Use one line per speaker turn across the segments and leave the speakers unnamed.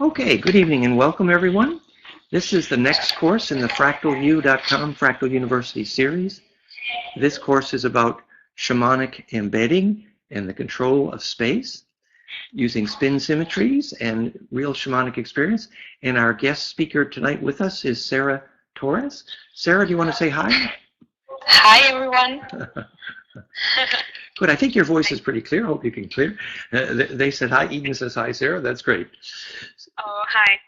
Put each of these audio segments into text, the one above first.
Okay, good evening and welcome everyone. This is the next course in the fractalview.com Fractal University series. This course is about shamanic embedding and the control of space using spin symmetries and real shamanic experience. And our guest speaker tonight with us is Sarah Torres. Sarah, do you want to say hi?
Hi, everyone.
Good. I think your voice is pretty clear. Hope you can clear. They said hi. Eden says hi, Sarah. That's great.
Oh, hi.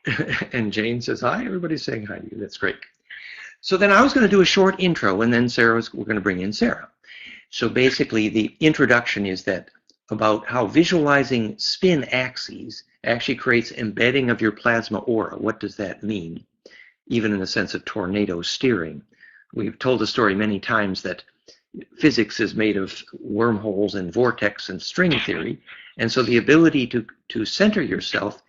And Jane says hi. Everybody's saying hi to you. That's great. So then I was going to do a short intro, and then we're going to bring in Sarah. So basically, the introduction is that about how visualizing spin axes actually creates embedding of your plasma aura. What does that mean? Even in the sense of tornado steering. We've told the story many times that physics is made of wormholes and vortex and string theory, and so the ability to center yourself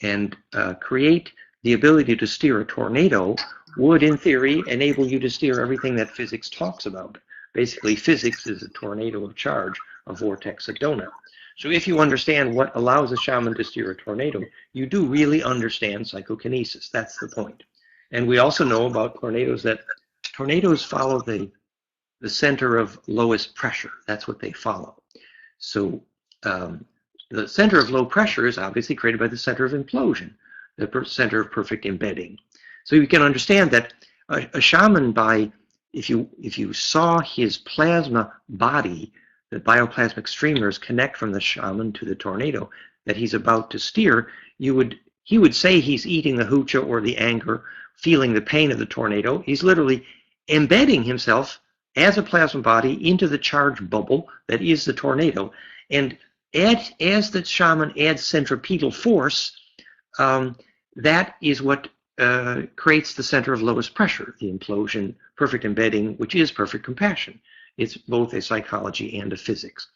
and create the ability to steer a tornado would, in theory, enable you to steer everything that physics talks about. Basically, physics is a tornado of charge, a vortex, a donut. So if you understand what allows a shaman to steer a tornado, you do really understand psychokinesis. That's the point. And we also know about tornadoes that tornadoes follow the center of lowest pressure. That's what they follow. So the center of low pressure is obviously created by the center of implosion, the center of perfect embedding. So you can understand that a shaman, if you saw his plasma body, the bioplasmic streamers connect from the shaman to the tornado that he's about to steer, he would say he's eating the hoocha or the anger, feeling the pain of the tornado. He's literally embedding himself as a plasma body into the charge bubble that is the tornado. And as the shaman adds centripetal force, that is what creates the center of lowest pressure, the implosion, perfect embedding, which is perfect compassion. It's both a psychology and a physics.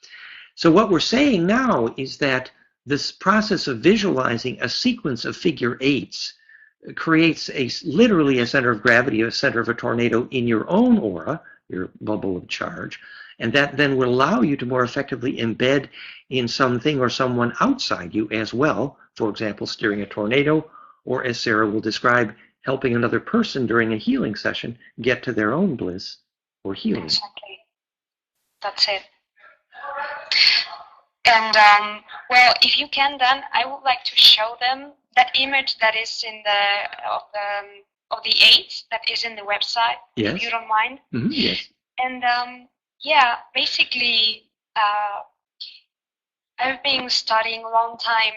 So what we're saying now is that this process of visualizing a sequence of figure eights creates literally a center of gravity, a center of a tornado in your own aura, your bubble of charge, and that then will allow you to more effectively embed in something or someone outside you as well. For example, steering a tornado, or as Sarah will describe, helping another person during a healing session get to their own bliss or healing.
Exactly. That's it. And well, if you can, then I would like to show them that image that is in of the eight that is in the website,
yes.
If you don't mind.
Mm-hmm, yes.
And yeah, basically, I've been studying a long time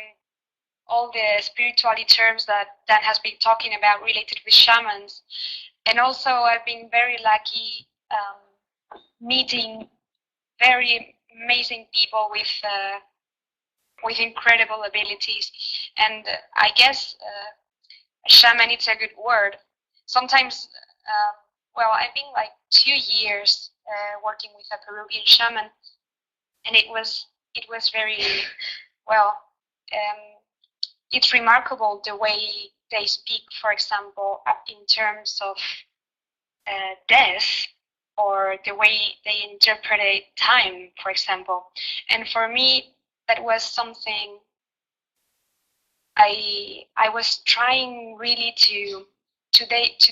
all the spirituality terms that Dan has been talking about related with shamans, and also I've been very lucky meeting very amazing people with incredible abilities, and I guess shaman, it's a good word. Sometimes, well, I've been like 2 years working with a Peruvian shaman, and it was very well. It's remarkable the way they speak, for example, in terms of death, or the way they interpret time, for example. And for me, that was something I was trying really to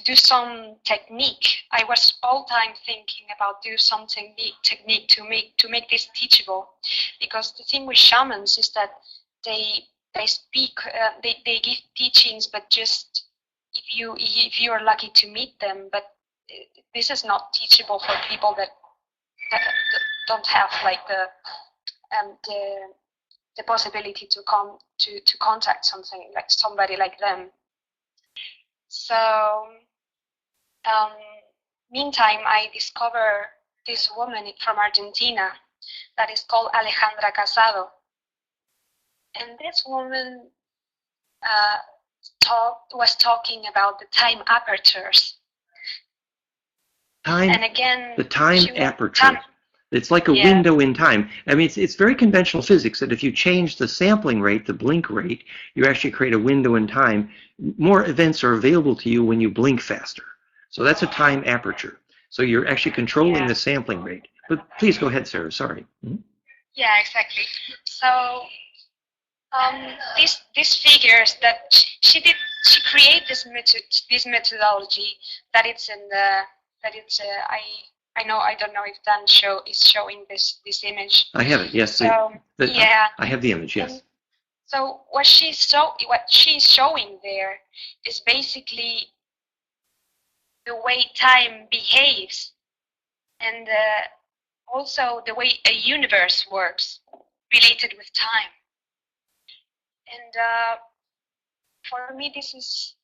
do some technique. I was all time thinking about do some technique to make this teachable, because the thing with shamans is that they speak, they give teachings, but just if you are lucky to meet them. But this is not teachable for people that don't have like the possibility to come to contact somebody like them. So meantime, I discovered this woman from Argentina that is called Alejandra Casado. And this woman was talking about the time apertures. And again,
the time aperture. It's like a window in time. I mean, it's very conventional physics that if you change the sampling rate, the blink rate, you actually create a window in time. More events are available to you when you blink faster. So that's a time aperture. So you're actually controlling the sampling rate. But please go ahead, Sarah. Sorry.
Yeah, exactly. So These figures that she created this methodology that it's in the that it's I don't know if Dan is showing this image.
I have it. Yes.
So yeah,
I have the image. Yes.
And so what she's showing there is basically the way time behaves, and also the way a universe works related with time. And for me, this was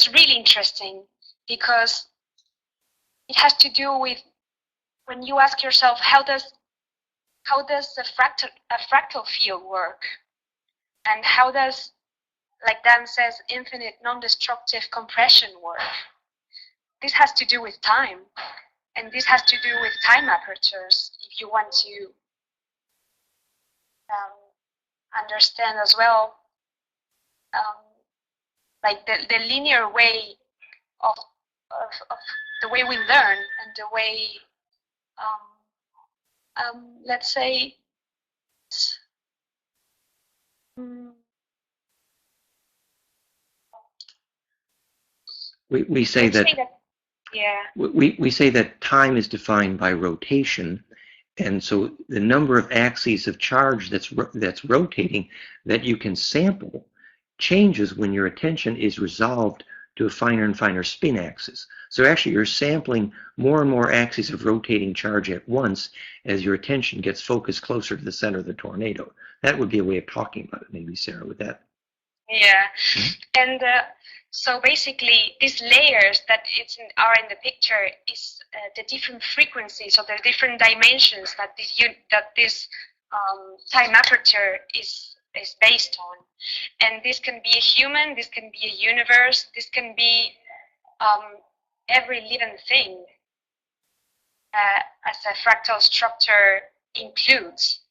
really interesting, because it has to do with when you ask yourself, how does a fractal field work, and how does, like Dan says, infinite non-destructive compression work? This has to do with time, and this has to do with time apertures, if you want to understand as well, like the linear way of the way we learn, and the way, let's say,
we say that we say that time is defined by rotation. And so the number of axes of charge that's rotating that you can sample changes when your attention is resolved to a finer and finer spin axis. So actually you're sampling more and more axes of rotating charge at once as your attention gets focused closer to the center of the tornado. That would be a way of talking about it, maybe, Sarah, with that.
Yeah. And so basically these layers that are in the picture is the different frequencies, or the different dimensions that this time aperture is based on. And this can be a human, this can be a universe, this can be every living thing, as a fractal structure includes.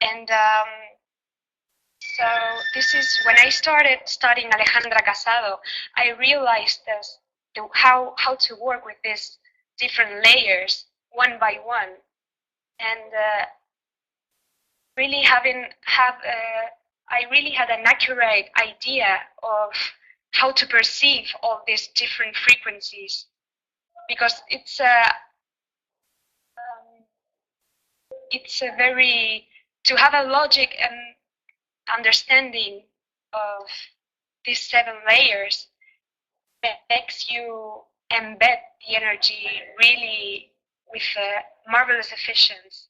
And so this is when I started studying Alejandra Casado, I realized how to work with these different layers one by one, and I really had an accurate idea of how to perceive all these different frequencies, because it's a very, to have a logic and understanding of these 7 layers makes you embed the energy really with marvelous efficiency.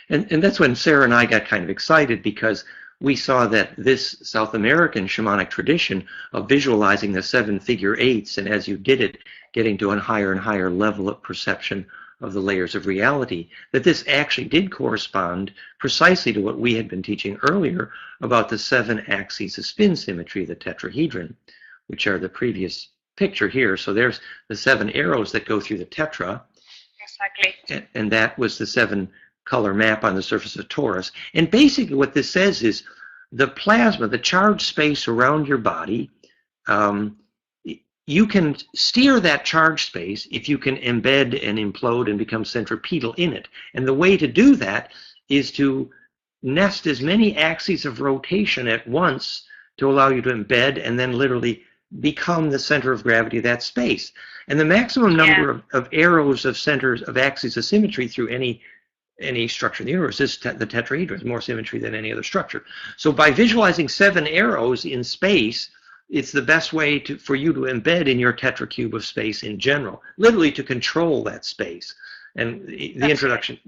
And that's when Sarah and I got kind of excited, because we saw that this South American shamanic tradition of visualizing the 7 figure 8s, and as you did it, getting to a higher and higher level of perception of the layers of reality, that this actually did correspond precisely to what we had been teaching earlier about the 7 axes of spin symmetry, the tetrahedron, which are the previous picture here. So there's the 7 arrows that go through the tetra.
Exactly.
And that was the 7 color map on the surface of Taurus. And basically what this says is the plasma, the charged space around your body, you can steer that charge space if you can embed and implode and become centripetal in it. And the way to do that is to nest as many axes of rotation at once to allow you to embed and then literally become the center of gravity of that space. And the maximum number of arrows of centers of axes of symmetry through any structure in the universe is the tetrahedron, more symmetry than any other structure. So by visualizing 7 arrows in space, it's the best way for you to embed in your tetracube of space in general, literally to control that space. And the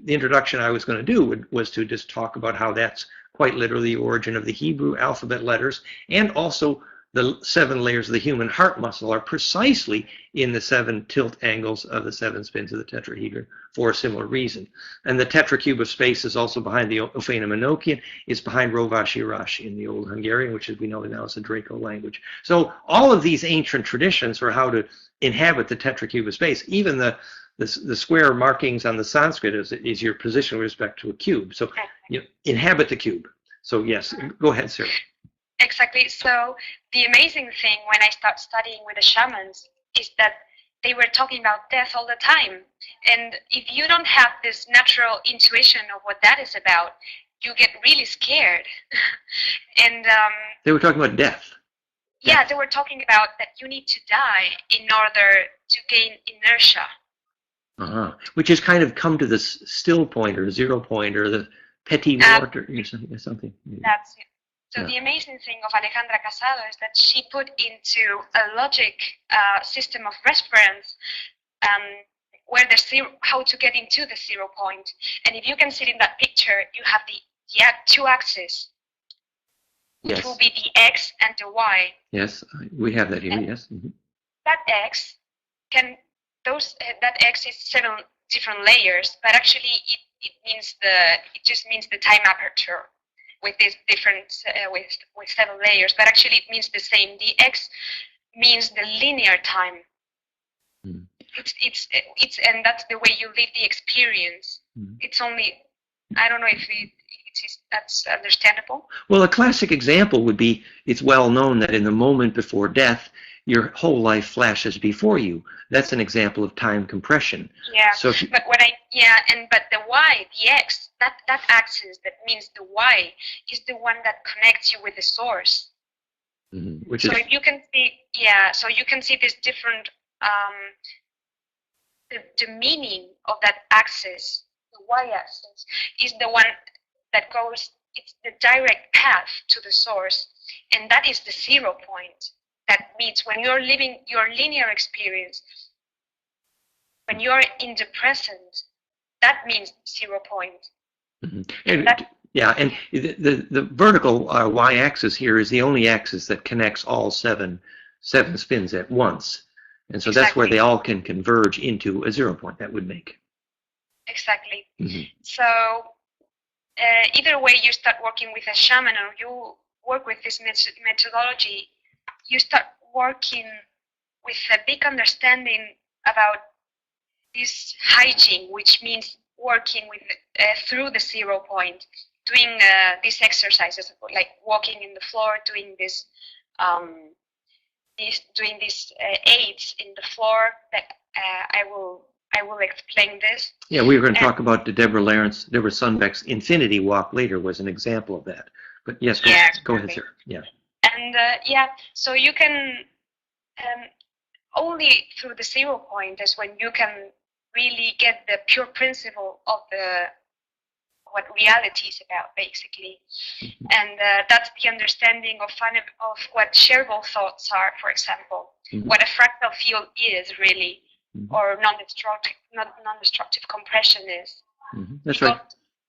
introduction I was going to do was to just talk about how that's quite literally the origin of the Hebrew alphabet letters, and also the 7 layers of the human heart muscle are precisely in the 7 tilt angles of the 7 spins of the tetrahedron for a similar reason. And the tetracube of space is also behind the Ophanim Enochian, is behind Rovashirash in the Old Hungarian, which as we know now is a Draco language. So all of these ancient traditions for how to inhabit the tetracube of space, even the square markings on the Sanskrit is your position with respect to a cube. So you inhabit the cube. So yes, go ahead, Sarah.
Exactly. So the amazing thing when I start studying with the shamans is that they were talking about death all the time. And if you don't have this natural intuition of what that is about, you get really scared. And
they were talking about death.
Yeah, they were talking about that you need to die in order to gain inertia.
Which has kind of come to this still point or 0 point or the petit mort or something.
That's it. So the amazing thing of Alejandra Casado is that she put into a logic system of reference where how to get into the 0 point. And if you can see in that picture, you have the two axes, which will be the X and the Y.
Yes, we have that here. And yes.
That X that X is 7 different layers, but actually it just means the time aperture with these different with 7 layers. But actually, it means the same. The X means the linear time. It's and that's the way you live the experience. It's only, I don't know if that's understandable.
Well, a classic example would be, it's well known that in the moment before death, your whole life flashes before you. That's an example of time compression.
Yeah. So but the Y, the X, that axis that means the Y is the one that connects you with the source. If you can see, so you can see this different. The meaning of that axis, the Y-axis, is the one that goes. It's the direct path to the source, and that is the 0 point. That means when you're living your linear experience, when you're in the present, that means 0 point.
And the vertical Y-axis here is the only axis that connects all seven spins at once. And so that's where they all can converge into a 0 point. That would make.
Exactly. So either way you start working with a shaman or you work with this methodology, you start working with a big understanding about this hygiene, which means working with through the 0 point, doing these exercises like walking in the floor, doing this doing these aids in the floor. That I will explain this.
Yeah, we were going to talk about Deborah Sundbeck's Infinity Walk later was an example of that. But yes, go ahead, Sarah. Yeah.
And so you can only through the 0 point is when you can really get the pure principle of what reality is about, basically. And that's the understanding of what shareable thoughts are, for example, what a fractal field is really, or non-destructive compression is.
That's right.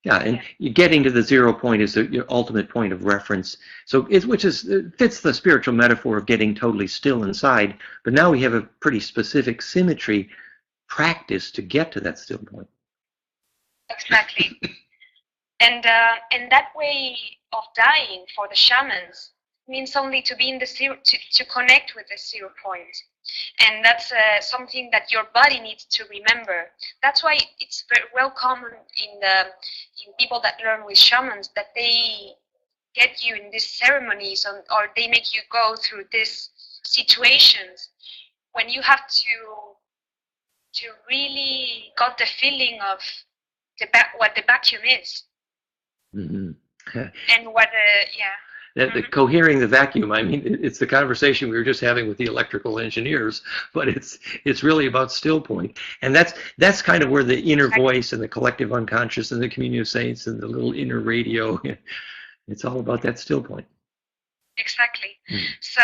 Yeah, and getting to the 0 point is your ultimate point of reference. So, which fits the spiritual metaphor of getting totally still inside. But now we have a pretty specific symmetry practice to get to that still point.
Exactly. And that way of dying for the shamans means only to be in the 0, to connect with the 0 point. And that's something that your body needs to remember. That's why it's very well common in people that learn with shamans that they get you in these ceremonies or they make you go through these situations when you have to really got the feeling of what the vacuum is. And what
the cohering the vacuum. I mean, it's the conversation we were just having with the electrical engineers, but it's really about still point, and that's kind of where the inner voice and the collective unconscious and the communion of saints and the little inner radio. It's all about that still point.
Exactly. So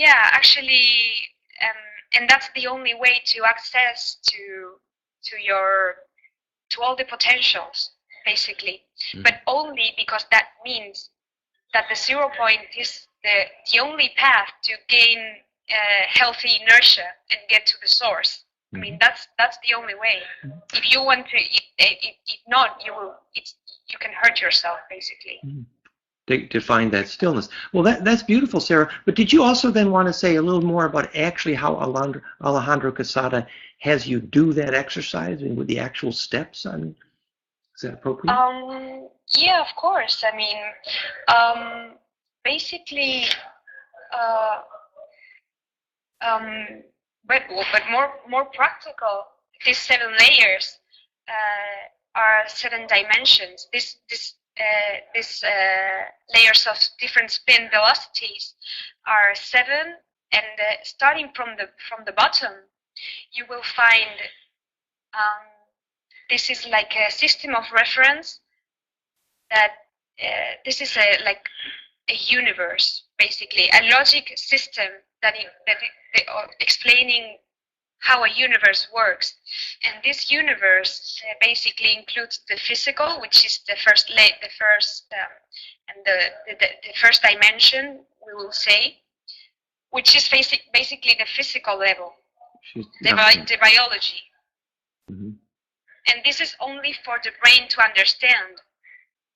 actually, and that's the only way to access to all the potentials, basically. But only because that means that the 0 point is the only path to gain healthy inertia and get to the source. I mean, that's the only way. If you want to, if not, you can hurt yourself, basically.
To find that stillness. Well, that's beautiful, Sarah. But did you also then want to say a little more about actually how Alejandro Casado has you do that exercise and with the actual steps? I mean, is that appropriate?
Yeah, of course. I mean, basically, but more practical. These 7 layers are 7 dimensions. This these layers of different spin velocities are 7, and starting from the bottom, you will find this is like a system of reference that this is like a universe, basically a logic system that explaining how a universe works. And this universe basically includes the physical, which is the first dimension, we will say, which is basically the physical level, the biology.
Mm-hmm.
And this is only for the brain to understand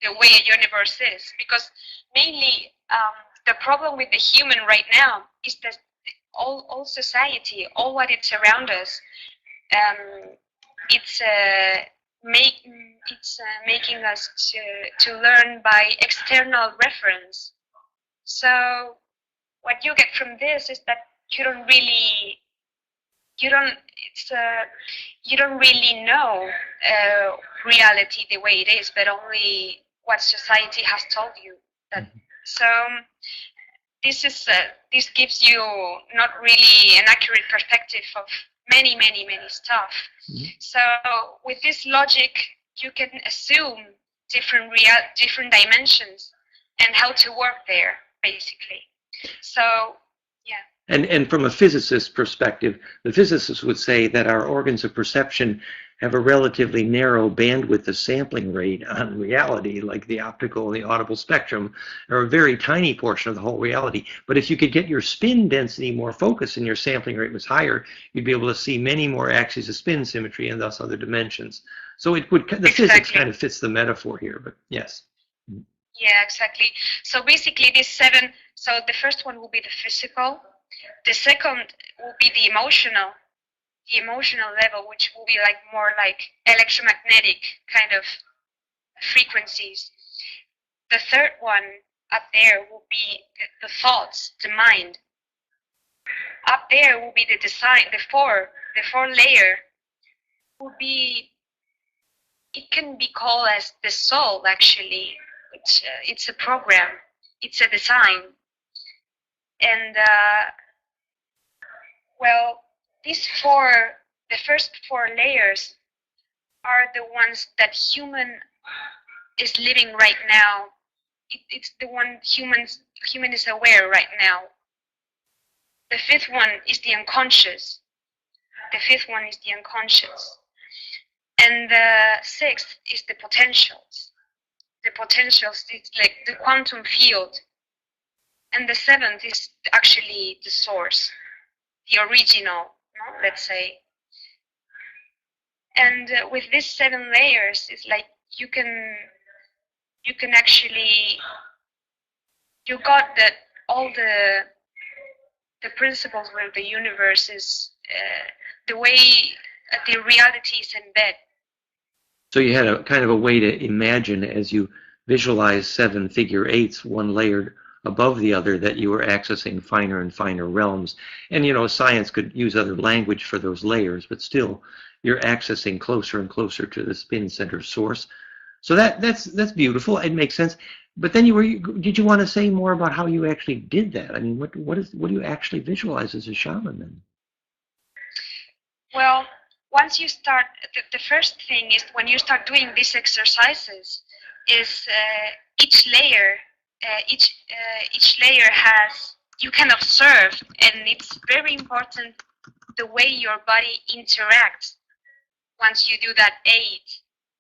the way a universe is, because mainly the problem with the human right now is that all society, all what it's around us, it's making us to learn by external reference. So what you get from this is that you don't really know reality the way it is, but only what society has told you. That so this gives you not really an accurate perspective of many stuff. Mm-hmm. So with this logic, you can assume different dimensions and how to work there, basically. So yeah.
And from a physicist's perspective, the physicists would say that our organs of perception have a relatively narrow bandwidth of sampling rate on reality, like the optical and the audible spectrum are a very tiny portion of the whole reality. But if you could get your spin density more focused and your sampling rate was higher, you'd be able to see many more axes of spin symmetry and thus other dimensions. So it would, the physics kind of fits the metaphor here, but yes.
Yeah, exactly. So basically these 7, so the first one will be the physical, the second will be the emotional level, which will be like more like electromagnetic kind of frequencies. The third one up there will be the thoughts, the mind. Up there will be the design, the four layer will be, it can be called as the soul actually. It's a program, it's a design. And well, the first 4 layers are the ones that human is living right now. It's the one human is aware right now. The 5th one is the unconscious. And the 6th is the potentials. The potentials is like the quantum field. And the 7th is actually the source, the original, let's say. And with these 7 layers, it's like you can actually, you got all the principles where the universe is, the way the reality is embedded.
So you had a kind of a way to imagine as you visualize 7 figure 8s, one layered above the other, that you were accessing finer and finer realms. And science could use other language for those layers, but still you're accessing closer and closer to the spin center source. So that's beautiful. It makes sense. But then did you want to say more about how you actually did that? I mean, what do you actually visualize as a shaman then?
Well, once you start, the first thing is when you start doing these exercises is each layer has, you can observe, and it's very important the way your body interacts once you do that 8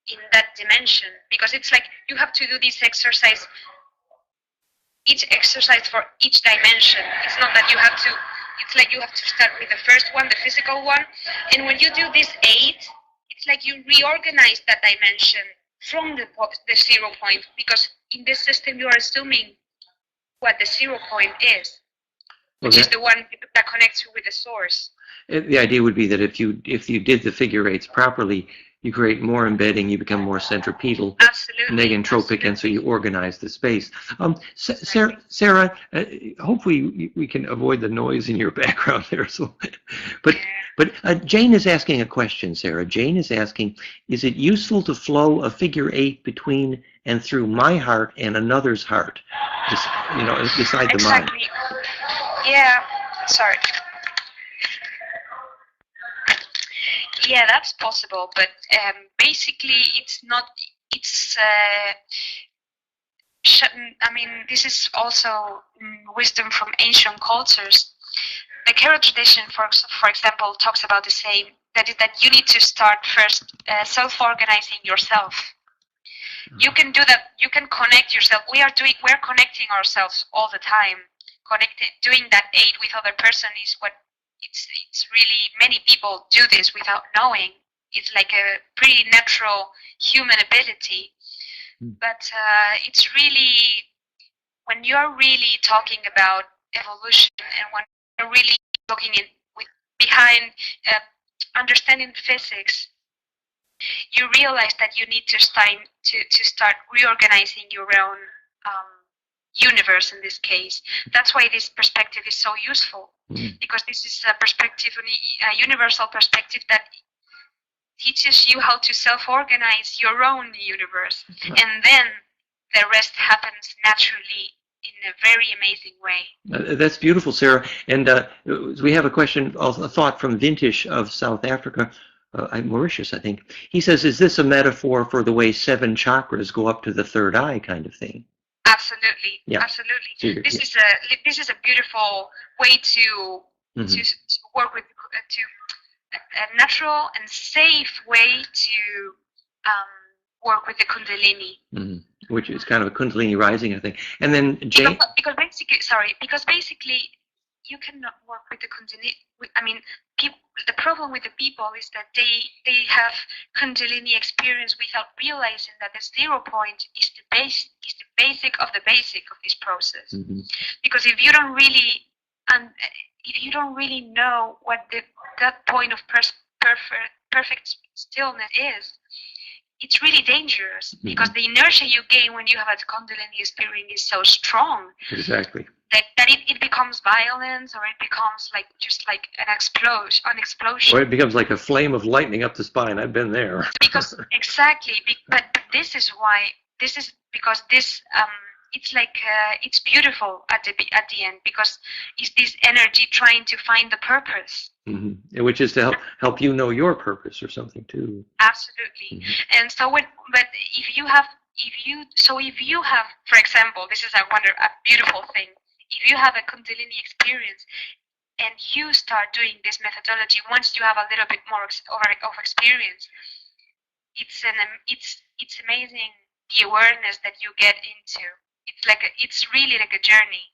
in that dimension, because it's like you have to do this exercise, each exercise for each dimension. It's not that you have to, it's like you have to start with the first one, the physical one, and when you do this 8, it's like you reorganize that dimension from the 0 point, because in this system you are assuming what the 0 point is, which is the one that connects you with the source.
The idea would be that if you did the figure 8s properly, You create more embedding, you become more centripetal,
Absolutely.
negentropic, and so you organize the space. Sarah, hopefully we can avoid the noise in your background there. So, but Jane is asking a question, Sarah. Jane is asking, is it useful to flow a figure 8 between and through my heart and another's heart, beside the mind?
Exactly. Yeah. Sorry. Yeah, that's possible, but basically it's not. It's. I mean, this is also wisdom from ancient cultures. The Kero tradition, for example, talks about the same. That is that you need to start first self-organizing yourself. You can do that. You can connect yourself. We're connecting ourselves all the time. Doing that aid with other person is what. It's really, many people do this without knowing. It's like a pretty natural human ability. But it's really, when you're really talking about evolution and when you're really looking behind understanding physics, you realize that you need to start reorganizing your own universe in this case. That's why this perspective is so useful, because this is a perspective, a universal perspective that teaches you how to self-organize your own universe, and then the rest happens naturally in a very amazing way.
That's beautiful, Sarah. And we have a question, a thought from Vintage of South Africa, Mauritius, I think. He says, is this a metaphor for the way 7 chakras go up to the third eye kind of thing?
Absolutely,
yeah.
Absolutely. This is a beautiful way to work with, a natural and safe way to work with the Kundalini.
Which is kind of a Kundalini rising, I think. And then Jane?
Because basically you cannot work with the Kundalini. I mean, the problem with the people is that they have Kundalini experience without realizing that the 0 point is the basic of the basic of this process. Because if you don't really know what that point of perfect stillness is, it's really dangerous, because the inertia you gain when you have a Kundalini experience is so strong.
Exactly.
That it becomes violence, or it becomes just like an explosion.
Or it becomes like a flame of lightning up the spine. I've been there.
Because exactly, but this is because this it's like it's beautiful at the end, because it's this energy trying to find the purpose.
Which is to help you know your purpose or something too.
Absolutely. And so if you have, for example, this is a beautiful thing. If you have a Kundalini experience and you start doing this methodology, once you have a little bit more of experience, it's amazing the awareness that you get into. It's really like a journey.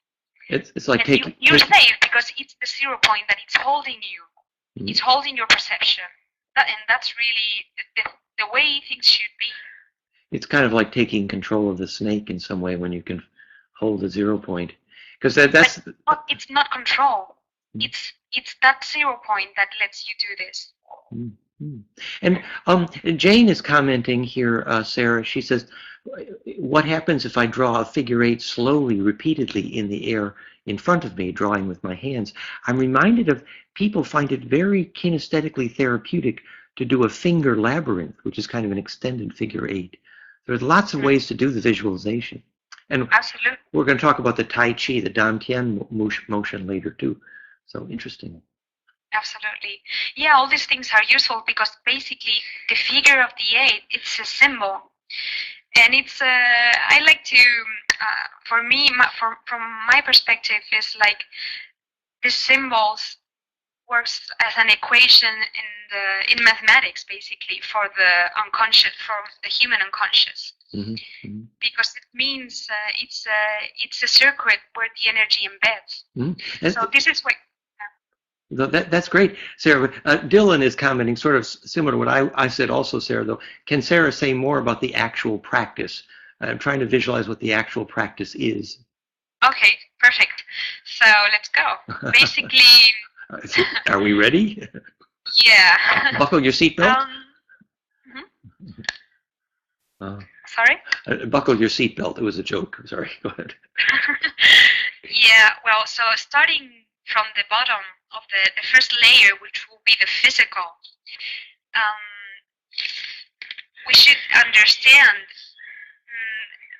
It's like
you're safe, because it's the 0 point that it's holding you. It's holding your perception, and that's really the way things should be.
It's kind of like taking control of the snake in some way when you can hold the 0 point, because that's.
But it's not control. It's that 0 point that lets you do this.
And Jane is commenting here, Sarah. She says, what happens if I draw a figure 8 slowly, repeatedly in the air in front of me, drawing with my hands? I'm reminded of people find it very kinesthetically therapeutic to do a finger labyrinth, which is kind of an extended figure 8. There's lots of ways to do the visualization. And
absolutely,
we're going to talk about the Tai Chi, the Dantian motion later too. So interesting.
Absolutely. Yeah, all these things are useful, because basically the figure of the 8, it's a symbol. And it's, I like to, for me, from my perspective, is like the symbols works as an equation in mathematics, basically, for the unconscious, for the human unconscious. Because it means it's a circuit where the energy embeds. So this is what.
That's great, Sarah. Dylan is commenting sort of similar to what I said also, Sarah, though. Can Sarah say more about the actual practice? I'm trying to visualize what the actual practice is.
Okay, perfect. So let's go. Basically...
Are we ready?
Yeah.
Buckle your seatbelt.
Sorry?
Buckle your seatbelt. It was a joke. Sorry. Go ahead.
Yeah, well, so starting from the bottom of the first layer, which will be the physical, we should understand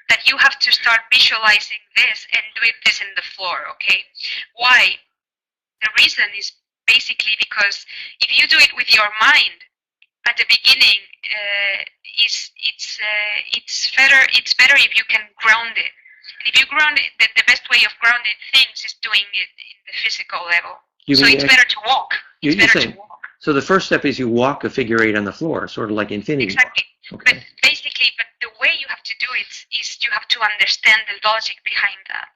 that you have to start visualizing this and doing this in the floor, okay? Why? The reason is basically because if you do it with your mind at the beginning, it's better if you can ground it. And if you ground it, the best way of grounding things is doing it in the physical level. So it's better to walk. It's better to walk.
So the first step is you walk a figure eight on the floor, sort of like infinity.
Exactly. Okay. But basically, the way you have to do it is you have to understand the logic behind that.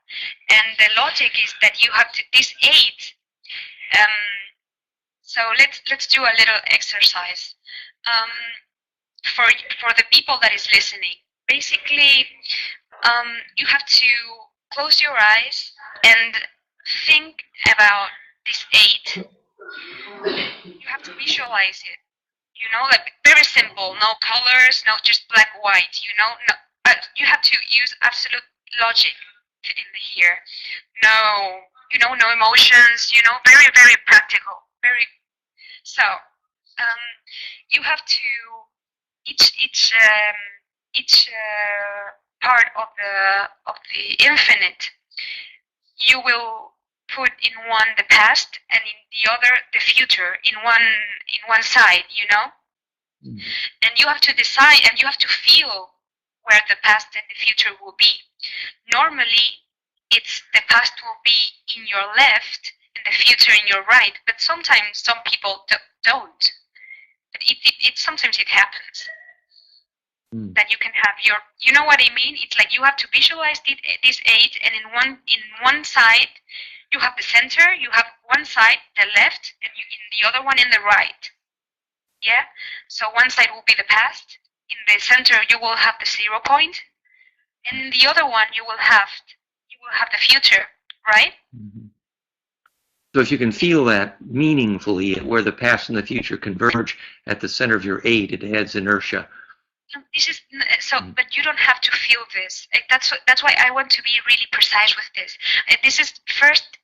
And the logic is that you have to, this eight, so let's do a little exercise. For the people that is listening, basically, you have to close your eyes and think about this eight. You have to visualize it. You know, like very simple, no colors, no just black, white. You know, no, you have to use absolute logic in here. No, you know, no emotions. You know, very, very practical. Very. So, you have to each part of the infinite. You will put in one the past and in the other the future in one side, you know. And you have to decide and you have to feel where the past and the future will be. Normally, it's the past will be in your left and the future in your right, but sometimes some people don't. But sometimes it happens. That you can have your, you know what I mean? It's like you have to visualize this eight, and in one side you have the center, you have one side, the left, and in the other one in the right. Yeah? So one side will be the past, in the center you will have the 0 point, and in the other one you will have the future, right?
Mm-hmm. So if you can feel that meaningfully, where the past and the future converge at the center of your eight, it adds inertia.
This is so, but you don't have to feel this. That's why I want to be really precise with this. This is first.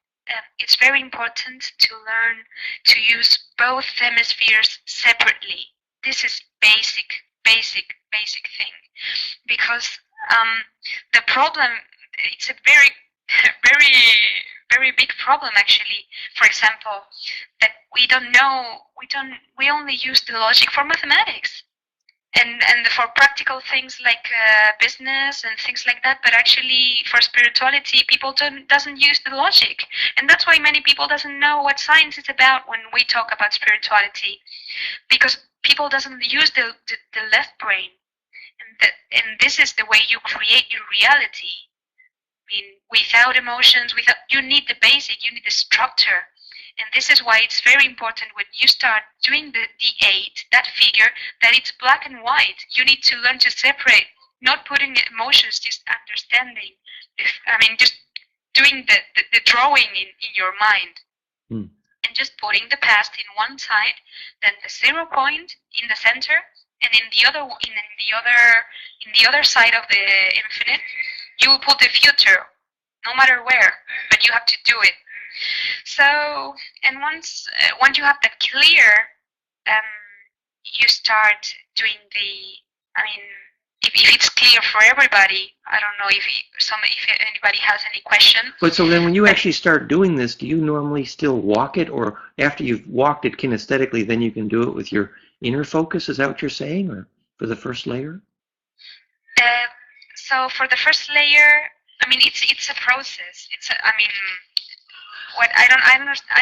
It's very important to learn to use both hemispheres separately. This is basic thing, because the problem. It's a very big problem actually. For example, that we don't know. We only use the logic for mathematics. And for practical things like business and things like that, but actually for spirituality, people doesn't use the logic, and that's why many people doesn't know what science is about when we talk about spirituality, because people doesn't use the left brain, and this is the way you create your reality. I mean, without emotions, you need the basic, you need the structure. And this is why it's very important when you start doing the eight, that figure, that it's black and white. You need to learn to separate, not putting emotions, just understanding. Just doing the drawing in your mind. And just putting the past in one side, then the 0 point in the center, and in the other side of the infinite, you will put the future, no matter where, but you have to do it. So, and once you have that clear, you start doing if it's clear for everybody, I don't know if anybody has any question.
But so then when you actually start doing this, do you normally still walk it, or after you've walked it kinesthetically, then you can do it with your inner focus? Is that what you're saying, or for the first layer?
So for the first layer, it's a process. I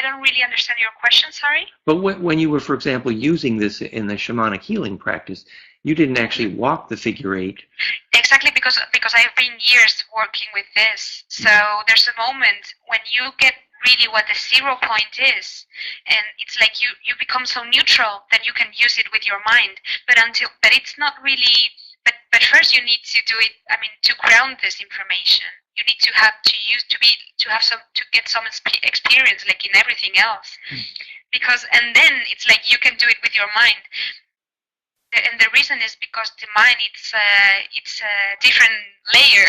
don't really understand your question, sorry.
But when you were, for example, using this in the shamanic healing practice, you didn't actually walk the figure eight.
Exactly, because I've been years working with this. So there's a moment when you get really what the 0 point is, and it's like you become so neutral that you can use it with your mind. But it's not really. But first you need to do it. To ground this information. You need to get some experience, like in everything else, and then it's like you can do it with your mind. and the reason is because the mind, it's a different layer.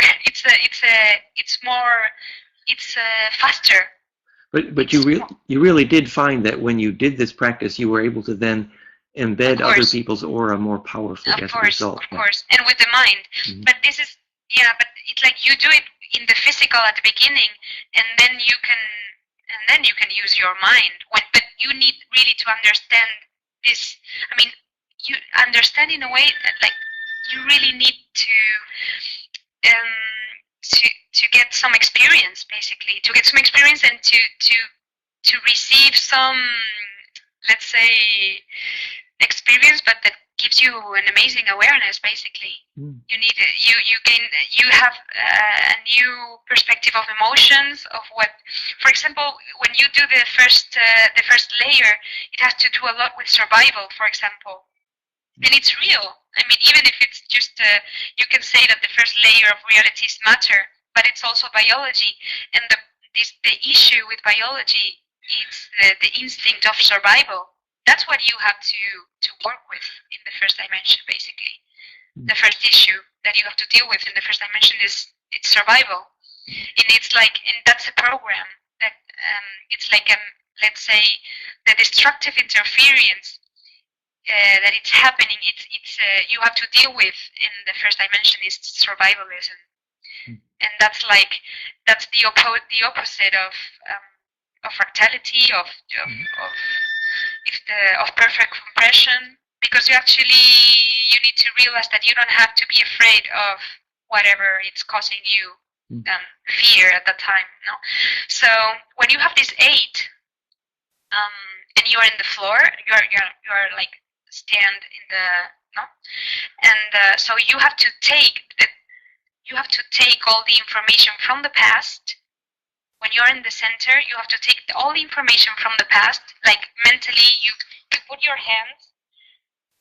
It's faster.
But you really did find that when you did this practice, you were able to then embed other people's aura more powerfully as a result.
Of course, and with the mind.
Mm-hmm.
But this is, but it's like you do it in the physical at the beginning, and then you can use your mind. But you need really to understand this. I mean, you understand in a way that like you really need to get some experience, basically, to get some experience and to receive some, let's say, experience, but that gives you an amazing awareness, basically. You need you have a new perspective of emotions, of what, for example, when you do the first layer, it has to do a lot with survival, for example, and it's real. I mean, even if it's just you can say that the first layer of reality is matter, but it's also biology, and the issue with biology is the instinct of survival. That's what you have to work with in the first dimension, basically. The first issue that you have to deal with in the first dimension is it's survival, and it's like, and that's a program that it's like let's say the destructive interference that it's happening. It's you have to deal with in the first dimension is survivalism, and that's the opposite of fractality, of perfect compression, because you need to realize that you don't have to be afraid of whatever it's causing you fear at that time. No, so when you have this 8, and you're in the floor, you're like stand in the and so you have to take all the information from the past. When you're in the center, you have to take all the information from the past, like mentally, you put your hands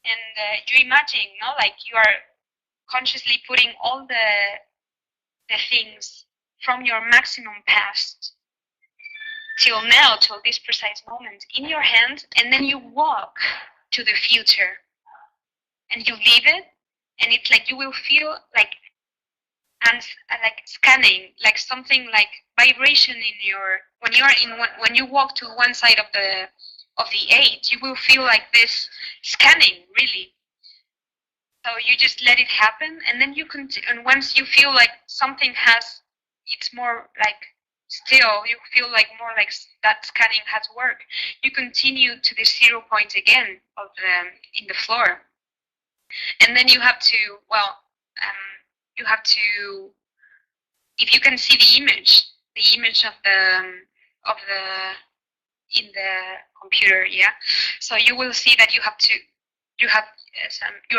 and you imagine, like you are consciously putting all the things from your maximum past till now, till this precise moment in your hand, and then you walk to the future and you leave it, and it's like you will feel like, and like scanning, like something like vibration in your, when you walk to one side of the 8, you will feel like this scanning, really. So you just let it happen, and then you and once you feel like something it's more like still, you feel like more like that scanning has worked, you continue to the 0 point again of in the floor, and then you have to, you have to, if you can see the image of the in the computer, so you will see that you're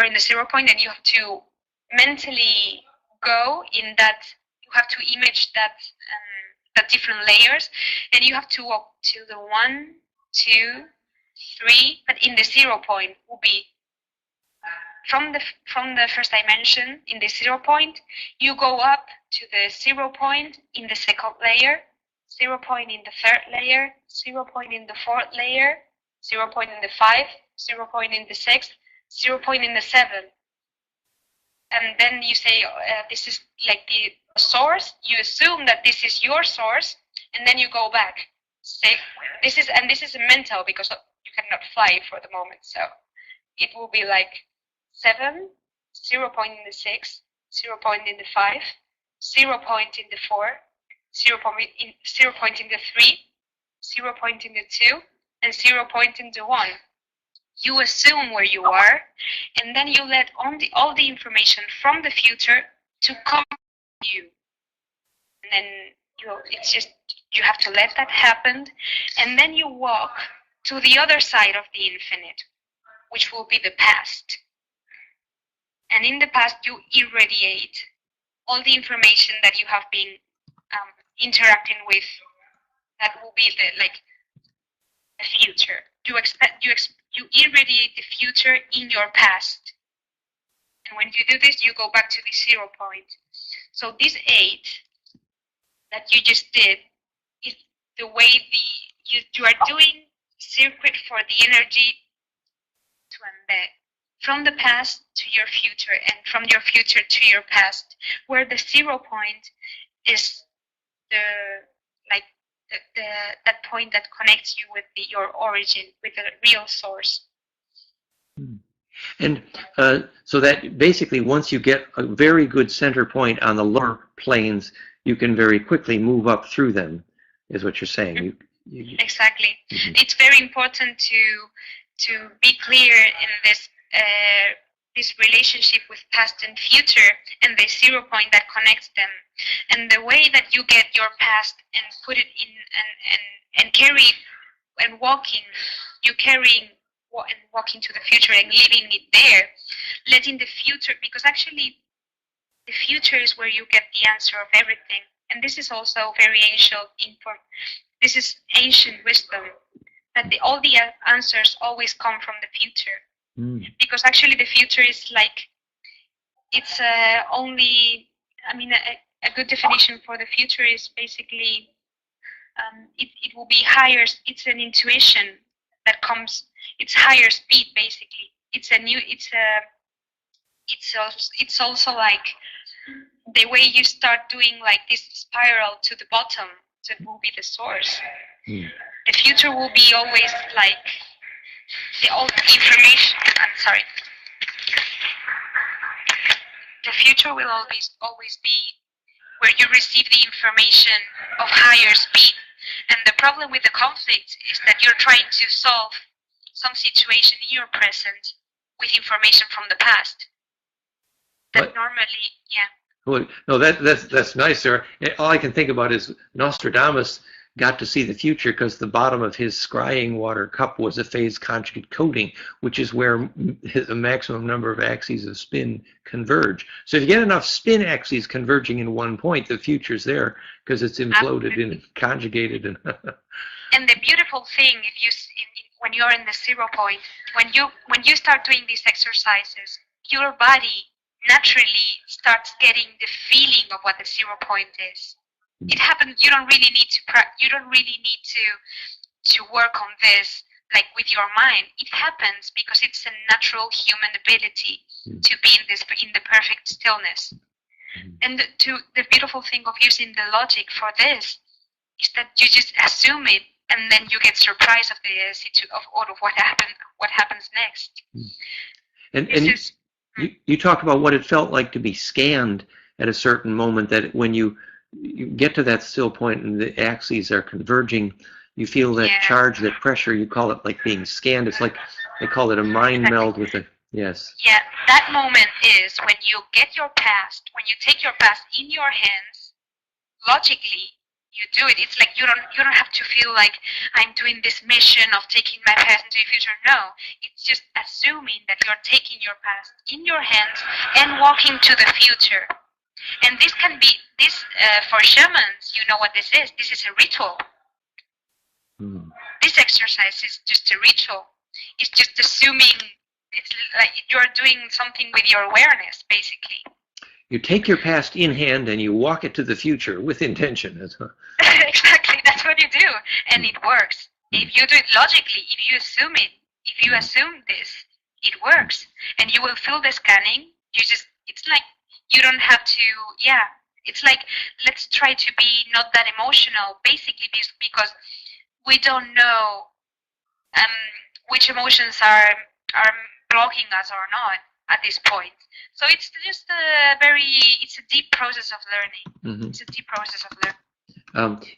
in the 0 point, and you have to mentally go in that, you have to image that different layers, and you have to walk to the 1, 2, 3, but in the 0 point will be from the first dimension. In the 0 point, you go up to the 0 point in the second layer, 0 point in the third layer, 0 point in the fourth layer, 0 point in the 5, 0 point in the 6th, 0 point in the 7th. And then you say, this is like the source. You assume that this is your source, and then you go back. Say, this is mental, because you cannot fly for the moment. So it will be like 7, 0 point in the 6, 0 point in the 5, 0 point in the 4, 0 point in the 3, 0 point in the 2, and 0 point in the 1. You assume where you are, and then you let all the information from the future to come to you. And then you have to let that happen, and then you walk to the other side of the infinite, which will be the past. And in the past, you irradiate all the information that you have been interacting with. That will be the future. You irradiate the future in your past. And when you do this, you go back to the 0 point. So this 8 that you just did is the way you are doing circuit for the energy to embed, from the past to your future and from your future to your past, where the 0 point is the like that point that connects you with your origin, with the real source.
And so that basically, once you get a very good center point on the lower planes, you can very quickly move up through them, is what you're saying.
Exactly. It's very important to be clear in this relationship with past and future, and the 0 point that connects them. And the way that you get your past and put it in and carry and walking, you carrying and walking to the future and leaving it there, letting the future, because actually the future is where you get the answer of everything. And this is also very ancient. This is ancient wisdom, that all the answers always come from the future. Because actually the future is like, it's only, I mean, a good definition for the future is basically, it will be higher, it's an intuition that comes, it's higher speed basically. It's also like the way you start doing like this spiral to the bottom, that will be the source. The future will be always like the old information. I'm sorry. The future will always be where you receive the information of higher speed. And the problem with the conflict is that you're trying to solve some situation in your present with information from the past. That normally, yeah.
Well, no, that's nice, Sarah. All I can think about is Nostradamus got to see the future because the bottom of his scrying water cup was a phase conjugate coating, which is where the maximum number of axes of spin converge. So if you get enough spin axes converging in one point, the future's there because it's imploded and conjugated. And
the beautiful thing, when you're in the 0 point, when you start doing these exercises, your body naturally starts getting the feeling of what the 0 point is. It happens. You don't really need to work on this like with your mind. It happens because it's a natural human ability to be in the perfect stillness. And the beautiful thing of using the logic for this is that you just assume it, and then you get surprised of what happens next.
And you talk about what it felt like to be scanned at a certain moment, that when you get to that still point and the axes are converging, you feel that charge, that pressure. You call it like being scanned. It's like they call it a mind meld with a, yes.
Yeah, that moment is when you get your past, when you take your past in your hands, logically, you do it. It's like you don't have to feel like I'm doing this mission of taking my past into the future. No, it's just assuming that you're taking your past in your hands and walking to the future. And this can be for shamans. You know what this is? This is a ritual. This exercise is just a ritual. It's just assuming. It's like you're doing something with your awareness, basically.
You take your past in hand and you walk it to the future with intention.
Exactly, that's what you do, and it works. If you do it logically, if you assume this, it works, and you will feel the scanning. It's like you don't have to. Yeah, it's like let's try to be not that emotional, basically, because we don't know which emotions are blocking us or not at this point. So it's just it's a deep process of learning. It's a deep process of learning.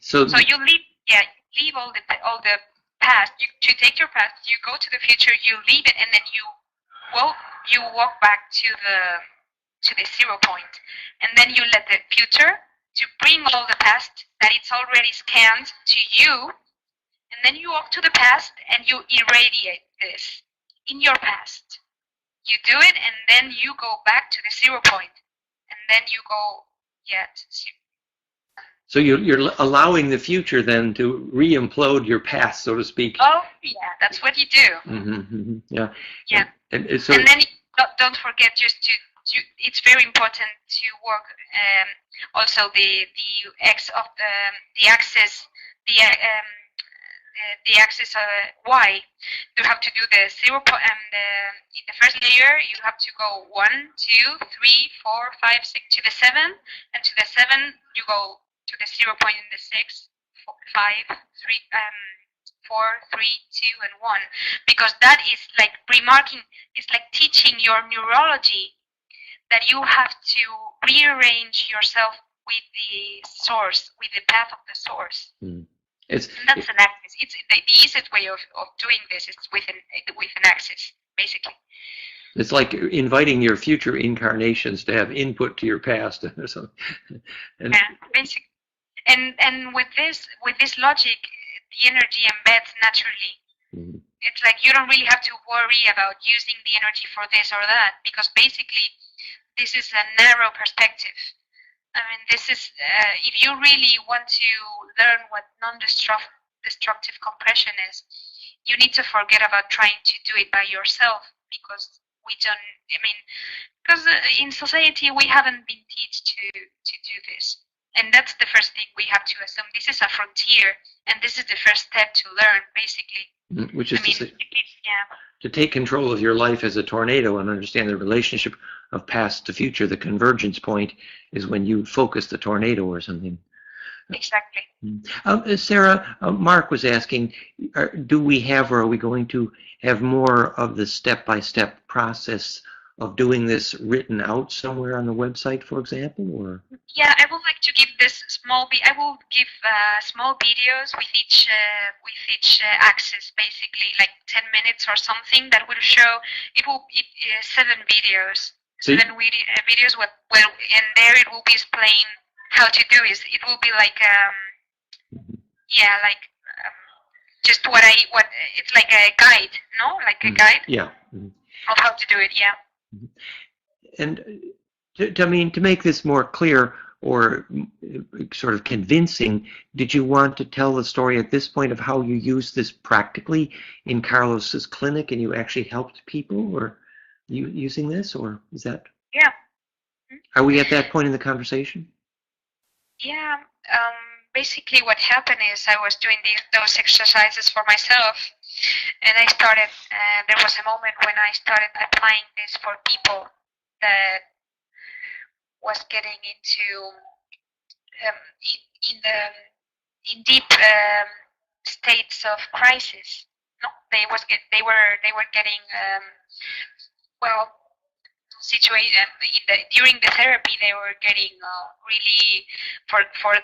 So you leave all the past. You take your past, you go to the future, you leave it, and then you walk back to the 0 point, and then you let the future to bring all the past that it's already scanned to you, and then you walk to the past and you irradiate this in your past. You do it, and then you go back to the 0 point, and then you go,
So you're allowing the future then to re-implode your past, so to speak.
Oh, yeah, that's what you do.
Yeah.
Yeah.
And
then don't forget just to it's very important to work also the axis, the axis Y, you have to do the 0 point, and in the first layer you have to go 1, 2, 3, 4, 5, 6 to the 7, and to the 7 you go to the 0 point in the 6, 5, 3, 4, 3, 2, and 1, because that is like remarking, it's like teaching your neurology that you have to rearrange yourself with the source, with the path of the source. And that's an axis. It's the easiest way of doing this is with an axis, basically.
It's like inviting your future incarnations to have input to your past or something.
Yeah, basically. And with this logic, the energy embeds naturally. It's like you don't really have to worry about using the energy for this or that, because basically this is a narrow perspective. I mean, this is, if you really want to learn what non-destructive compression is, you need to forget about trying to do it by yourself, because we don't, I mean, because in society we haven't been taught to do this. And that's the first thing we have to assume. This is a frontier, and this is the first step to learn, basically.
Which is to take control of your life as a tornado and understand the relationship of past to future. The convergence point is when you focus the tornado or something.
Exactly.
Sarah, Mark was asking, do we have, or are we going to have more of the step-by-step process of doing this written out somewhere on the website, for example, or?
Yeah, I would like to give this small. I will give small videos with each axis, basically, like 10 minutes or something. That will show. It will be 7 videos. Videos. Well, and there it will be explained how to do it. It will be like just what it's like a guide, no? Like a guide.
Yeah.
Of how to do it. Yeah.
And to make this more clear or sort of convincing, did you want to tell the story at this point of how you used this practically in Carlos's clinic and you actually helped people, or you using this, or is that?
Yeah.
Are we at that point in the conversation?
Yeah. Basically, what happened is I was doing those exercises for myself, and I started. There was a moment when I started applying this for people that was getting into in deep states of crisis. No, they were getting during the therapy they were getting really for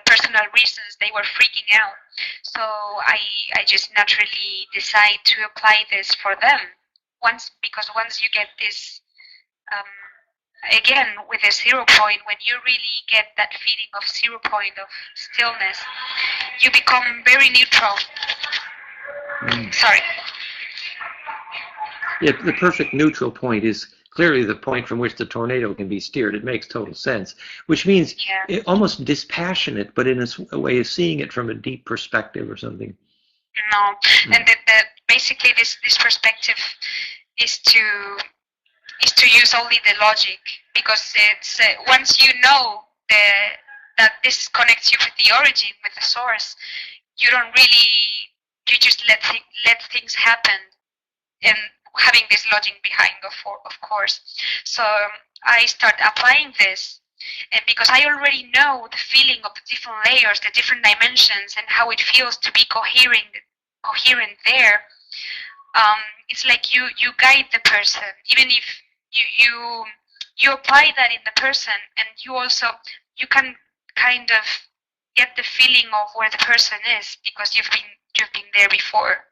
personal reasons they were freaking out. So I just naturally decide to apply this for them because once you get this again with the 0 point, when you really get that feeling of 0 point of stillness, you become very neutral. Sorry.
Yeah, the perfect neutral point is clearly the point from which the tornado can be steered. It makes total sense, which means almost dispassionate, but in a way of seeing it from a deep perspective or something.
No, and basically this perspective is to use only the logic, because it's once you know that this connects you with the origin, with the source, you just let things happen, and having this logic behind, of course. So I start applying this, and because I already know the feeling of the different layers, the different dimensions, and how it feels to be coherent there. It's like you guide the person, even if you apply that in the person, and you can kind of get the feeling of where the person is because you've been there before.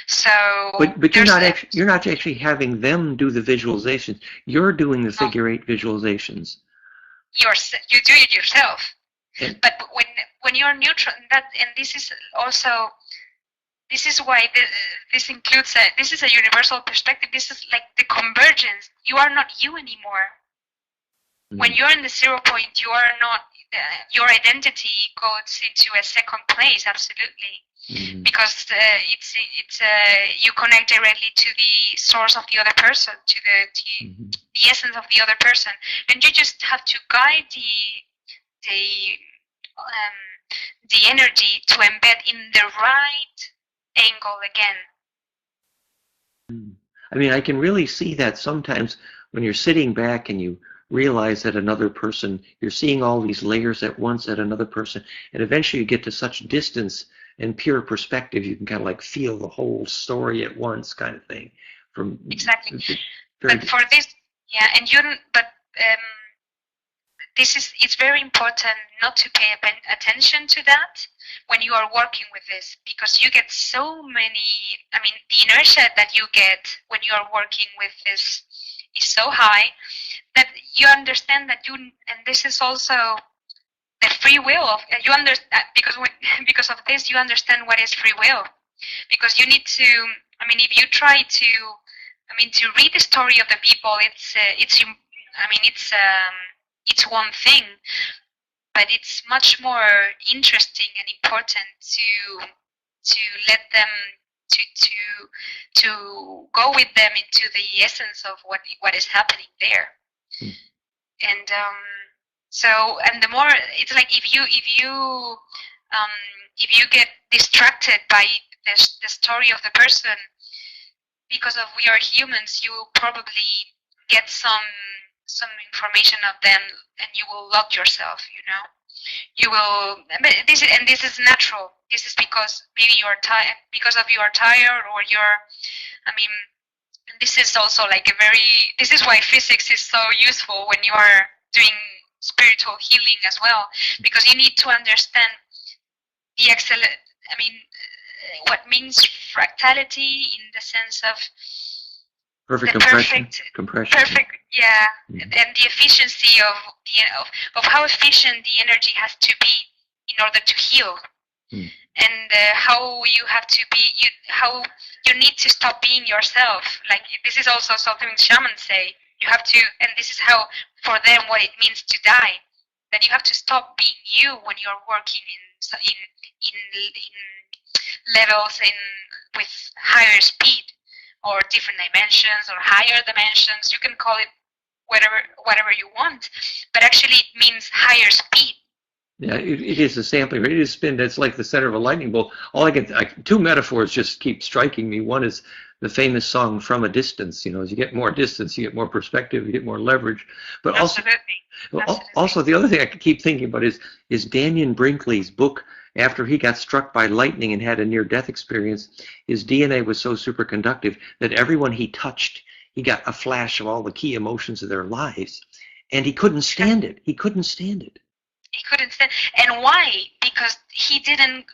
So,
but you're not actually having them do the visualizations. You're doing the figure 8 visualizations.
You do it yourself. But when you're neutral, and this is also. This is why this includes this is a universal perspective. This is like the convergence. You are not you anymore. When you're in the 0 point, you are not. Your identity goes into a second place, absolutely, because it's you connect directly to the source of the other person, to the essence of the other person, and you just have to guide the energy to embed in the right angle again.
I mean, I can really see that sometimes when you're sitting back and you realize that another person, you're seeing all these layers at once at another person, and eventually you get to such distance and pure perspective, you can kind of like feel the whole story at once, kind of thing. From
Exactly. But for this, yeah, and you don't, but it's very important not to pay attention to that when you are working with this, because you get so many, I mean, the inertia that you get when you are working with this is so high that you understand that and this is also the free will of, you understand, because of this, you understand what is free will, because you need to, I mean, if you try to, I mean, to read the story of the people, it's one thing, but it's much more interesting and important to let them to go with them into the essence of what is happening there. And so, and the more, it's like if you get distracted by the story of the person, because of we are humans, you will probably get some information of them, and you will lock yourself. You know, you will. This is natural. This is because maybe you are tired, because of you are tired, or you're. I mean, this is also like a very. This is why physics is so useful when you are doing spiritual healing as well, because you need to understand the excellent. I mean, what means fractality in the sense of
perfect compression.
Perfect, yeah, and the efficiency of how efficient the energy has to be in order to heal, and how you have to be, how you need to stop being yourself. Like, this is also something shamans say. You have to, and this is how for them what it means to die. That you have to stop being you when you're working in levels with higher speed, or different dimensions, or higher dimensions. You can call it whatever you want, but actually it means higher speed.
Yeah, it is a sampling rate. It is spin. That's like the center of a lightning bolt. Two metaphors just keep striking me. One is the famous song "From a Distance." You know, as you get more distance, you get more perspective, you get more leverage. But also the other thing I keep thinking about is Daniel Brinkley's book. After he got struck by lightning and had a near-death experience, his DNA was so superconductive that everyone he touched, he got a flash of all the key emotions of their lives, and he couldn't stand it. He couldn't stand it.
He couldn't stand, and why? Because he didn't.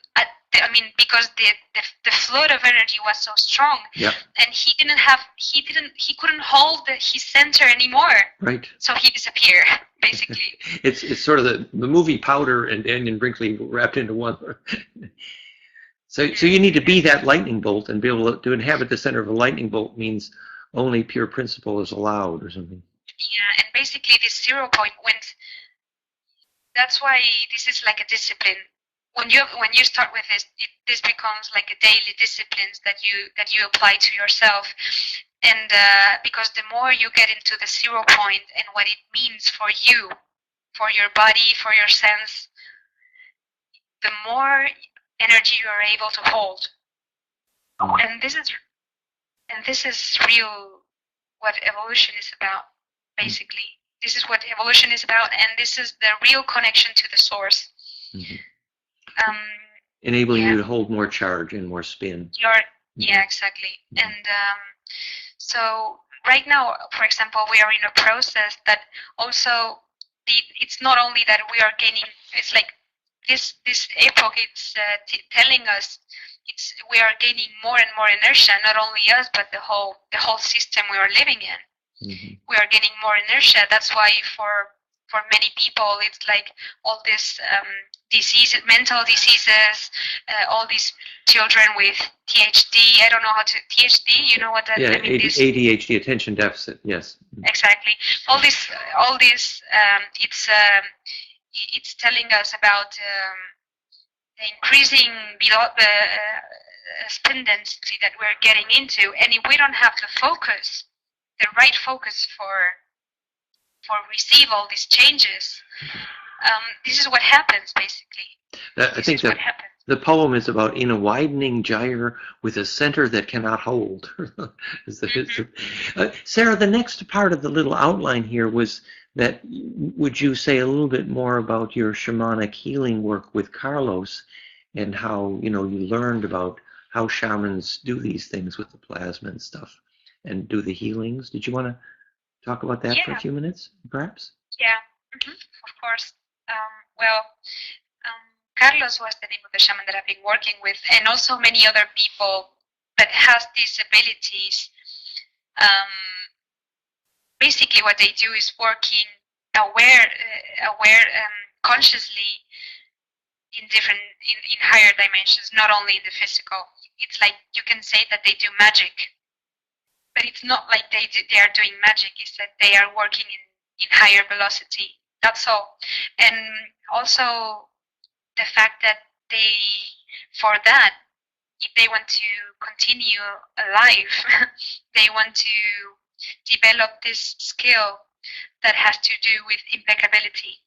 Because the flood of energy was so strong, and he couldn't hold his center anymore.
Right.
So he disappeared, basically.
It's sort of the movie Powder and Daniel Brinkley wrapped into one. So you need to be that lightning bolt, and be able to inhabit the center of a lightning bolt means only pure principle is allowed, or something.
Yeah, and basically this 0 point went. That's why this is like a discipline. When you start with this becomes like a daily discipline that you apply to yourself, and because the more you get into the 0 point and what it means for you, for your body, for your sense, the more energy you are able to hold. And this is real what evolution is about, basically. This is what evolution is about, and this is the real connection to the source.
Enabling you to hold more charge and more spin.
Yeah, exactly. And so right now, for example, we are in a process that also, it's not only that we are gaining, it's like this epoch, it's telling us we are gaining more and more inertia, not only us, but the whole system we are living in. We are getting more inertia. That's why for many people it's like all this diseases, mental diseases, all these children with THD. I don't know how to THD. You know what that?
Yeah,
I mean,
ADHD, attention deficit. Yes.
Exactly. All this. It's telling us about the increasing spin density that we're getting into, and if we don't have the right focus for receive all these changes, this is what happens basically.
I think that the poem is about in a widening gyre with a center that cannot hold. Sarah, the next part of the little outline here was that, would you say a little bit more about your shamanic healing work with Carlos and how, you learned about how shamans do these things with the plasma and stuff and do the healings? Did you want to talk about that for a few minutes, perhaps?
Yeah, of course. Well, Carlos was the name of the shaman that I've been working with, and also many other people that has these abilities. Basically, what they do is working aware, consciously in higher dimensions, not only in the physical. It's like you can say that they do magic, but it's not like they are doing magic. It's that they are working in higher velocity. That's all. And also the fact that for that, if they want to continue alive, they want to develop this skill that has to do with impeccability.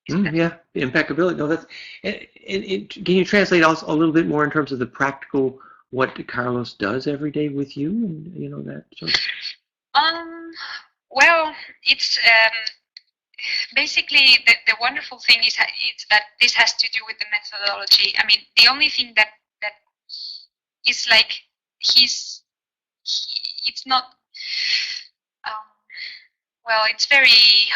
Yeah, impeccability. No, that's. Can you translate also a little bit more in terms of the practical, what Carlos does every day with you, and that? Sort of?
Well, it's basically the wonderful thing is that this has to do with the methodology. I mean, the only thing that is like it's not. Well, it's very.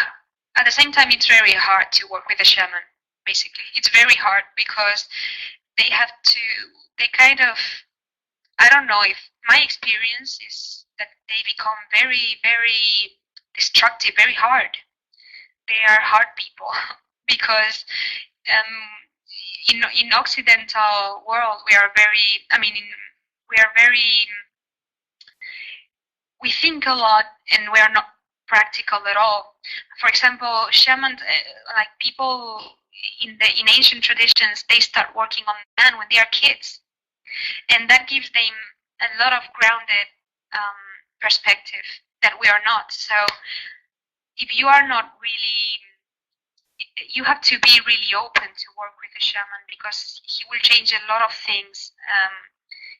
At the same time, it's very hard to work with a shaman. Basically, it's very hard because they kind of. I don't know if my experience is that they become very, very destructive, very hard. They are hard people because in Occidental world we are very. I mean, we think a lot and we are not practical at all. For example, shamans, like people in ancient traditions, they start working on man when they are kids. And that gives them a lot of grounded perspective that we are not. So if you are not really, you have to be really open to work with a shaman because he will change a lot of things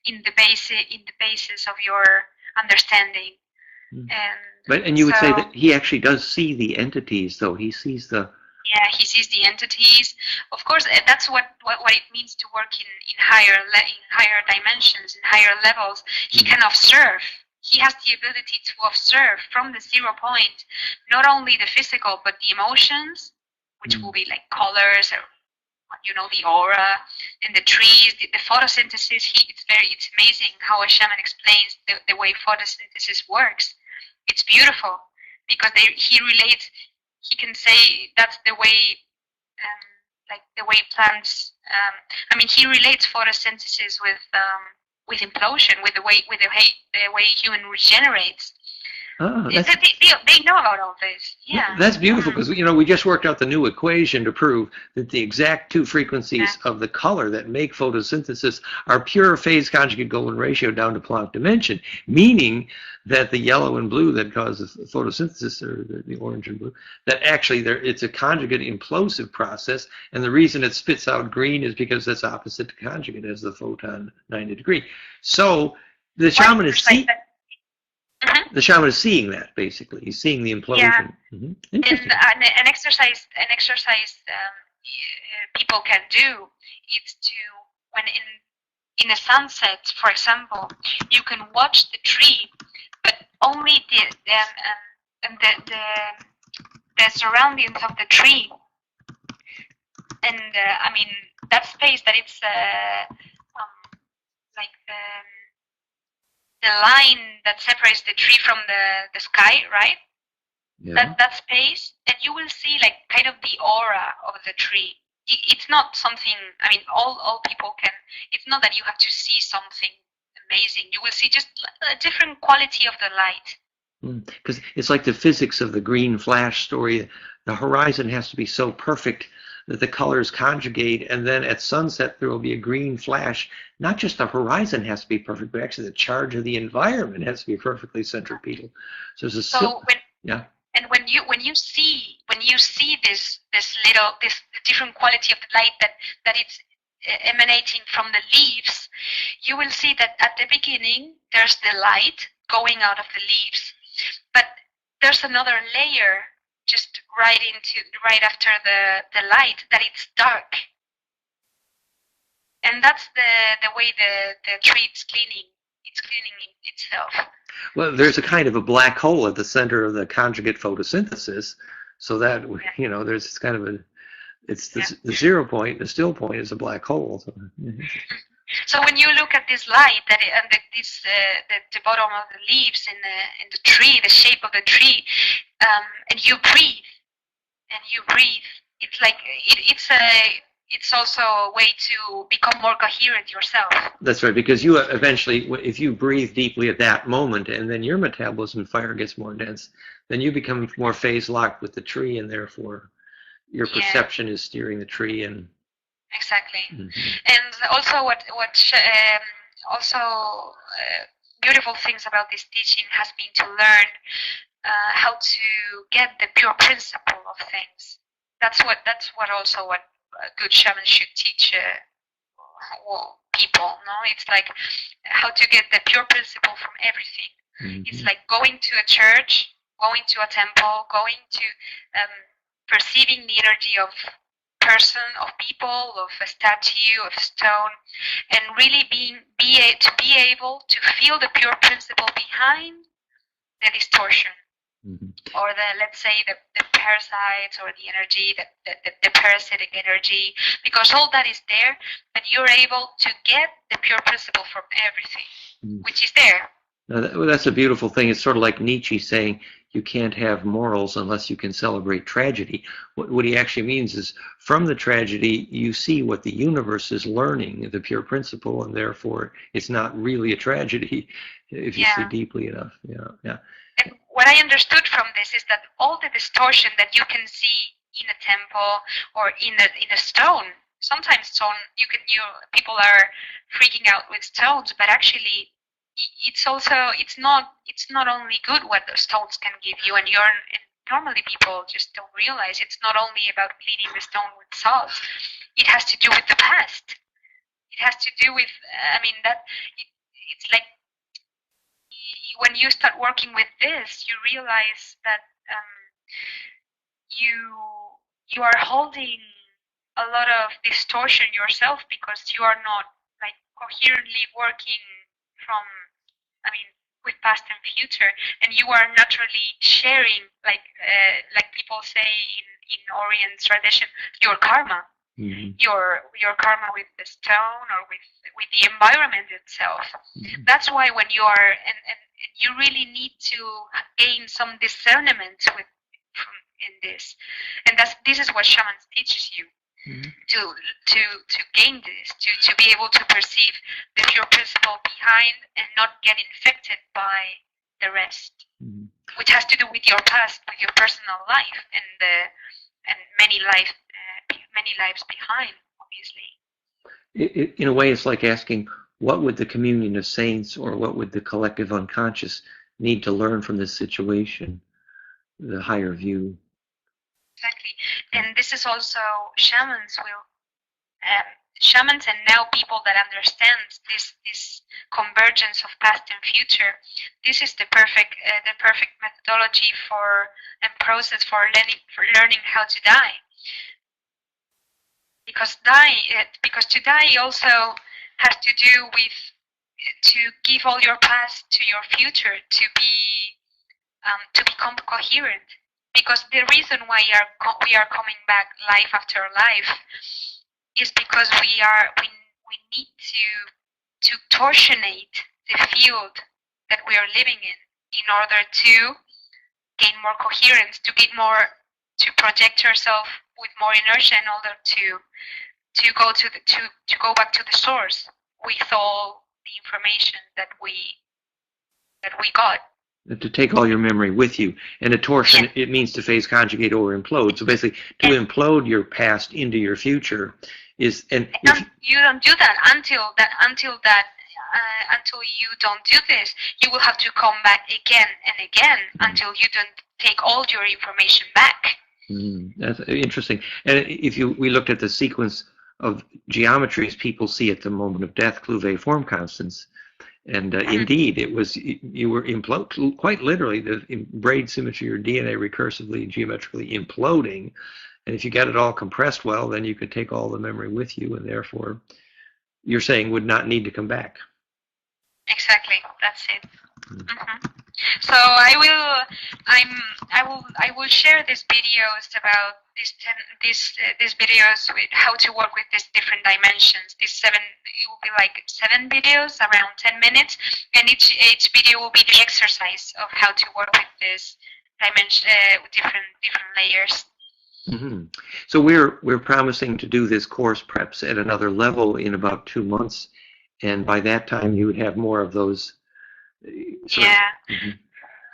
in the basis of your understanding.
And you would say that he actually does see the entities, though. He sees the.
Yeah, he sees the entities. Of course, that's what it means to work in higher dimensions, in higher levels. He can observe. He has the ability to observe from the 0 point, not only the physical but the emotions, which will be like colors or the aura and the trees, the photosynthesis. It's amazing how a shaman explains the way photosynthesis works. It's beautiful because he relates. He can say that's the way, like the way plants. I mean, he relates photosynthesis with implosion, with the way human regenerates.
Oh,
they know about all this. Yeah,
that's beautiful because we just worked out the new equation to prove that the exact two frequencies of the color that make photosynthesis are pure phase conjugate golden ratio down to Planck dimension, meaning that the yellow and blue that causes photosynthesis, or the orange and blue, that actually it's a conjugate implosive process, and the reason it spits out green is because that's opposite to conjugate as the photon 90 degree. So the shaman is the shaman is seeing that, basically. He's seeing the implosion.
Yeah.
Interesting.
And an exercise people can do is to, when in a sunset, for example, you can watch the tree, but only the surroundings of the tree. And I mean, that space that it's like the line that separates the tree from the sky, right?
Yeah.
That space, and you will see like kind of the aura of the tree. It's not something. I mean, all people can. It's not that you have to see something amazing. You will see just a different quality of the light.
Because it's like the physics of the green flash story. The horizon has to be so perfect that the colors conjugate, and then at sunset there will be a green flash. Not just the horizon has to be perfect, but actually the charge of the environment has to be perfectly centripetal. So there's a
And when you see when you see this different quality of the light that it's emanating from the leaves, you will see that at the beginning there's the light going out of the leaves, but there's another layer just right after the light, that it's dark. And that's the way the tree is cleaning. It's cleaning itself.
Well, there's a kind of a black hole at the center of the conjugate photosynthesis, so that, you know, there's kind of a, it's the 0 point, the still point is a black hole. So,
so when you look at this light the bottom of the leaves in the tree, the shape of the tree, and you breathe, it's like it's also a way to become more coherent yourself.
That's right, because you eventually, if you breathe deeply at that moment, and then your metabolism fire gets more dense, then you become more phase locked with the tree, and therefore your perception is steering the tree. And
exactly. And also beautiful things about this teaching has been to learn how to get the pure principle of things. That's what a good shaman should teach people. No, it's like how to get the pure principle from everything. It's like going to a church, going to a temple, going to perceiving the energy of person, of people, of a statue, of stone, and really be able to feel the pure principle behind the distortion. Or let's say the parasites, or the energy, the parasitic energy, because all that is there, but you're able to get the pure principle from everything, which is there.
Now that's a beautiful thing. It's sort of like Nietzsche saying you can't have morals unless you can celebrate tragedy. What he actually means is from the tragedy you see what the universe is learning, the pure principle, and therefore it's not really a tragedy if you see deeply enough.
And what I understood from this is that all the distortion that you can see in a temple or in a stone, sometimes stone, people are freaking out with stones, but actually it's not only good what the stones can give you, and normally people just don't realize it's not only about cleaning the stone with salt. It has to do with the past. It has to do with, it's like, when you start working with this, you realize that you are holding a lot of distortion yourself, because you are not like coherently working with past and future, and you are naturally sharing, like people say in Orient tradition, your karma. Your karma with the stone or with the environment itself. That's why when you are and you really need to gain some discernment in this, and this is what shamans teaches you to gain this, to be able to perceive the pure principle behind and not get infected by the rest, which has to do with your past, with your personal life, and many lives behind, obviously.
In a way, it's like asking, what would the communion of saints, or what would the collective unconscious need to learn from this situation, the higher view?
Exactly. And this is also shamans and now people that understand this convergence of past and future. This is the perfect methodology and process for learning how to die. Because to die also has to do with to give all your past to your future, to become coherent. Because the reason why we are coming back life after life is because we need to torsionate the field that we are living in order to gain more coherence, to project yourself with more inertia, in order to go back to the source with all the information that we got.
To take all your memory with you. And a torsion, it means to phase conjugate or implode. So basically, to implode your past into your future is...
you don't do that until you don't do this. You will have to come back again and again until you don't take all your information back.
That's interesting. And if we looked at the sequence of geometries people see at the moment of death, Clouvet form constants, and indeed, it was you were quite literally the braid symmetry or DNA recursively geometrically imploding. And if you got it all compressed well, then you could take all the memory with you, and therefore, you're saying would not need to come back.
Exactly, that's it. So I will share these videos about these videos with how to work with these different dimensions. It will be like 7 videos, around 10 minutes, and each video will be the exercise of how to work with this dimension, different layers.
So we're promising to do this course preps at another level in about 2 months, and by that time you would have more of those.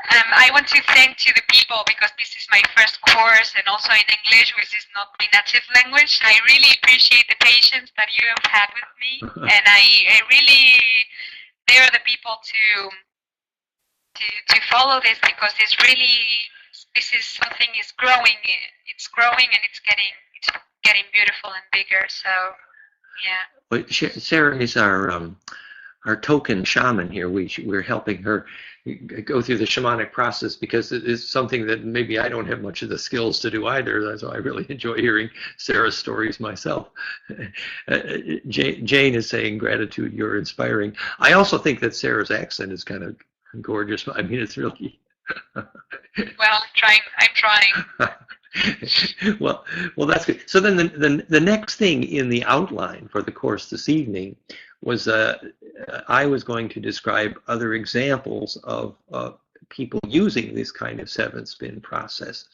I want to thank to the people because this is my first course and also in English, which is not my native language. I really appreciate the patience that you have had with me, and I really, they are the people to follow this because this is something is growing. It's growing and it's getting beautiful and bigger. So yeah.
Well, Sarah is our token shaman here. We're helping her go through the shamanic process because it is something that maybe I don't have much of the skills to do either. So I really enjoy hearing Sarah's stories myself. Jane is saying, gratitude, you're inspiring. I also think that Sarah's accent is kind of gorgeous. I mean, it's really...
Well, I'm trying.
well, that's good. So then the next thing in the outline for the course this evening was I was going to describe other examples of people using this kind of 7-spin process.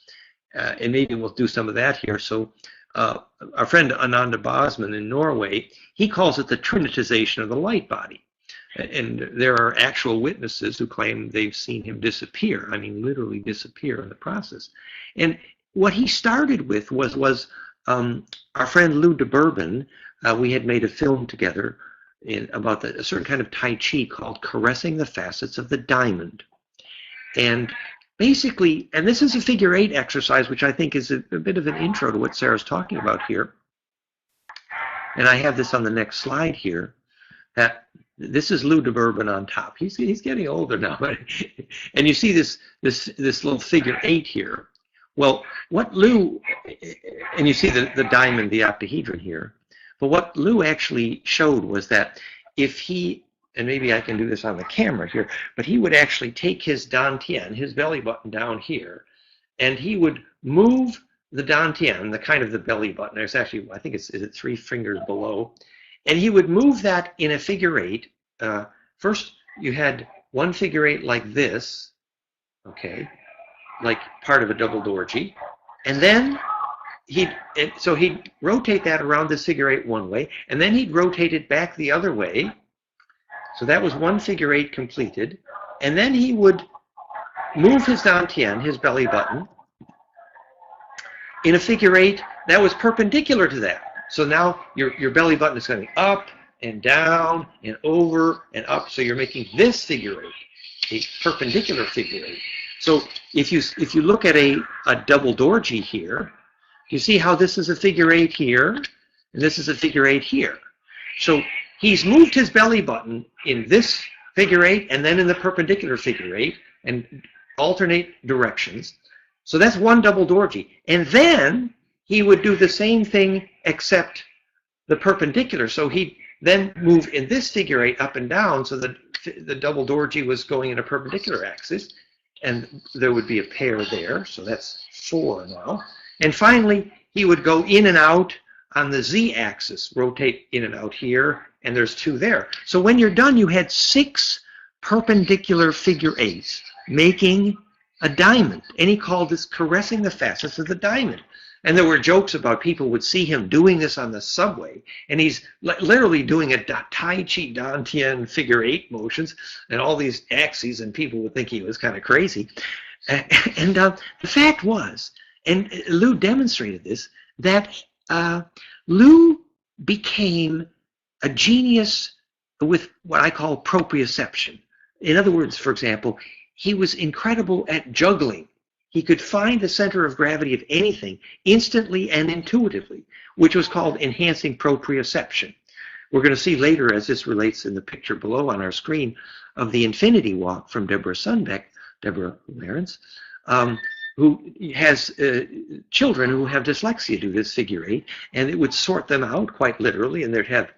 And maybe we'll do some of that here. So our friend Ananda Bosman in Norway, he calls it the trinitization of the light body. And there are actual witnesses who claim they've seen him disappear. I mean, literally disappear in the process. And what he started with was our friend Lou de Bourbon. We had made a film together about a certain kind of Tai Chi called Caressing the Facets of the Diamond. And basically, and this is a figure 8 exercise, which I think is a bit of an intro to what Sarah's talking about here. And I have this on the next slide here. That this is Lou de Bourbon on top. He's getting older now, and you see this little figure 8 here. Well, what Lou, and you see the diamond, the octahedron here. But what Lou actually showed was that if he, and maybe I can do this on the camera here, but he would actually take his dantian, his belly button down here, and he would move the dantian, the kind of the belly button. There's actually, I think is it 3 fingers below. And he would move that in a figure 8. First, you had one figure 8 like this, okay, like part of a double dorji. And then he'd rotate that around this figure 8 one way, and then he'd rotate it back the other way. So that was one figure 8 completed. And then he would move his dantian, his belly button, in a figure 8 that was perpendicular to that. So now your belly button is going up and down and over and up. So you're making this figure 8, a perpendicular figure 8. So if you look at a double dorji here, you see how this is a figure 8 here, and this is a figure 8 here. So he's moved his belly button in this figure 8 and then in the perpendicular figure 8 and alternate directions. So that's one double dorji. And then he would do the same thing except the perpendicular. So he'd then move in this figure 8 up and down so that the double dorji was going in a perpendicular axis, and there would be a pair there. So that's 4 now. And finally, he would go in and out on the z-axis, rotate in and out here, and there's 2 there. So when you're done, you had 6 perpendicular figure 8s making a diamond. And he called this caressing the facets of the diamond. And there were jokes about people would see him doing this on the subway, and he's literally doing a Tai Chi Dantian figure 8 motions and all these axes, and people would think he was kind of crazy. And the fact was, and Lou demonstrated this, that Lou became a genius with what I call proprioception. In other words, for example, he was incredible at juggling. he could find the center of gravity of anything instantly and intuitively, which was called enhancing proprioception. We're going to see later, as this relates in the picture below on our screen, of the Infinity Walk from Deborah Sundbeck, Deborah Lawrence, who has children who have dyslexia do this figure 8, and it would sort them out quite literally, and they'd have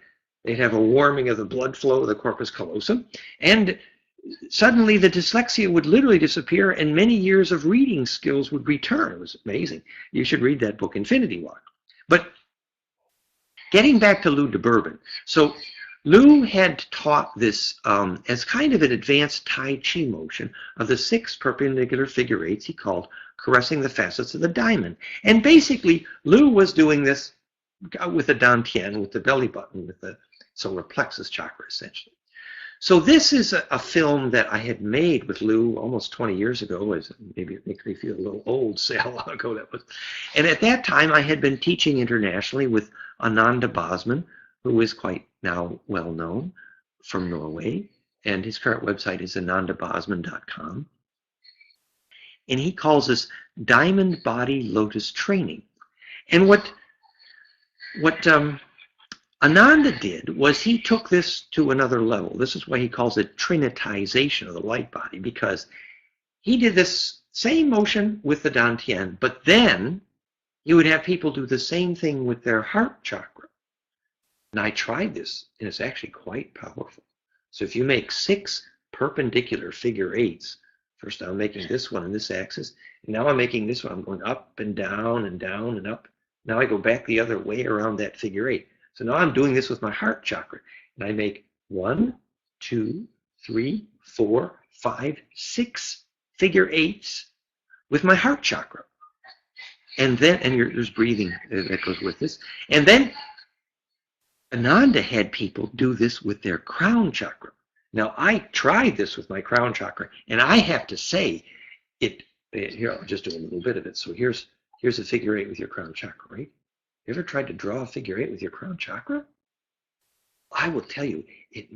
a warming of the blood flow of the corpus callosum, and suddenly the dyslexia would literally disappear, and many years of reading skills would return. It was amazing. You should read that book, Infinity Walk. But getting back to Lou DeBourbon, so Lou had taught this as kind of an advanced Tai Chi motion of the 6 perpendicular figure 8s he called caressing the facets of the diamond. And basically, Lou was doing this with the dantian, with the belly button, with the solar plexus chakra, essentially. So this is a film that I had made with Lou almost 20 years ago. As maybe it makes me feel a little old, say how long ago that was. And at that time, I had been teaching internationally with Ananda Bosman, who is quite now well known from Norway. And his current website is anandabosman.com. And he calls this Diamond Body Lotus Training. And what Ananda did was he took this to another level. This is why he calls it trinitization of the light body, because he did this same motion with the dantian, but then he would have people do the same thing with their heart chakra. And I tried this, and it's actually quite powerful. So if you make 6 perpendicular figure 8s, first I'm making this one on this axis, and now I'm making this one. I'm going up and down and down and up. Now I go back the other way around that figure 8. So now I'm doing this with my heart chakra, and I make 1, 2, 3, 4, 5, 6 figure 8s with my heart chakra. And then, there's breathing that goes with this. And then Ananda had people do this with their crown chakra. Now I tried this with my crown chakra, and I have to say, here I'll just do a little bit of it. So here's a figure 8 with your crown chakra, right? You ever tried to draw a figure 8 with your crown chakra? I will tell you, it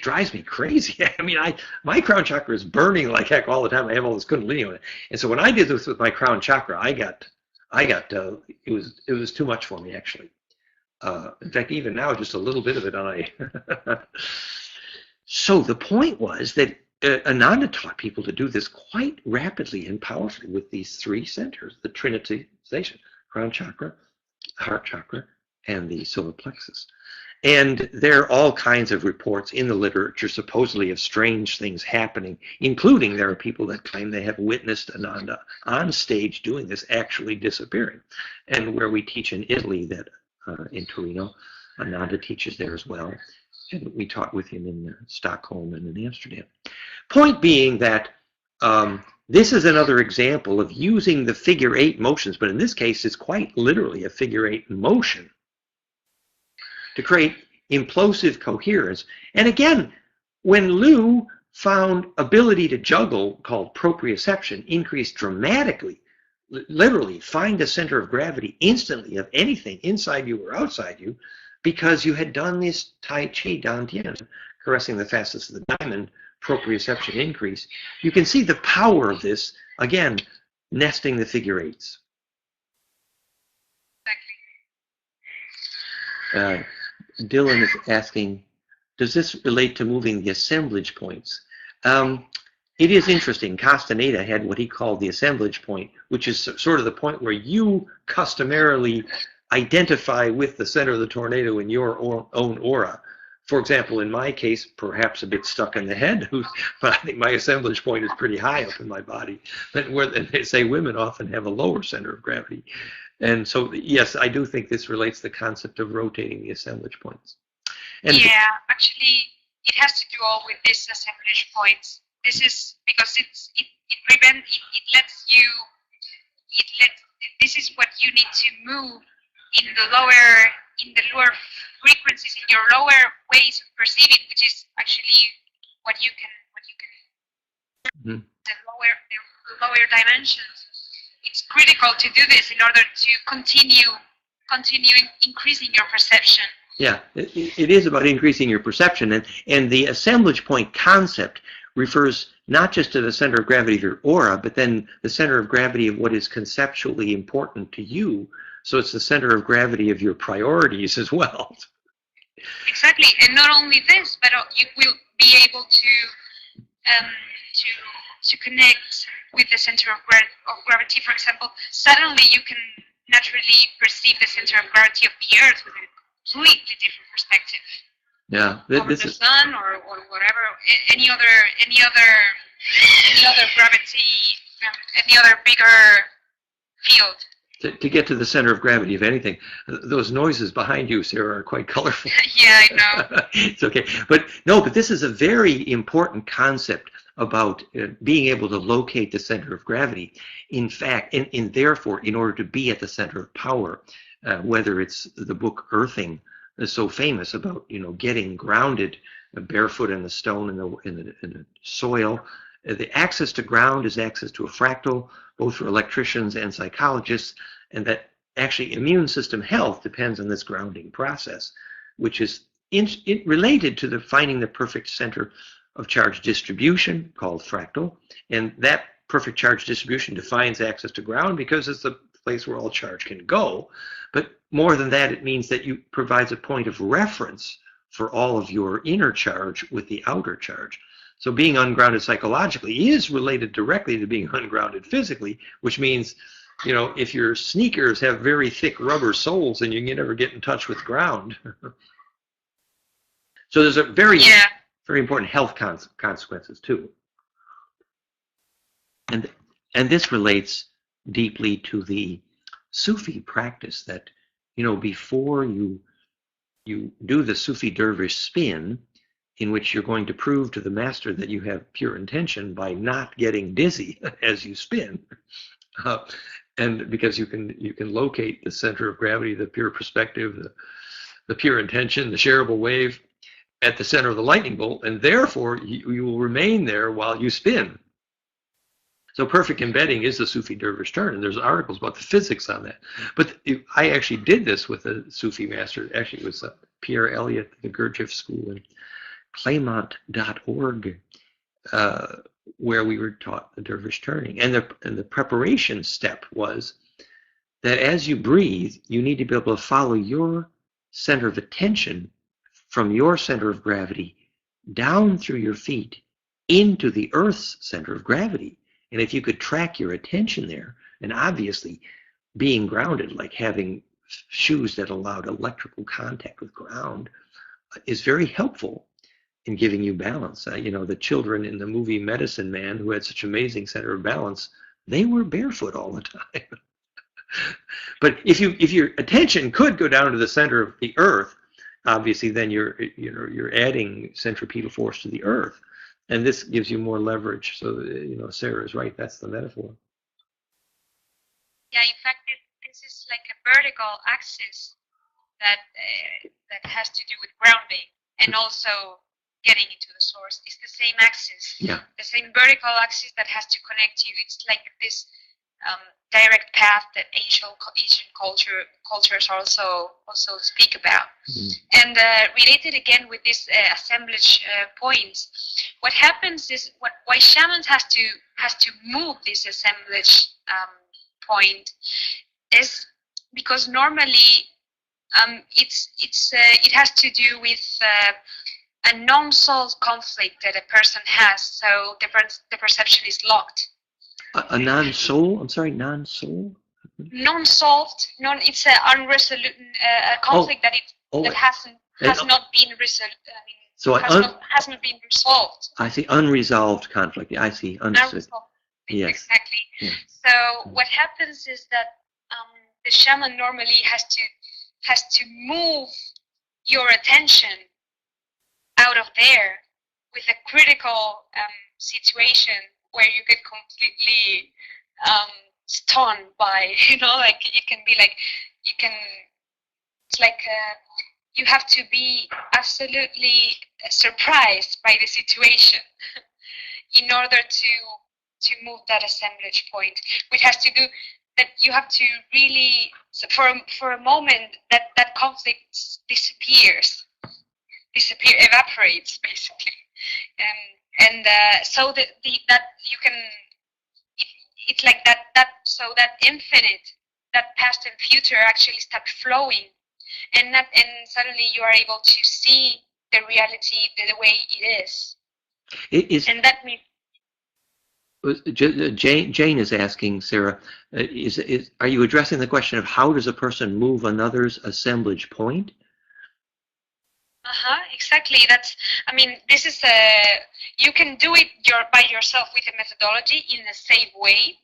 drives me crazy. I mean, my crown chakra is burning like heck all the time. I have all this kundalini on it. And so when I did this with my crown chakra, it was too much for me, actually. In fact, even now, just a little bit of it So the point was that Ananda taught people to do this quite rapidly and powerfully with these 3 centers, the trinitization, crown chakra, heart chakra, and the solar plexus. And there are all kinds of reports in the literature supposedly of strange things happening, including there are people that claim they have witnessed Ananda on stage doing this, actually disappearing. And where we teach in Italy, that in Torino, Ananda teaches there as well. And we taught with him in Stockholm and in Amsterdam. Point being that this is another example of using the figure 8 motions, but in this case, it's quite literally a figure 8 motion to create implosive coherence. And again, when Lou found ability to juggle, called proprioception, increased dramatically, literally find a center of gravity instantly of anything inside you or outside you, because you had done this Tai Chi dantian, caressing the facets of the diamond, proprioception increase. You can see the power of this, again, nesting the figure 8s. Dylan is asking, does this relate to moving the assemblage points? It is interesting. Castaneda had what he called the assemblage point, which is sort of the point where you customarily identify with the center of the tornado in your own aura. For example, in my case, perhaps a bit stuck in the head, but I think my assemblage point is pretty high up in my body. But where they say women often have a lower center of gravity. And so, yes, I do think this relates to the concept of rotating the assemblage points. And
yeah, actually, it has to do all with these assemblage points. This is because this is what you need to move in the lower frequencies, in your lower ways of perceiving, which is actually what you can the lower dimensions. It's critical to do this in order to continue increasing your perception.
Yeah, it is about increasing your perception, and the assemblage point concept refers not just to the center of gravity of your aura, but then the center of gravity of what is conceptually important to you. So it's the center of gravity of your priorities as well.
Exactly, and not only this, but you will be able to connect with the center of gravity. For example, suddenly you can naturally perceive the center of gravity of the Earth with a completely different perspective.
Yeah,
over the sun or whatever, any other gravity, any other bigger field.
To get to the center of gravity of anything. Those noises behind you, Sarah, are quite colorful.
Yeah, I know.
It's okay. But this is a very important concept about being able to locate the center of gravity. In fact, and therefore, in order to be at the center of power, whether it's the book Earthing is so famous about, getting grounded barefoot in the stone in the soil. The access to ground is access to a fractal, both for electricians and psychologists, and that actually immune system health depends on this grounding process, which is related to finding the perfect center of charge distribution, called fractal, and that perfect charge distribution defines access to ground because it's the place where all charge can go. But more than that, it means that you provides a point of reference for all of your inner charge with the outer charge. So being ungrounded psychologically is related directly to being ungrounded physically, which means, if your sneakers have very thick rubber soles, then you can never get in touch with ground. So there's a very important health consequences too. And this relates deeply to the Sufi practice that, before you do the Sufi dervish spin, in which you're going to prove to the master that you have pure intention by not getting dizzy as you spin, and because you can locate the center of gravity, the pure perspective, the pure intention, the shareable wave at the center of the lightning bolt, and therefore you will remain there while you spin. So perfect embedding is the Sufi dervish turn, and there's articles about the physics on that. But I actually did this with a Sufi master. Actually, it was Pierre Elliott, the Gurdjieff School in Claymont.org, where we were taught the dervish turning. And the preparation step was that as you breathe, you need to be able to follow your center of attention from your center of gravity down through your feet into the Earth's center of gravity. And if you could track your attention there, and obviously being grounded, like having shoes that allowed electrical contact with ground, is very helpful in giving you balance. The children in the movie Medicine Man, who had such amazing center of balance, they were barefoot all the time. But if your attention could go down to the center of the Earth, obviously then you're adding centripetal force to the Earth. And this gives you more leverage. So, Sarah is right. That's the metaphor.
Yeah, in fact, this is like a vertical axis that has to do with grounding and also getting into the source. It's the same axis.
Yeah. The
same vertical axis that has to connect you. It's like this direct path that Asian cultures also speak about. And related again with this assemblage points, what happens is why shamans has to move this assemblage point is because normally it has to do with a non-solved conflict that a person has, so the perception is locked.
A non-soul? I'm sorry, non-soul?
Non-solved. It's an unresolved conflict that has not been resolved. Hasn't been resolved.
I see, unresolved conflict. I see, understood. Yes.
Exactly. Yes. So what happens is that the shaman normally has to move your attention out of there with a critical situation where you get completely stunned by, you have to be absolutely surprised by the situation in order to move that assemblage point, which has to do that you have to really, for a moment, that conflict evaporates basically, and so that you can, it's like that so that infinite, that past and future actually start flowing, and suddenly you are able to see the reality the way it is. And that means
Jane is asking, Sarah, are you addressing the question of how does a person move another's assemblage point?
Exactly. I mean, this is you can do it by yourself with a methodology in a safe way,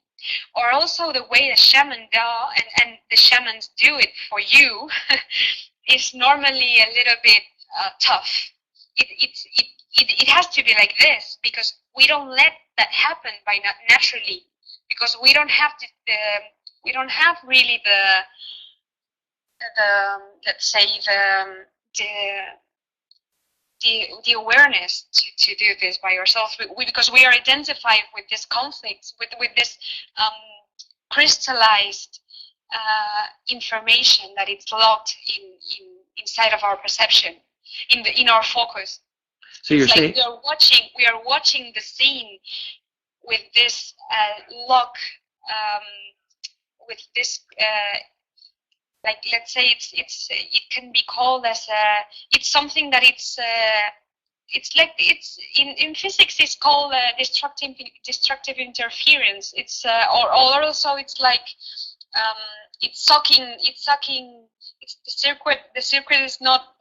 or also the way the shaman does, and the shamans do it for you, is normally a little bit tough. It has to be like this, because we don't let that happen naturally, because we don't have we don't have really let's say the awareness to do this by yourself, because we are identified with this conflict, with this crystallized information that it's locked inside of our perception, in our focus. So you're saying we are watching the scene with this lock, with this like, let's say it can be called as it's something that it's like in physics it's called destructive interference. It's or also it's like it's sucking. It's the circuit is not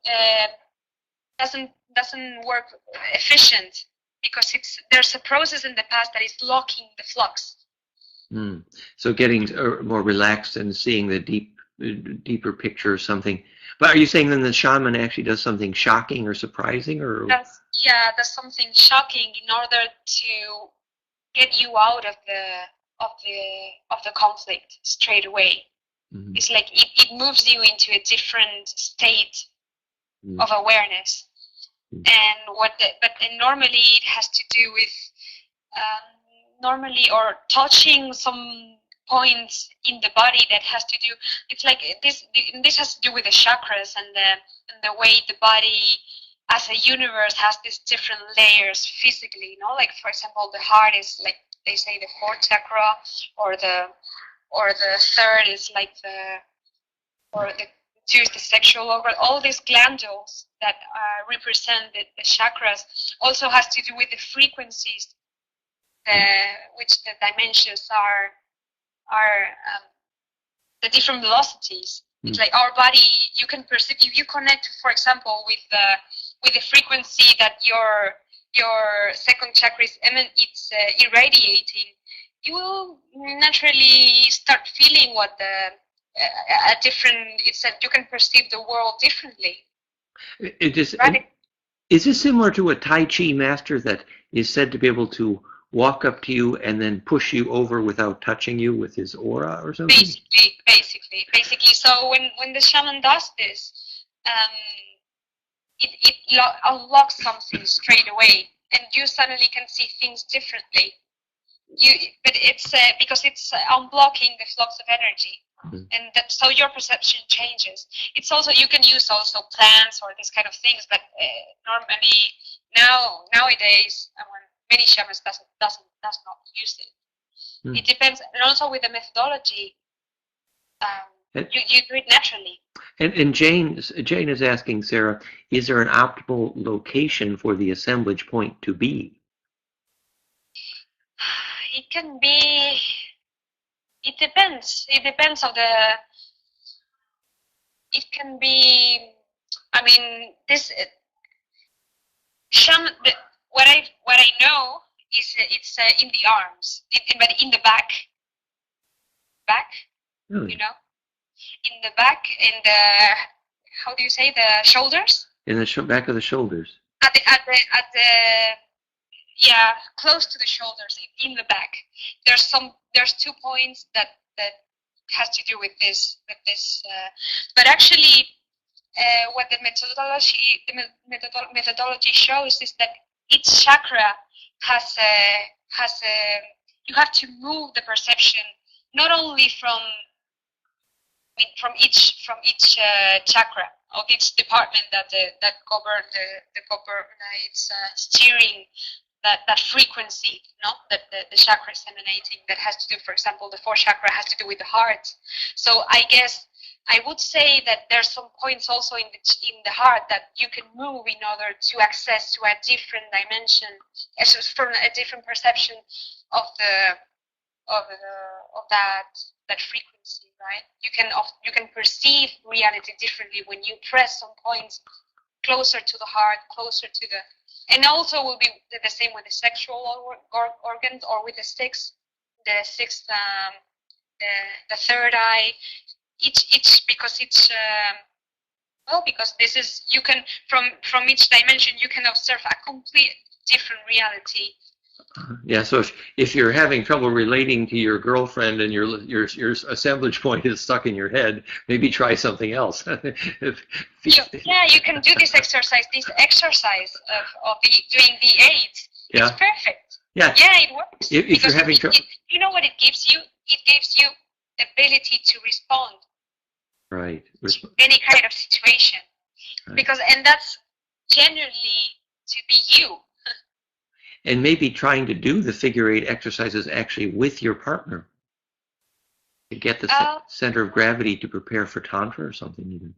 doesn't work efficient, because there's a process in the past that is locking the flux.
So getting more relaxed and seeing the deeper picture or something. But are you saying then the shaman actually does something shocking or surprising, or?
Does something shocking in order to get you out of the conflict straight away. Mm-hmm. It's like it moves you into a different state of awareness. And normally it has to do with or touching some points in the body that has to do. It's like this has to do with the chakras and the way the body as a universe has these different layers physically. Like, for example, the heart is like they say the fourth chakra, or the third is like the two is the sexual organ. All these glandules that represent the chakras also has to do with the frequencies, which the dimensions are the different velocities. It's like our body, you can perceive, if you connect, for example, with the frequency that your second chakra is irradiating, you will naturally start feeling what you can perceive the world differently.
Is this similar to a Tai Chi master that is said to be able to walk up to you and then push you over without touching you with his aura or something?
Basically. So when the shaman does this, it unlocks something straight away, and you suddenly can see things differently. But it's because it's unblocking the flux of energy, and so your perception changes. It's also, you can use also plants or these kind of things, but normally nowadays, many shamans does not use it. It depends, and also with the methodology, you do it naturally.
And Jane is asking, Sarah, is there an optimal location for the assemblage point to be?
It can be. It depends. It depends on the. It can be. I mean, this shaman. What I know is it's in the arms, but in the back.
Really?
In the back, in the, how do you say, the shoulders?
In the back of the shoulders.
At the close to the shoulders, in the back. There's 2 points that has to do with this. But actually, what the methodology shows is that each chakra has you have to move the perception not only from each chakra, or each department that govern it's steering that frequency, no, that the chakra is emanating, that has to do, for example, the fourth chakra has to do with the heart. So I guess I would say that there's some points also in the heart that you can move in order to access to a different dimension, from a different perception of that frequency, right? You can perceive reality differently when you press some points closer to the heart, closer to the, and also will be the same with the sexual organs, or with the sixth, the third eye. Each because it's because this is, you can from each dimension you can observe a complete different reality.
Yeah, so if you're having trouble relating to your girlfriend and your assemblage point is stuck in your head, maybe try something else.
Yeah, you can do this exercise of doing the 8.
Yeah.
It's perfect.
Yeah,
it works.
If you're having trouble,
you know what it gives you? It gives you the ability to respond.
Right.
To any kind of situation. Right. And that's generally to be you.
And maybe trying to do the figure 8 exercises actually with your partner to get the center of gravity to prepare for tantra or something even.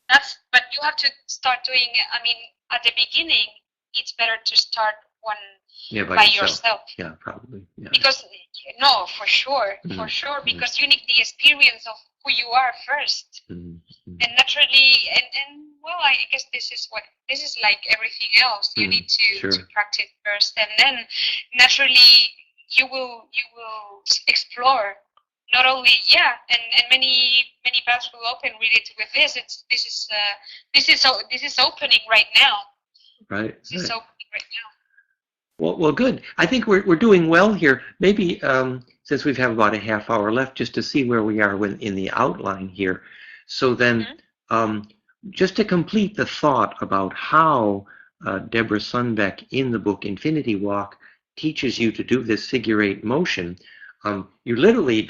But you have to start doing, I mean, at the beginning, it's better to start one by yourself.
Yeah, probably. Yeah.
Because, no, for sure, because you need the experience of who you are first. And naturally, and well, I guess this is like everything else. You need to practice first, and then naturally you will explore. Not only and many paths will open related with this. This is opening right now.
Right.
This is opening right now.
Well, good. I think we're doing well here. Maybe since we have about a half hour left, just to see where we are in the outline here. So then, just to complete the thought about how Deborah Sundbeck in the book Infinity Walk teaches you to do this figure 8 motion, you literally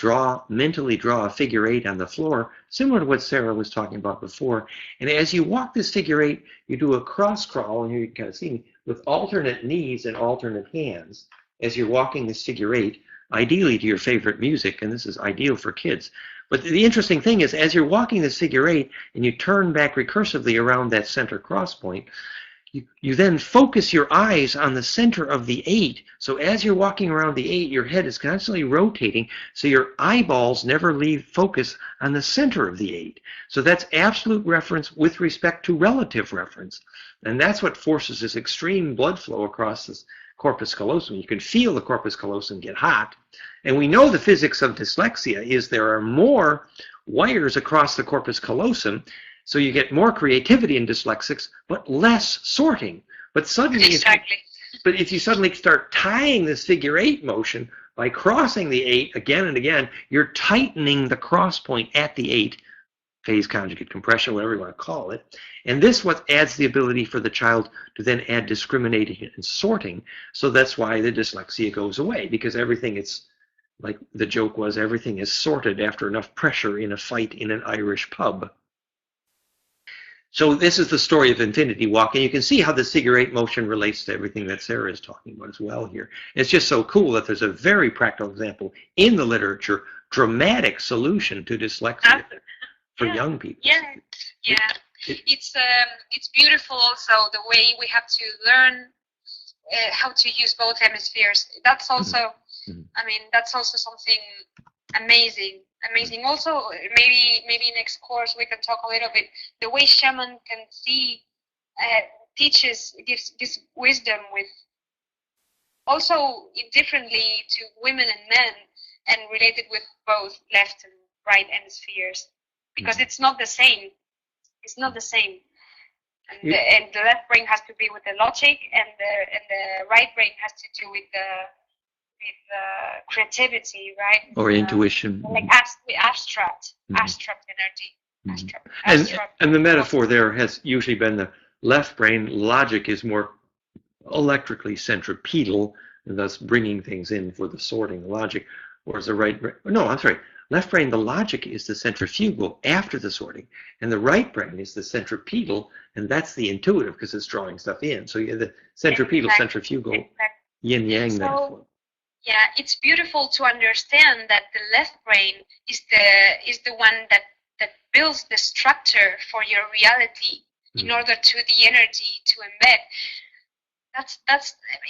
mentally draw a figure 8 on the floor, similar to what Sarah was talking about before. And as you walk this figure 8, you do a cross crawl, and here you can kind of see me, with alternate knees and alternate hands as you're walking this figure 8, ideally to your favorite music, and this is ideal for kids. But the interesting thing is, as you're walking this figure 8 and you turn back recursively around that center cross point, you then focus your eyes on the center of the 8. So as you're walking around the 8, your head is constantly rotating, so your eyeballs never leave focus on the center of the 8. So that's absolute reference with respect to relative reference. And that's what forces this extreme blood flow across this corpus callosum. You can feel the corpus callosum get hot. And we know the physics of dyslexia is there are more wires across the corpus callosum, so you get more creativity in dyslexics, but less sorting. But suddenly, if you suddenly start tying this figure 8 motion by crossing the 8 again and again, you're tightening the cross point at the 8, phase conjugate compression, whatever you want to call it. And this what adds the ability for the child to then add discriminating and sorting. So that's why the dyslexia goes away, because everything is, like the joke was, everything is sorted after enough pressure in a fight in an Irish pub. So this is the story of Infinity Walk, and you can see how the figure 8 motion relates to everything that Sarah is talking about as well here. It's just so cool that there's a very practical example in the literature, dramatic solution to dyslexia for young people.
It's beautiful also the way we have to learn how to use both hemispheres. That's also, I mean, that's also something amazing. Also, maybe next course we can talk a little bit the way shaman can see, gives wisdom with also differently to women and men, and related with both left and right hemispheres, because it's not the same. It's not the same. And the left brain has to be with the logic, and the right brain has to do with creativity, right?
Or intuition.
Like abstract energy.
And the metaphor there has usually been the left brain logic is more electrically centripetal, and thus bringing things in for the sorting logic, whereas the right brain, Left brain, the logic is the centrifugal after the sorting, and the right brain is the centripetal, and that's the intuitive because it's drawing stuff in. So you have the centripetal, centrifugal, yin-yang metaphor.
Yeah, it's beautiful to understand that the left brain is the one that builds the structure for your reality in order to the energy to embed.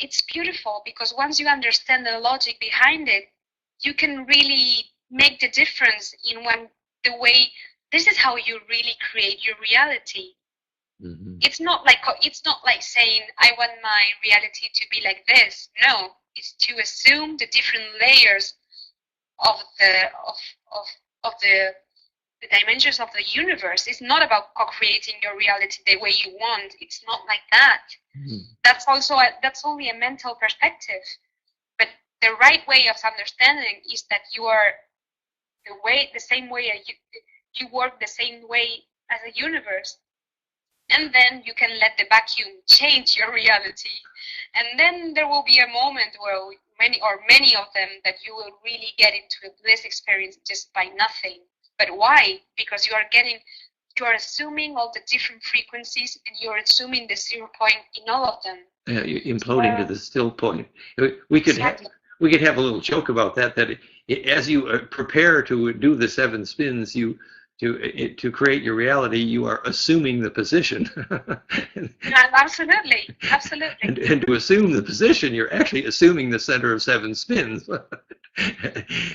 It's beautiful because once you understand the logic behind it, you can really make the difference in the way. This is how you really create your reality. It's not like saying I want my reality to be like this. No, it's to assume the different layers of the dimensions of the universe. It's not about co-creating your reality the way you want. It's not like that. That's only a mental perspective. But the right way of understanding is that you are the same way you work the same way as a universe. And then you can let the vacuum change your reality. And then there will be a moment where many of them that you will really get into a bliss experience just by nothing. But why? Because you are assuming all the different frequencies and you're assuming the 0 point in all of them.
Yeah, you're imploding to the still point. We could have a little joke about that as you prepare to do the 7 spins, to create your reality, you are assuming the position.
Absolutely.
And to assume the position, you're actually assuming the center of 7 spins.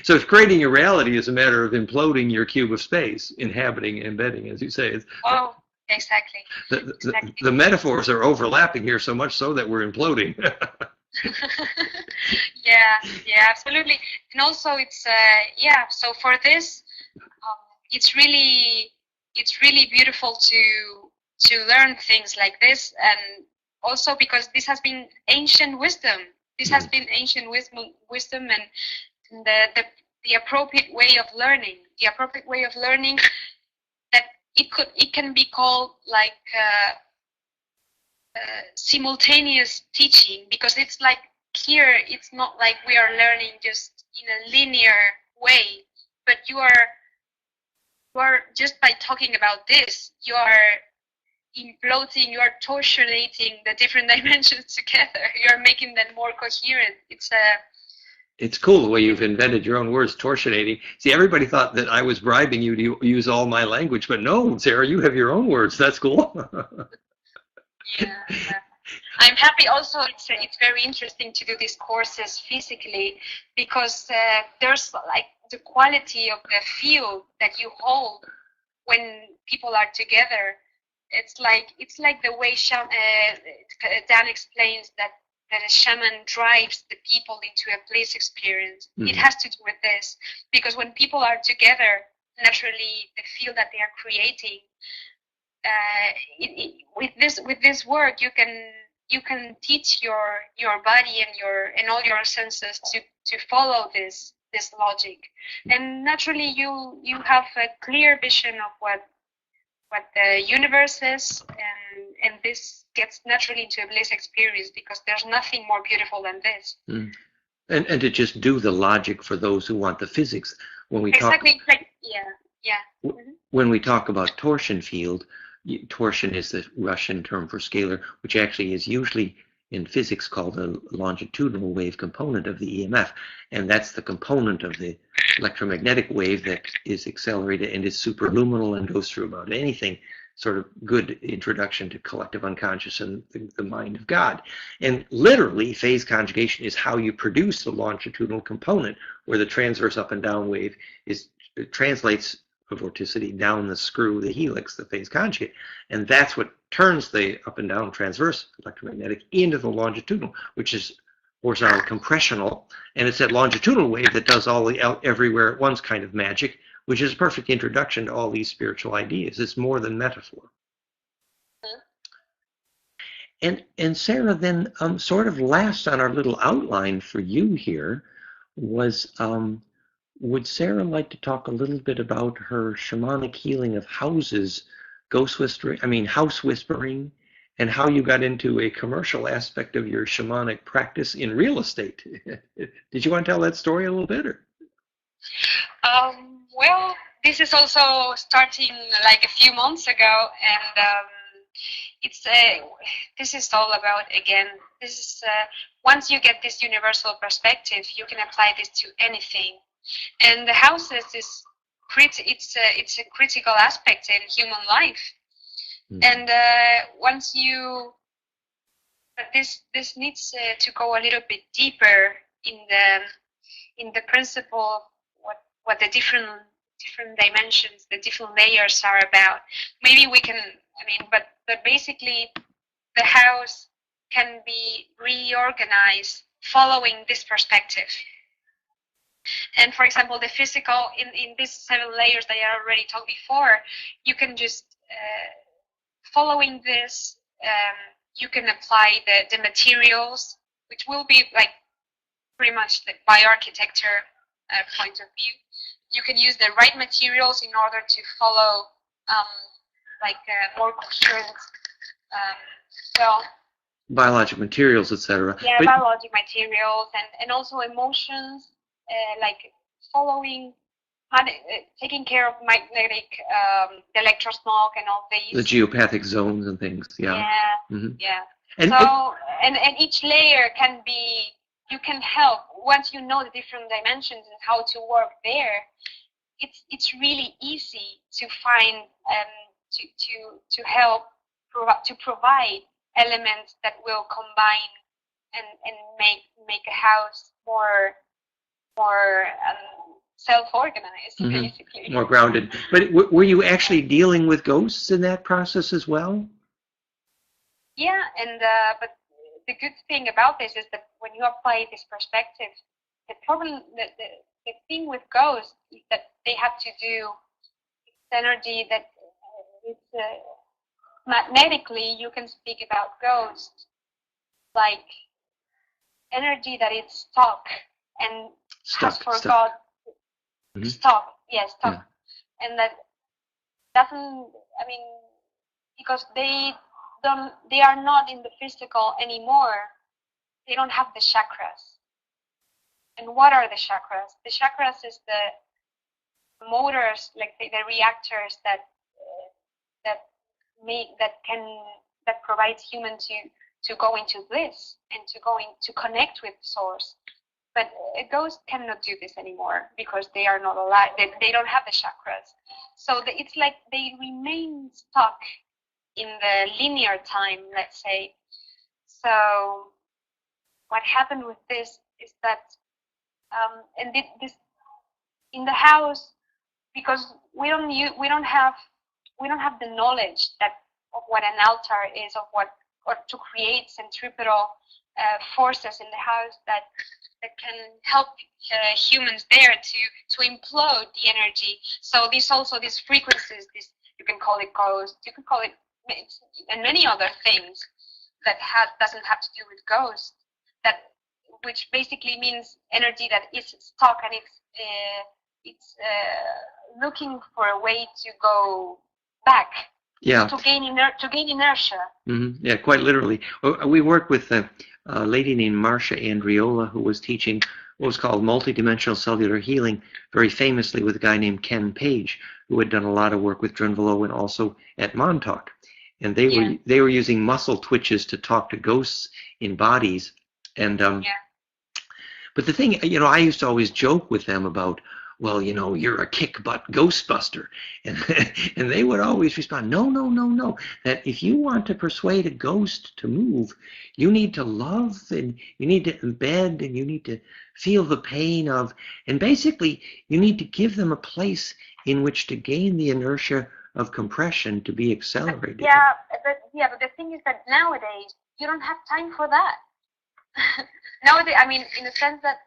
So if creating your reality is a matter of imploding your cube of space, inhabiting, embedding, as you say.
Exactly.
The metaphors are overlapping here so much so that we're imploding.
Yeah, absolutely. And also it's so for this it's really beautiful to learn things like this, and also because this has been ancient wisdom. This has been ancient wisdom and the appropriate way of learning. The appropriate way of learning that it can be called like simultaneous teaching, because it's like here it's not like we are learning just in a linear way, but you are just by talking about this, you are imploding, you are torsionating the different dimensions together. You are making them more coherent.
It's cool the way you've invented your own words, torsionating. See, everybody thought that I was bribing you to use all my language, but no, Sarah, you have your own words. That's cool.
Yeah. I'm happy also. It's very interesting to do these courses physically, because there's like the quality of the field that you hold when people are together. It's like the way Dan explains that a shaman drives the people into a bliss experience. It has to do with this, because when people are together, naturally the field that they are creating, with this work you can teach your body and all your senses to follow this logic, and naturally you have a clear vision of what the universe is, and this gets naturally into a bliss experience, because there's nothing more beautiful than this.
And to just do the logic for those who want the physics. When we when we talk about torsion field, torsion is the Russian term for scalar, which actually is usually in physics called a longitudinal wave component of the EMF, and that's the component of the electromagnetic wave that is accelerated and is superluminal and goes through about anything. Sort of good introduction to collective unconscious and the mind of God. And literally, phase conjugation is how you produce the longitudinal component, where the transverse up and down wave translates a vorticity down the screw, the helix, the phase conjugate, and that's what turns the up and down transverse electromagnetic into the longitudinal, which is horizontal compressional, and it's that longitudinal wave that does all the everywhere at once kind of magic, which is a perfect introduction to all these spiritual ideas. It's more than metaphor. And Sarah, then sort of last on our little outline for you here was, would Sarah like to talk a little bit about her shamanic healing of houses, house whispering, and how you got into a commercial aspect of your shamanic practice in real estate? Did you want to tell that story a little bit? Or?
Well, this is also starting like a few months ago, and it's this is all about, again, this is once you get this universal perspective, you can apply this to anything. And the houses is it's a critical aspect in human life. And once you, but this needs to go a little bit deeper in the principle of what the different dimensions, the different layers are about. Maybe we can, I mean, but basically the house can be reorganized following this perspective. And for example, the physical, in these 7 layers that I already talked before, you can just, following this, you can apply the materials, which will be like pretty much by architecture point of view. You can use the right materials in order to follow more coherent,
biologic materials, etc.
Yeah, biologic materials and also emotions, like following, taking care of magnetic, the electrosmog and all these.
The geopathic zones and things, yeah.
Yeah,
mm-hmm.
Yeah. And each layer can be, you can help, once you know the different dimensions and how to work there, it's really easy to find, to help, to provide elements that will combine and make a house more self-organized,
mm-hmm.
basically.
More grounded. But were you actually dealing with ghosts in that process as well?
Yeah, and but the good thing about this is that when you apply this perspective, the problem, the thing with ghosts is that they have to do energy that it's magnetically. You can speak about ghosts like energy that is stuck and has forgot.
Mm-hmm.
Stuck, yes, stuck, yeah. And that doesn't. I mean, because they are not in the physical anymore. They don't have the chakras. And what are the chakras? The chakras is the motors, like the reactors that provides human to go into bliss and to connect with source. But a ghost cannot do this anymore because they are not alive. They don't have the chakras. So it's like they remain stuck in the linear time, let's say. So what happened with this is that, and this in the house, because we don't have the knowledge of what an altar is, or to create centripetal forces in the house that can help humans there to implode the energy. So these frequencies, you can call it ghost, you can call it, and many other things that doesn't have to do with ghost, which basically means energy that is stuck and it's looking for a way to go back.
Yeah.
To gain inertia.
Mm-hmm. Yeah, quite literally. We worked with a lady named Marcia Andriola, who was teaching what was called multidimensional cellular healing, very famously with a guy named Ken Page, who had done a lot of work with Drunvalo and also at Montauk. And they were using muscle twitches to talk to ghosts in bodies. And but the thing, I used to always joke with them about, well, you're a kick-butt ghostbuster. And they would always respond, no. That if you want to persuade a ghost to move, you need to love, and you need to embed, and you need to feel the pain of, and basically you need to give them a place in which to gain the inertia of compression to be accelerated.
But the thing is that nowadays, you don't have time for that. Nowadays, I mean, in the sense that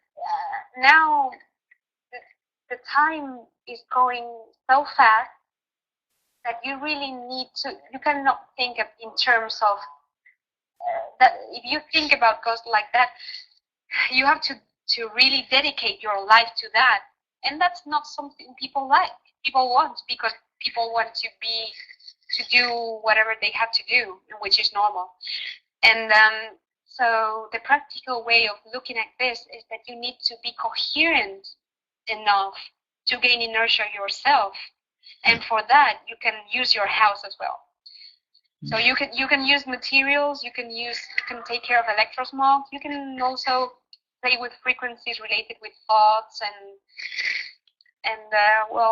now the time is going so fast that you really need to, you cannot think of in terms of that. If you think about ghosts like that, you have to really dedicate your life to that. And that's not something people like. People want, because people want to do whatever they have to do, which is normal. And so the practical way of looking at this is that you need to be coherent enough to gain inertia yourself. And for that, you can use your house as well. So you can use materials, you can take care of electrosmog. You can also play with frequencies related with thoughts and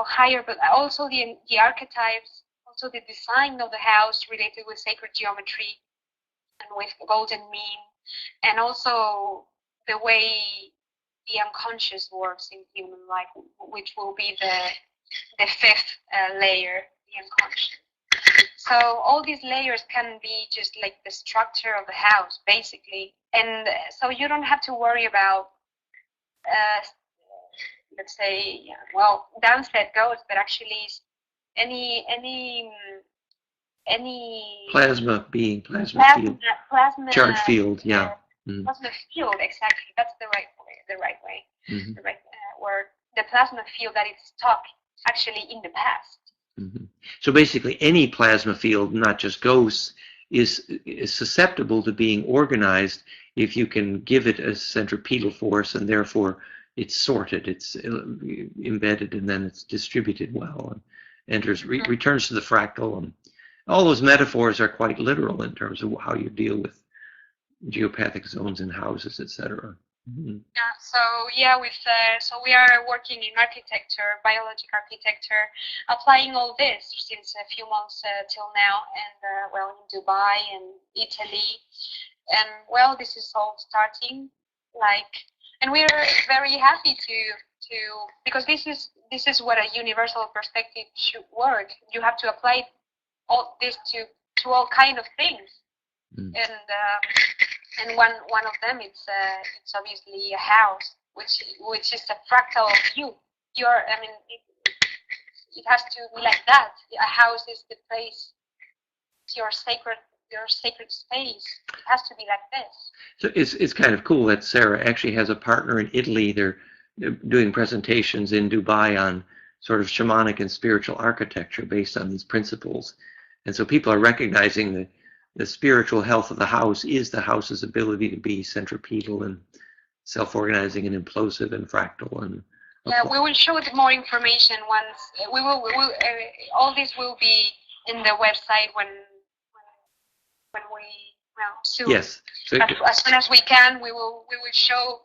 higher, but also the archetypes, also the design of the house related with sacred geometry and with golden mean, and also the way the unconscious works in human life, which will be the fifth layer, the unconscious. So all these layers can be just like the structure of the house, basically. And so you don't have to worry about, let's say, downset ghosts, but actually any
plasma field, charge field, yeah.
Plasma field, exactly. That's the right way,
Mm-hmm.
the right word. The plasma field that is stuck actually in the past.
Mm-hmm. So basically, any plasma field, not just ghosts, is susceptible to being organized if you can give it a centripetal force, and therefore it's sorted, it's embedded, and then it's distributed well and enters, returns to the fractal. And all those metaphors are quite literal in terms of how you deal with geopathic zones in houses, etc. Mm-hmm.
Yeah, so we are working in architecture, biologic architecture, applying all this since a few months till now, and in Dubai and Italy, and this is all starting, and we're very happy to because this is what a universal perspective should work. You have to apply all this to all kind of things, and one of them it's obviously a house, which is a fractal of you. It has to be like that. A house is the place, it's your sacred space. It has to be like this.
So it's kind of cool that Sarah actually has a partner in Italy. They're doing presentations in Dubai on sort of shamanic and spiritual architecture based on these principles. And so people are recognizing the spiritual health of the house is the house's ability to be centripetal and self-organizing and implosive and fractal. And
we will show more information once we will all this will be in the website when we soon.
Yes. So
as soon as we can, we will show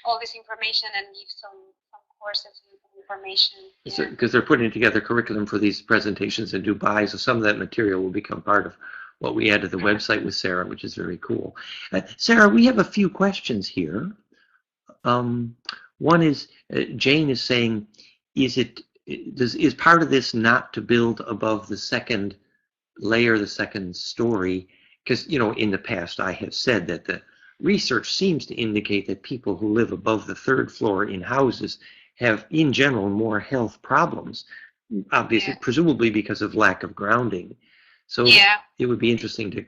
all this information and give some courses and information.
Because they're putting together curriculum for these presentations in Dubai, so some of that material will become part of what we add to the website with Sarah, which is very cool. Sarah, we have a few questions here. One is, Jane is saying, is part of this not to build above the second layer, the second story? Because, in the past I have said that the research seems to indicate that people who live above the third floor in houses have, in general, more health problems, obviously, presumably because of lack of grounding. So it would be interesting to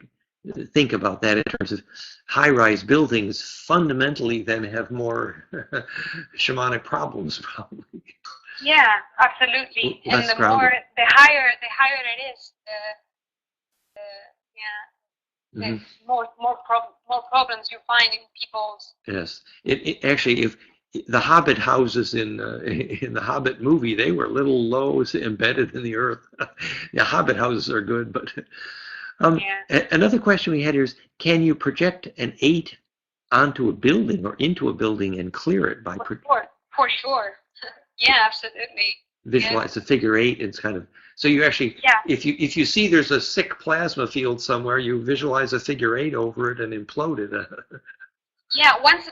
think about that in terms of high-rise buildings fundamentally then have more shamanic problems, probably.
Yeah, absolutely. And the higher it is, the more problems you find in people's.
Yes, actually, if the Hobbit houses in the Hobbit movie, they were little lows embedded in the earth. The Hobbit houses are good, but another question we had here is: can you project an 8 onto a building or into a building and clear it by?
For sure. Yeah, absolutely.
Visualize a figure 8. It's kind of so you actually if you see there's a sick plasma field somewhere, you visualize a figure 8 over it and implode it.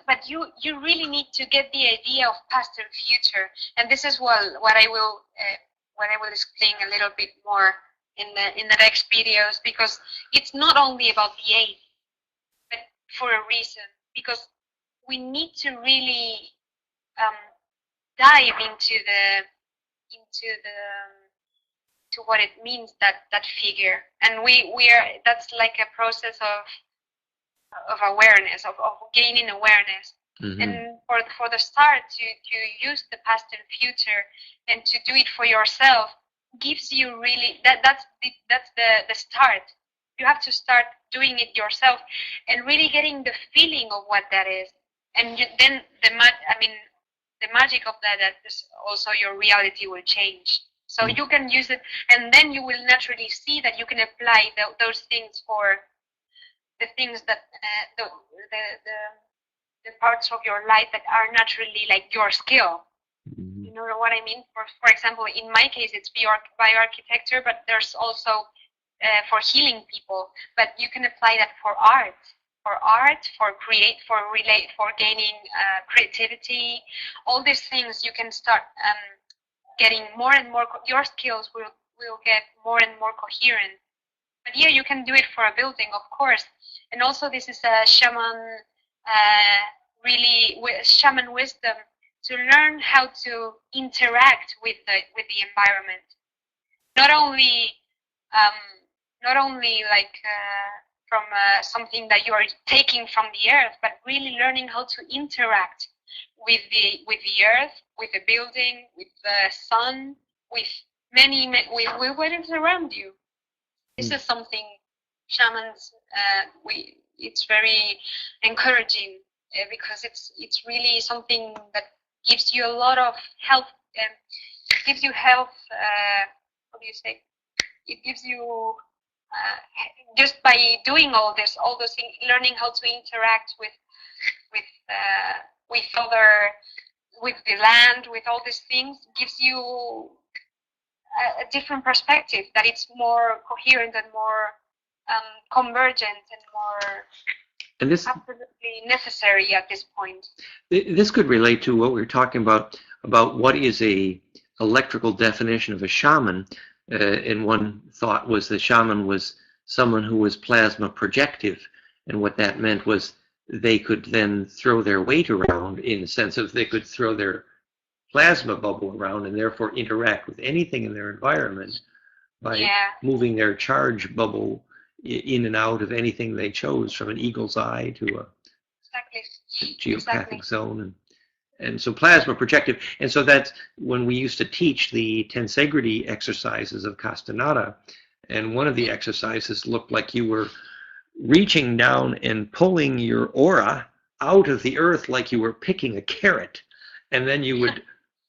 But you really need to get the idea of past and future, and this is what I will explain a little bit more in the next videos, because it's not only about the 8, but for a reason, because we need to really dive into what it means, that figure, and that's like a process of awareness, of gaining awareness. And for the start to use the past and future and to do it for yourself gives you really that's the start. You have to start doing it yourself and really getting the feeling of what that is, and then the magic of that is also your reality will change. So you can use it, and then you will naturally see that you can apply those things for the things that the parts of your life that are naturally like your skill. You know what I mean? For example, in my case, it's bioarchitecture, but there's also for healing people. But you can apply that for art, for gaining creativity. All these things you can start getting more and more. Your skills will get more and more coherent. But yeah, you can do it for a building, of course. And also, this is a shaman, shaman wisdom, to learn how to interact with the environment. Not only like from something that you are taking from the earth, but really learning how to interact with the earth, with the building, with the sun, with with what is around you. This is something shamans it's very encouraging because it's really something that gives you a lot of health. Gives you health. How do you say? It gives you just by doing all those things, learning how to interact with the land, with all these things, gives you a different perspective, that it's more coherent and more convergent and more absolutely necessary at this point.
This could relate to what we were talking about what is a electrical definition of a shaman. And one thought was the shaman was someone who was plasma projective, and what that meant was they could then throw their weight around, in the sense of they could throw their plasma bubble around and therefore interact with anything in their environment by moving their charge bubble in and out of anything they chose, from an eagle's eye to a geopathic zone. And so plasma projective. And so that's when we used to teach the tensegrity exercises of Castaneda. And one of the exercises looked like you were reaching down and pulling your aura out of the earth like you were picking a carrot. And then you would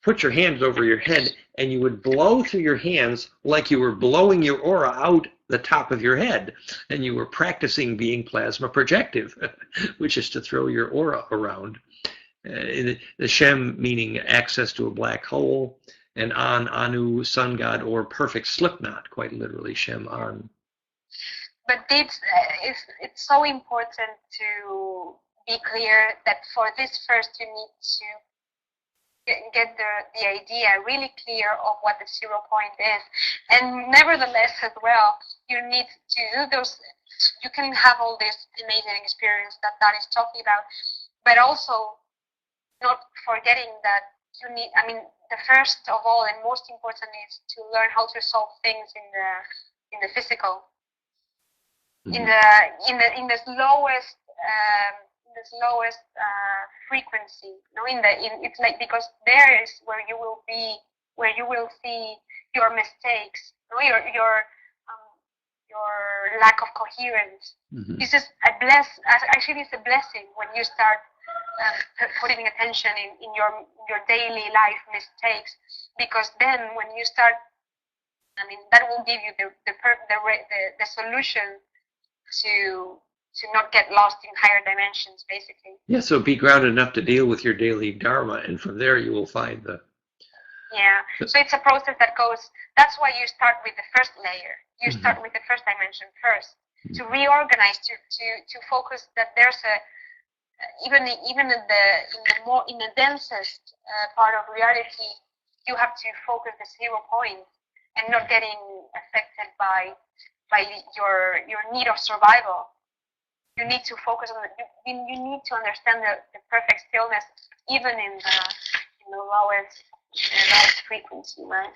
put your hands over your head and you would blow through your hands like you were blowing your aura out the top of your head. And you were practicing being plasma projective, which is to throw your aura around. The Shem meaning access to a black hole, and An, Anu, sun god, or perfect slipknot, quite literally Shem An.
But it's so important to be clear that for this first you need to get the idea really clear of what the 0 point is. And nevertheless as well, you need to do those, you can have all this amazing experience that is talking about, but also not forgetting that you need, the first of all and most important is to learn how to solve things in the physical, in the slowest frequency. It's like, because there is where you will see your mistakes, your lack of coherence. This is actually it's a blessing when you start putting attention in your daily life mistakes, because then when you start, that will give you the solution to not get lost in higher dimensions, basically.
Yeah, so be grounded enough to deal with your daily dharma, and from there you will find
so it's a process that goes, that's why you start with the first layer. You start with the first dimension first, to reorganize, to focus that there's even in the densest part of reality, you have to focus the 0 point and not getting affected by your need of survival. You need to focus on you need to understand the perfect stillness, even in the lowest frequency, right?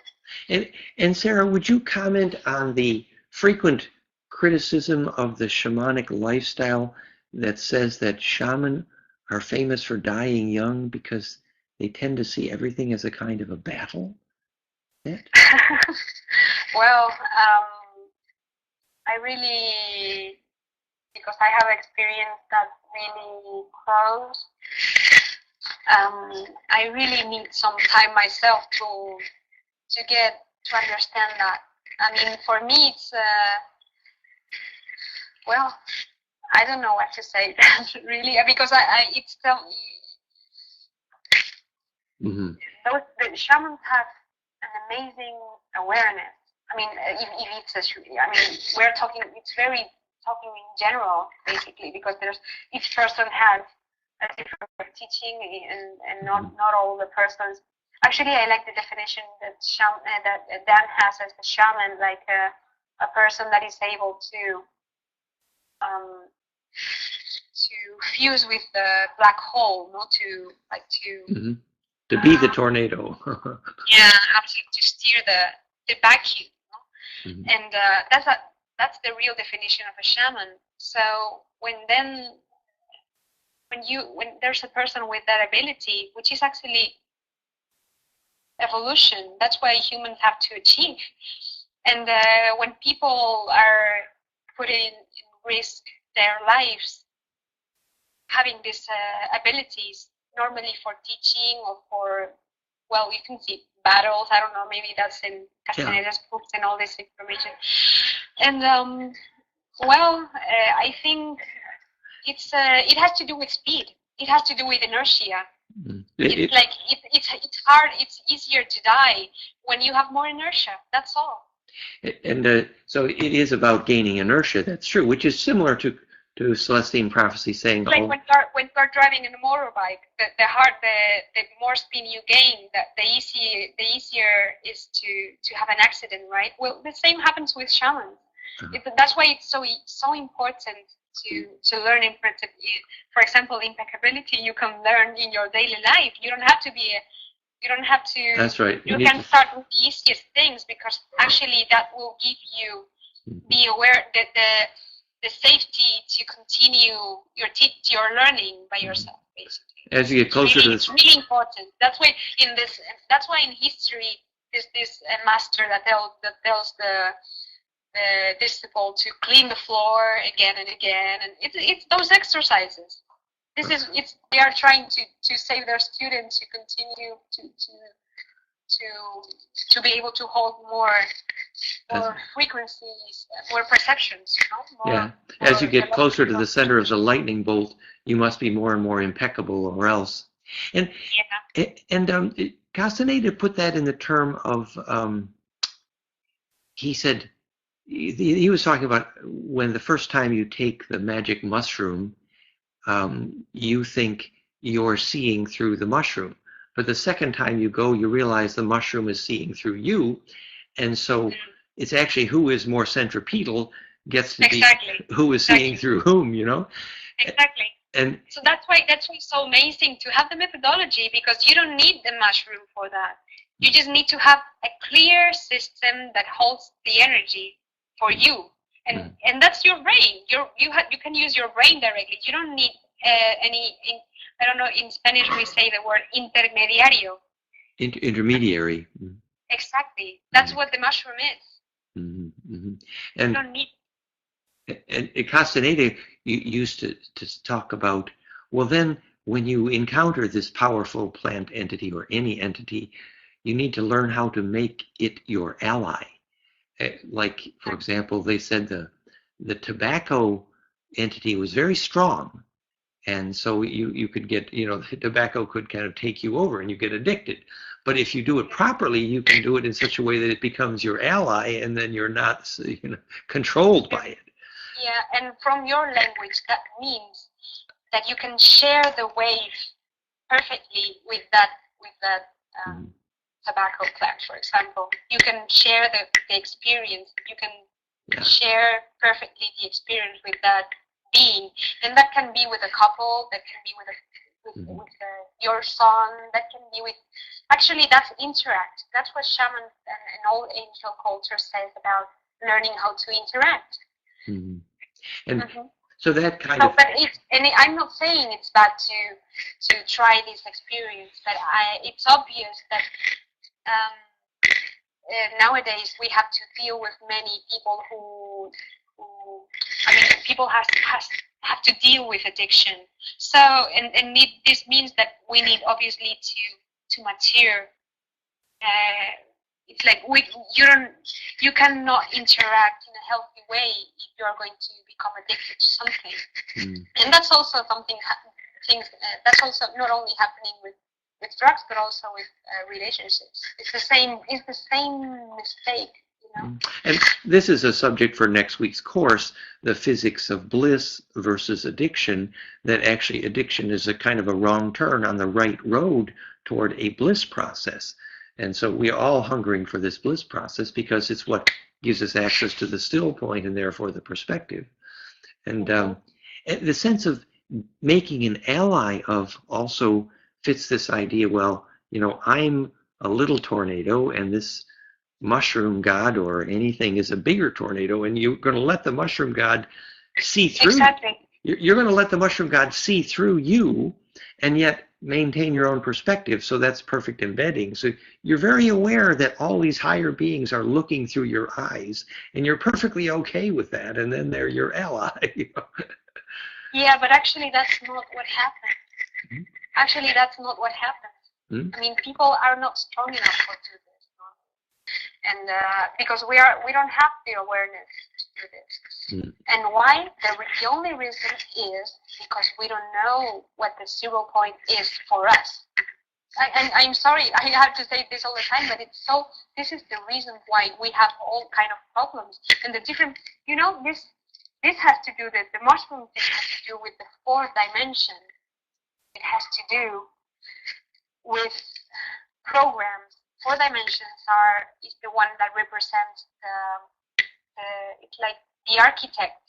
And Sarah, would you comment on the frequent criticism of the shamanic lifestyle that says that shaman are famous for dying young because they tend to see everything as a kind of a battle?
Well, I really, because I have experienced that really close, I really need some time myself to understand that. I mean, for me, it's well, I don't know what to say really, because it's still the shamans have an amazing awareness. I mean, if it's I mean, we're talking. It's very talking in general, basically, because each person has a different teaching, and not all the persons. Actually, I like the definition that Dan has as a shaman, like a person that is able to fuse with the black hole, not to
to be the tornado.
Yeah, absolutely, to steer the vacuum, and that's the real definition of a shaman. So when there's a person with that ability, which is actually evolution, that's why humans have to achieve. And when people are putting in risk their lives, having these abilities, normally for teaching or for, well, you can see battles. I don't know, maybe that's in Castaneda's books and all this information. And I think it has to do with speed. It has to do with inertia. It's hard. It's easier to die when you have more inertia. That's all.
And so it is about gaining inertia. That's true, which is similar to Celestine prophecy saying.
Like when you're driving in a motorbike, the more speed you gain, the easier is to have an accident, right? Well, the same happens with shamans. That's why it's so important to learn for example, impeccability. You can learn in your daily life. You don't have to.
That's right.
You can start with the easiest things, because actually that will give you be aware that the safety to continue your learning by yourself, basically.
As you get closer to this,
it's really important. That's why in history there's this master that tells the disciple to clean the floor again and again, and it's those exercises. They are trying to save their students to continue to be able to hold more frequencies, more perceptions.
As you get closer to the center of the lightning bolt, you must be more and more impeccable, or else. And Castaneda put that in the term of. He said he was talking about when the first time you take the magic mushroom. You think you're seeing through the mushroom. But the second time you go, you realize the mushroom is seeing through you. And so it's actually who is more centripetal gets to be who is seeing through whom,
Exactly.
And
so that's why it's so amazing to have the methodology, because you don't need the mushroom for that. You just need to have a clear system that holds the energy for you. And that's your brain. You can use your brain directly. You don't need I don't know, in Spanish we say the word intermediario.
Intermediary.
Exactly. That's what the mushroom is.
And
you don't need.
And Castaneda used to talk about, well, then when you encounter this powerful plant entity or any entity, you need to learn how to make it your ally. Like, for example, they said the tobacco entity was very strong, and so you could get, the tobacco could kind of take you over and you get addicted. But if you do it properly, you can do it in such a way that it becomes your ally, and then you're not controlled by it.
Yeah, and from your language, that means that you can share the wave perfectly with that tobacco plant, for example. You can share the experience. You can share perfectly the experience with that being, and that can be with a couple. That can be with your son. That can be with. Actually, that's interact. That's what shaman and all angel culture says about learning how to interact.
And so that kind of.
But I'm not saying it's bad to try this experience, but it's obvious that. Nowadays we have to deal with many people who people has have to deal with addiction. So, this means that we need obviously to mature. It's like you cannot interact in a healthy way if you're going to become addicted to something. And that's also that's also not only happening with drugs, but also with relationships. It's the same mistake, you know.
And this is a subject for next week's course, the physics of bliss versus addiction, that actually addiction is a kind of a wrong turn on the right road toward a bliss process. And so we're all hungering for this bliss process because it's what gives us access to the still point and therefore the perspective. And the sense of making an ally of also fits this idea, well, you know, I'm a little tornado and this mushroom god or anything is a bigger tornado, and you're going to let the mushroom god see through.
Exactly.
You're going to let the mushroom god see through you and yet maintain your own perspective. So that's perfect embedding. So you're very aware that all these higher beings are looking through your eyes, and you're perfectly okay with that, and then they're your ally. You know?
Yeah, but actually that's not what happens. Actually, that's not what happens. I mean, people are not strong enough to do this, and because we don't have the awareness to do this. And why? The only reason is because we don't know what the 0 point is for us. I'm sorry, I have to say this all the time, but this is the reason why we have all kind of problems. And the different, you know, this has to do, the mushroom thing has to do with the 4th dimension. It has to do with programs. 4 dimensions is the one that represents it's like the architect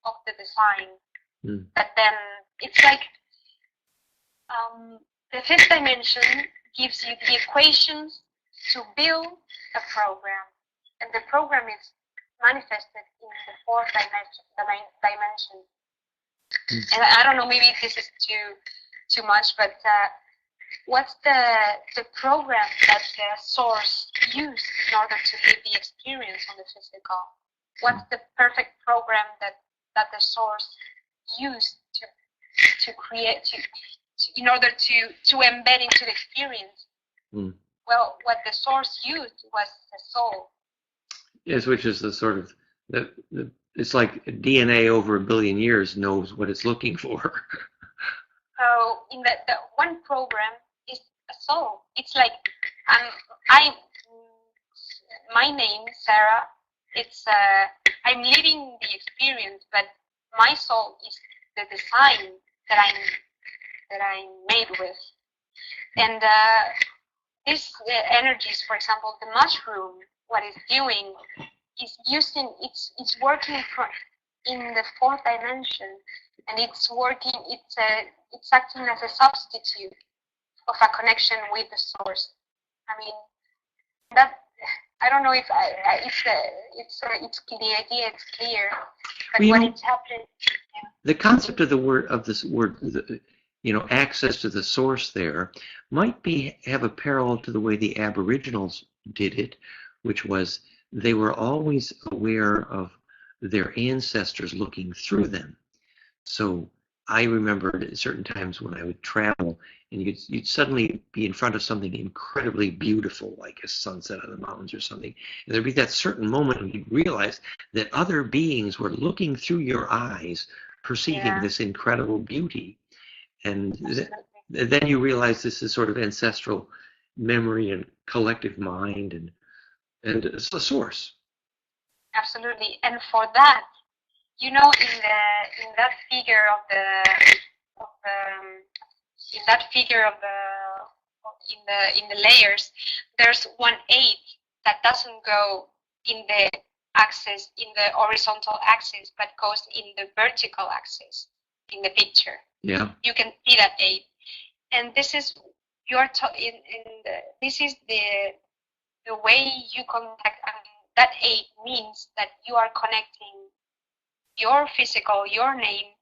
of the design. But then it's like the 5th dimension gives you the equations to build a program, and the program is manifested in the 4th dimension. And I don't know, maybe this is too much, but what's the program that the source used in order to give the experience on the physical? What's the perfect program that the source used to create in order to embed into the experience? Well, what the source used was the soul.
Yes, which is the sort of it's like DNA over 1 billion years knows what it's looking for.
So in the one program is a soul. It's like my name, Sarah. It's I'm living the experience, but my soul is the design that I'm made with. And these energies, for example, the mushroom, what it's doing is it's working in the 4th dimension, and it's acting as a substitute of a connection with the source. I mean, that, I don't know if the idea is clear, but when it's happening. Yeah.
The concept of this word, you know, access to the source there might have a parallel to the way the Aboriginals did it, which was they were always aware of their ancestors looking through them. So I remember at certain times when I would travel, and you'd suddenly be in front of something incredibly beautiful, like a sunset on the mountains or something, and there'd be that certain moment when you'd realize that other beings were looking through your eyes, perceiving this incredible beauty. And then you realize this is sort of ancestral memory and collective mind, and it's the source.
Absolutely. And for that, you know, in that figure in the layers, there's 1/8 that doesn't go in the axis, in the horizontal axis, but goes in the vertical axis in the picture.
Yeah.
You can see that 8, and this is this is the way you contact. I mean, that 8 means that you are connecting your physical, your name,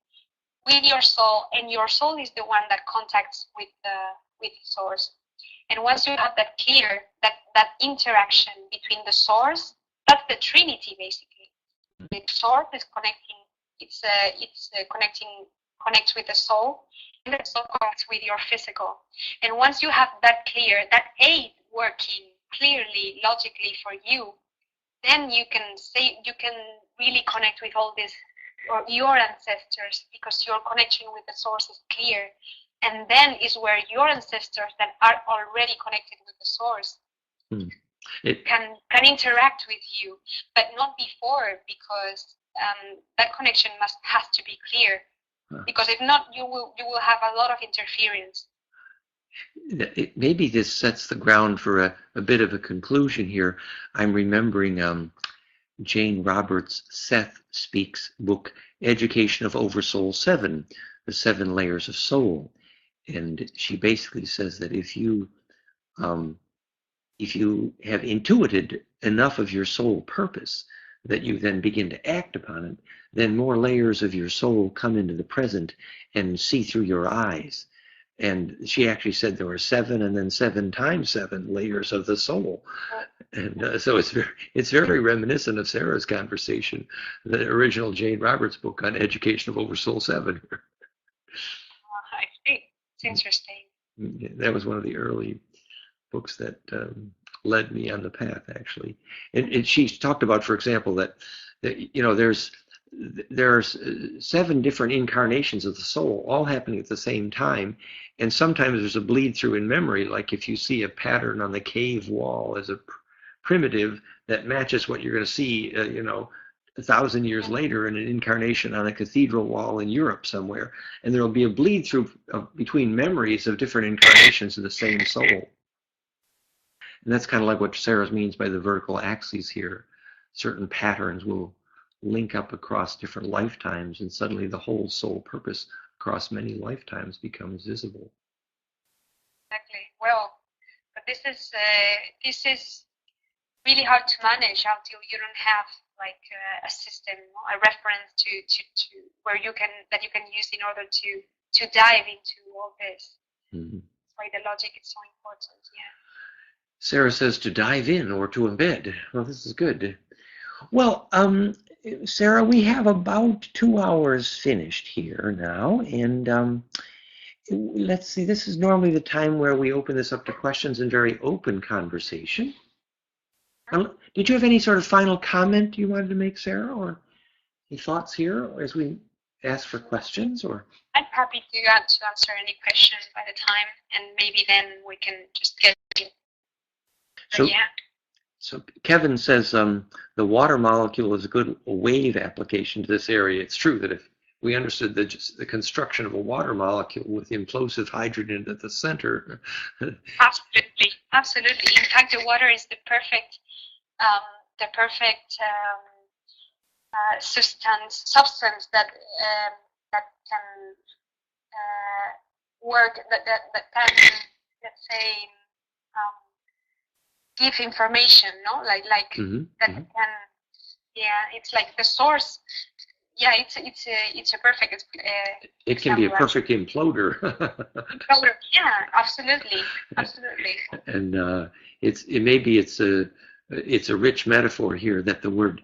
with your soul, and your soul is the one that contacts with the source. And once you have that clear, that interaction between the source, that's the Trinity basically. The source is connecting connects with the soul, and the soul connects with your physical. And once you have that clear, that aid working clearly, logically for you, then you can really connect with all this, or your ancestors, because your connection with the source is clear. And then is where your ancestors that are already connected with the source can interact with you, but not before, because that connection has to be clear. Because if not, you will have a lot of interference.
Maybe this sets the ground for a bit of a conclusion here. I'm remembering Jane Roberts' Seth Speaks book, Education of Oversoul 7, The 7 Layers of Soul. And she basically says that if you have intuited enough of your soul purpose that you then begin to act upon it, then more layers of your soul come into the present and see through your eyes. And she actually said there were 7 and then 7 times 7 layers of the soul. And so it's very reminiscent of Sarah's conversation, the original Jane Roberts book on Education of Oversoul 7.
I see. It's interesting.
That was one of the early books that led me on the path, actually. And she talked about, for example, that there's 7 different incarnations of the soul, all happening at the same time. And sometimes there's a bleed through in memory, like if you see a pattern on the cave wall as a primitive that matches what you're going to see, 1,000 years later in an incarnation on a cathedral wall in Europe somewhere. And there will be a bleed through between memories of different incarnations of the same soul. And that's kind of like what Sarah means by the vertical axes here. Certain patterns will link up across different lifetimes, and suddenly the whole soul purpose across many lifetimes becomes visible.
Exactly. Well, but this is really hard to manage until you don't have like a system, a reference to where you can use in order to dive into all this.
Mm-hmm.
That's why the logic is so important. Yeah.
Sarah says to dive in or to embed. Well, this is good. Well, Sarah, we have about 2 hours finished here now, and let's see, this is normally the time where we open this up to questions and very open conversation. Did you have any sort of final comment you wanted to make, Sarah, or any thoughts here as we ask for questions? Or
I'm happy to answer any questions by the time, and maybe then we can just get it.
So Kevin says the water molecule is a good wave application to this area. It's true that if we understood the construction of a water molecule with implosive hydrogen at the center.
Absolutely. In fact, the water is the perfect substance that can work, that can, let's say, give information, no? Like
mm-hmm.
that
mm-hmm.
can, it's like the source. Yeah, it's a perfect.
It can be a perfect imploder.
Yeah, absolutely.
And it's a rich metaphor here that the word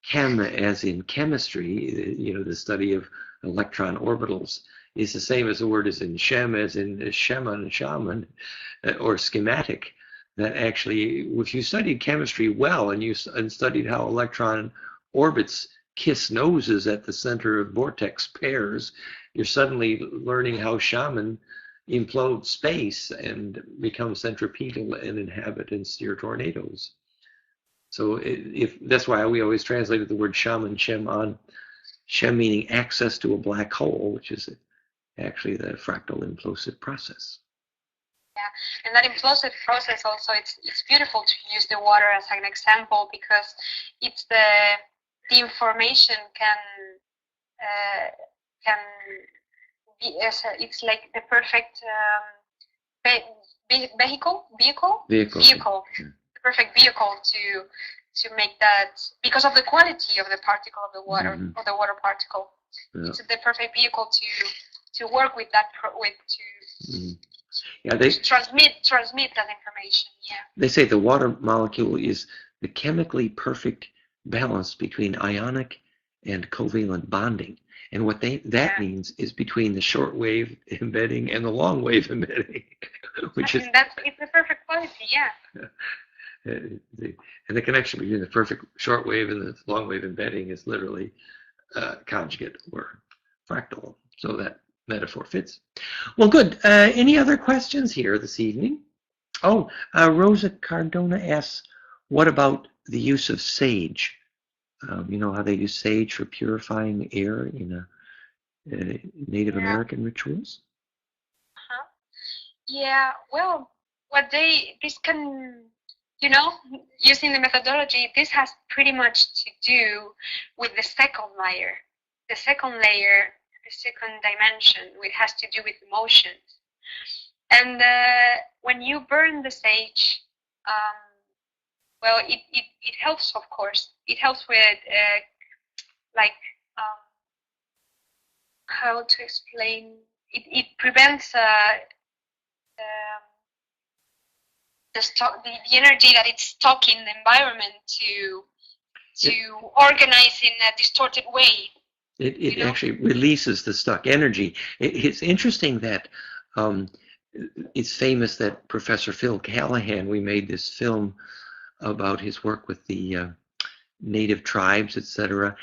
chem, as in chemistry, the study of electron orbitals, is the same as the word is in shem, as in shaman, or schematic. That actually, if you studied chemistry well and studied how electron orbits kiss noses at the center of vortex pairs, you're suddenly learning how shaman implode space and become centripetal and inhabit and steer tornadoes. So that's why we always translated the word shaman, shem meaning access to a black hole, which is actually the fractal implosive process.
Yeah, and that implosive process also, it's beautiful to use the water as an example, because it's the information can be it's like the perfect vehicle, the perfect vehicle to make that, because of the quality of the particle of the water,
mm-hmm.
of the water particle. Yeah. It's the perfect vehicle to work with that
mm-hmm. Yeah, they
transmit that information. Yeah.
They say the water molecule is the chemically perfect balance between ionic and covalent bonding. And what that means is between the short wave embedding and the long wave embedding, which is
it's the perfect quality, yeah.
And the connection between the perfect short wave and the long wave embedding is literally conjugate or fractal. So that metaphor fits. Well, good. Any other questions here this evening? Oh, Rosa Cardona asks, what about the use of sage? You know how they use sage for purifying air in Native American rituals?
Yeah, well, this can, using the methodology, this has pretty much to do with the second layer. The second layer, the second dimension, which has to do with emotions. And when you burn the sage, well, it helps, of course. It helps with, how to explain, it prevents the energy that it's stuck in the environment to organize in a distorted way.
It actually releases the stuck energy. It's interesting that it's famous that Professor Phil Callahan, we made this film about his work with the native tribes, etc.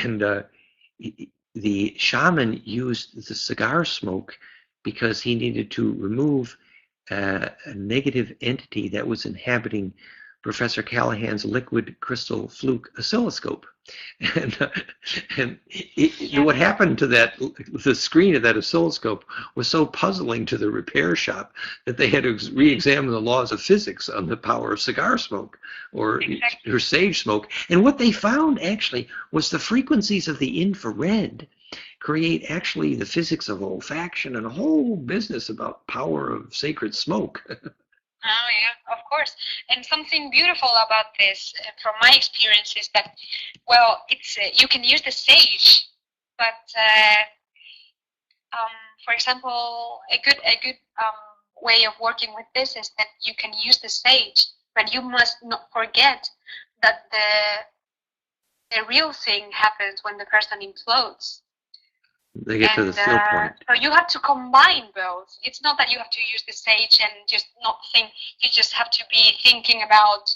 And the shaman used the cigar smoke because he needed to remove a negative entity that was inhabiting Professor Callahan's liquid crystal fluke oscilloscope. And what happened to the screen of that oscilloscope was so puzzling to the repair shop that they had to re-examine the laws of physics on the power of cigar smoke or sage smoke. And what they found actually was the frequencies of the infrared create actually the physics of olfaction and a whole business about power of sacred smoke.
Oh, yeah, of course. And something beautiful about this, from my experience, is that, well, it's you can use the sage, but for example, a good way of working with this is that you can use the sage, but you must not forget that the real thing happens when the person implodes.
They get to the still point.
So you have to combine both. It's not that you have to use the sage and just not think. You just have to be thinking about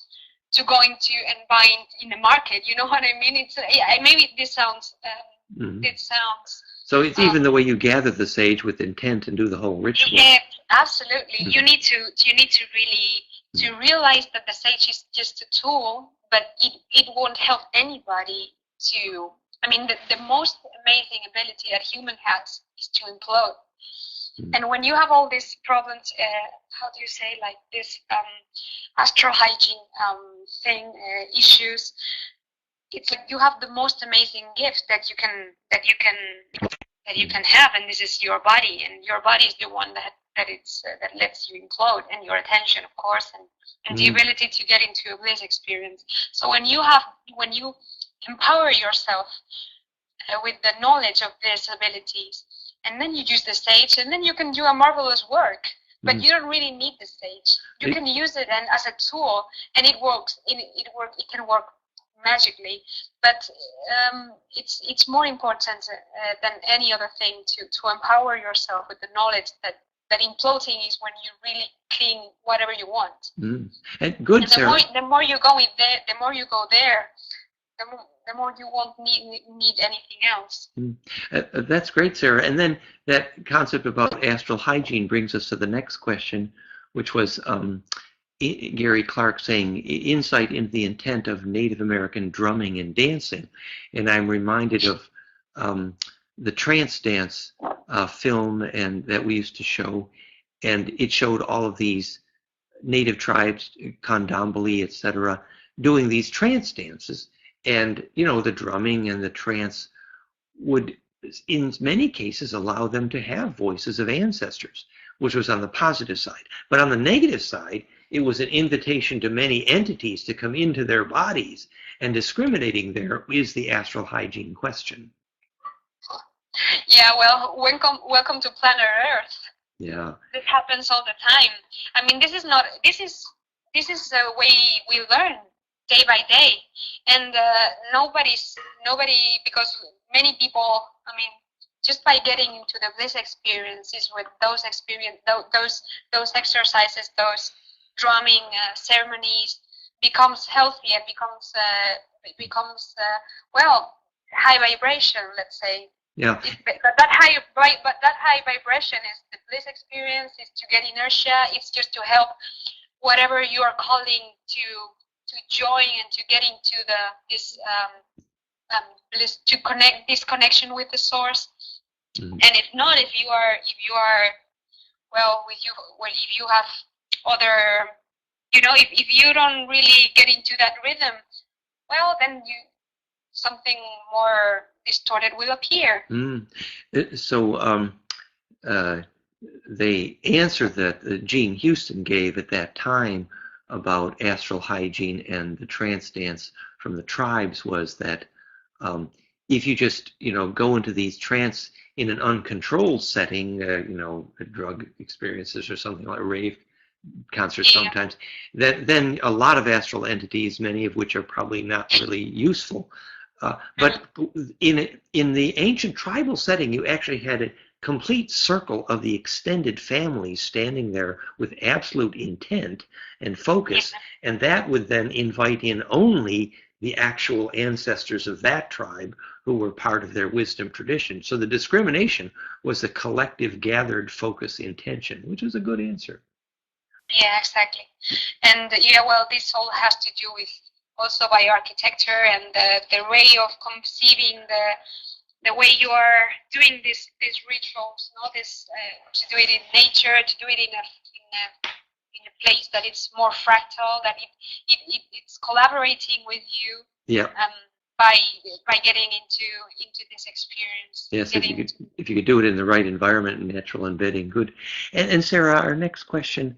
going to and buying in the market. You know what I mean? It's maybe this sounds. It sounds.
So it's even the way you gather the sage with intent and do the whole ritual.
Yeah, absolutely. You need to really realize that the sage is just a tool, but it won't help anybody to. I mean, the most amazing ability that human has is to implode. And when you have all these problems, how do you say, like this astral hygiene issues, it's like you have the most amazing gift that you can have, and this is your body, and your body is the one that lets you implode, and your attention, of course, and the ability to get into a bliss experience. So when you empower yourself with the knowledge of these abilities, and then you use the sage, and then you can do a marvelous work. But you don't really need the sage. You can use it as a tool, and it works. It can work magically. But it's more important than any other thing to empower yourself with the knowledge that imploding is when you really clean whatever you want.
And good,
and
Sarah.
The more you go there, the more you won't need anything else.
That's great, Sarah. And then that concept about astral hygiene brings us to the next question, which was Gary Clark saying insight into the intent of Native American drumming and dancing. And I'm reminded of the trance dance film and that we used to show, and it showed all of these native tribes, Condombili, etc., doing these trance dances. And, the drumming and the trance would, in many cases, allow them to have voices of ancestors, which was on the positive side. But on the negative side, it was an invitation to many entities to come into their bodies. And discriminating there is the astral hygiene question.
Yeah, well, welcome to planet Earth.
Yeah.
This happens all the time. I mean, this is the way we learn. day by day, and nobody, because many people, I mean, just by getting into the bliss experiences with those those exercises, those drumming ceremonies, becomes healthy and becomes well, high vibration, let's say.
Yeah.
But that high vibration is the bliss experience. Is to get inertia. It's just to help whatever you are calling to join and to get into this bliss, to connect this connection with the source.
Mm-hmm.
And if not, if you are well, if you have other, if you don't really get into that rhythm, well, then something more distorted will appear.
So the answer that Gene Houston gave at that time about astral hygiene and the trance dance from the tribes was that if you just go into these trance in an uncontrolled setting, drug experiences or something like rave concerts sometimes, then a lot of astral entities, many of which are probably not really useful. But in the ancient tribal setting, you actually had a complete circle of the extended family standing there with absolute intent and focus, and that would then invite in only the actual ancestors of that tribe who were part of their wisdom tradition. So the discrimination was the collective gathered focus intention, which was a good answer.
Yeah, exactly. And well, this all has to do with also by architecture and the way of conceiving the way you are doing these rituals, to do it in nature, to do it in a place that it's more fractal, that it's collaborating with you.
Yeah.
By getting into this experience.
Yes, if you could do it in the right environment and natural embedding, good. And Sarah, our next question,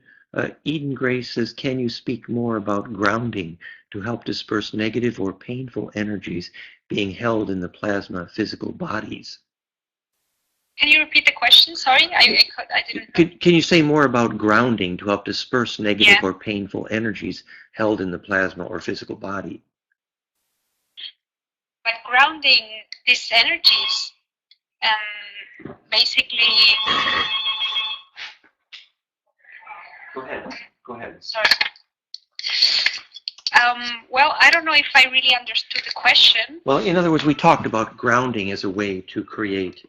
Eden Grace says, can you speak more about grounding to help disperse negative or painful energies being held in the plasma physical bodies?
Can you repeat the question? Sorry, I didn't.
Can you say more about grounding to help disperse negative or painful energies held in the plasma or physical body?
But grounding these energies, basically.
Go ahead.
Sorry. Well, I don't know if I really understood the question.
Well, in other words, we talked about grounding as a way to create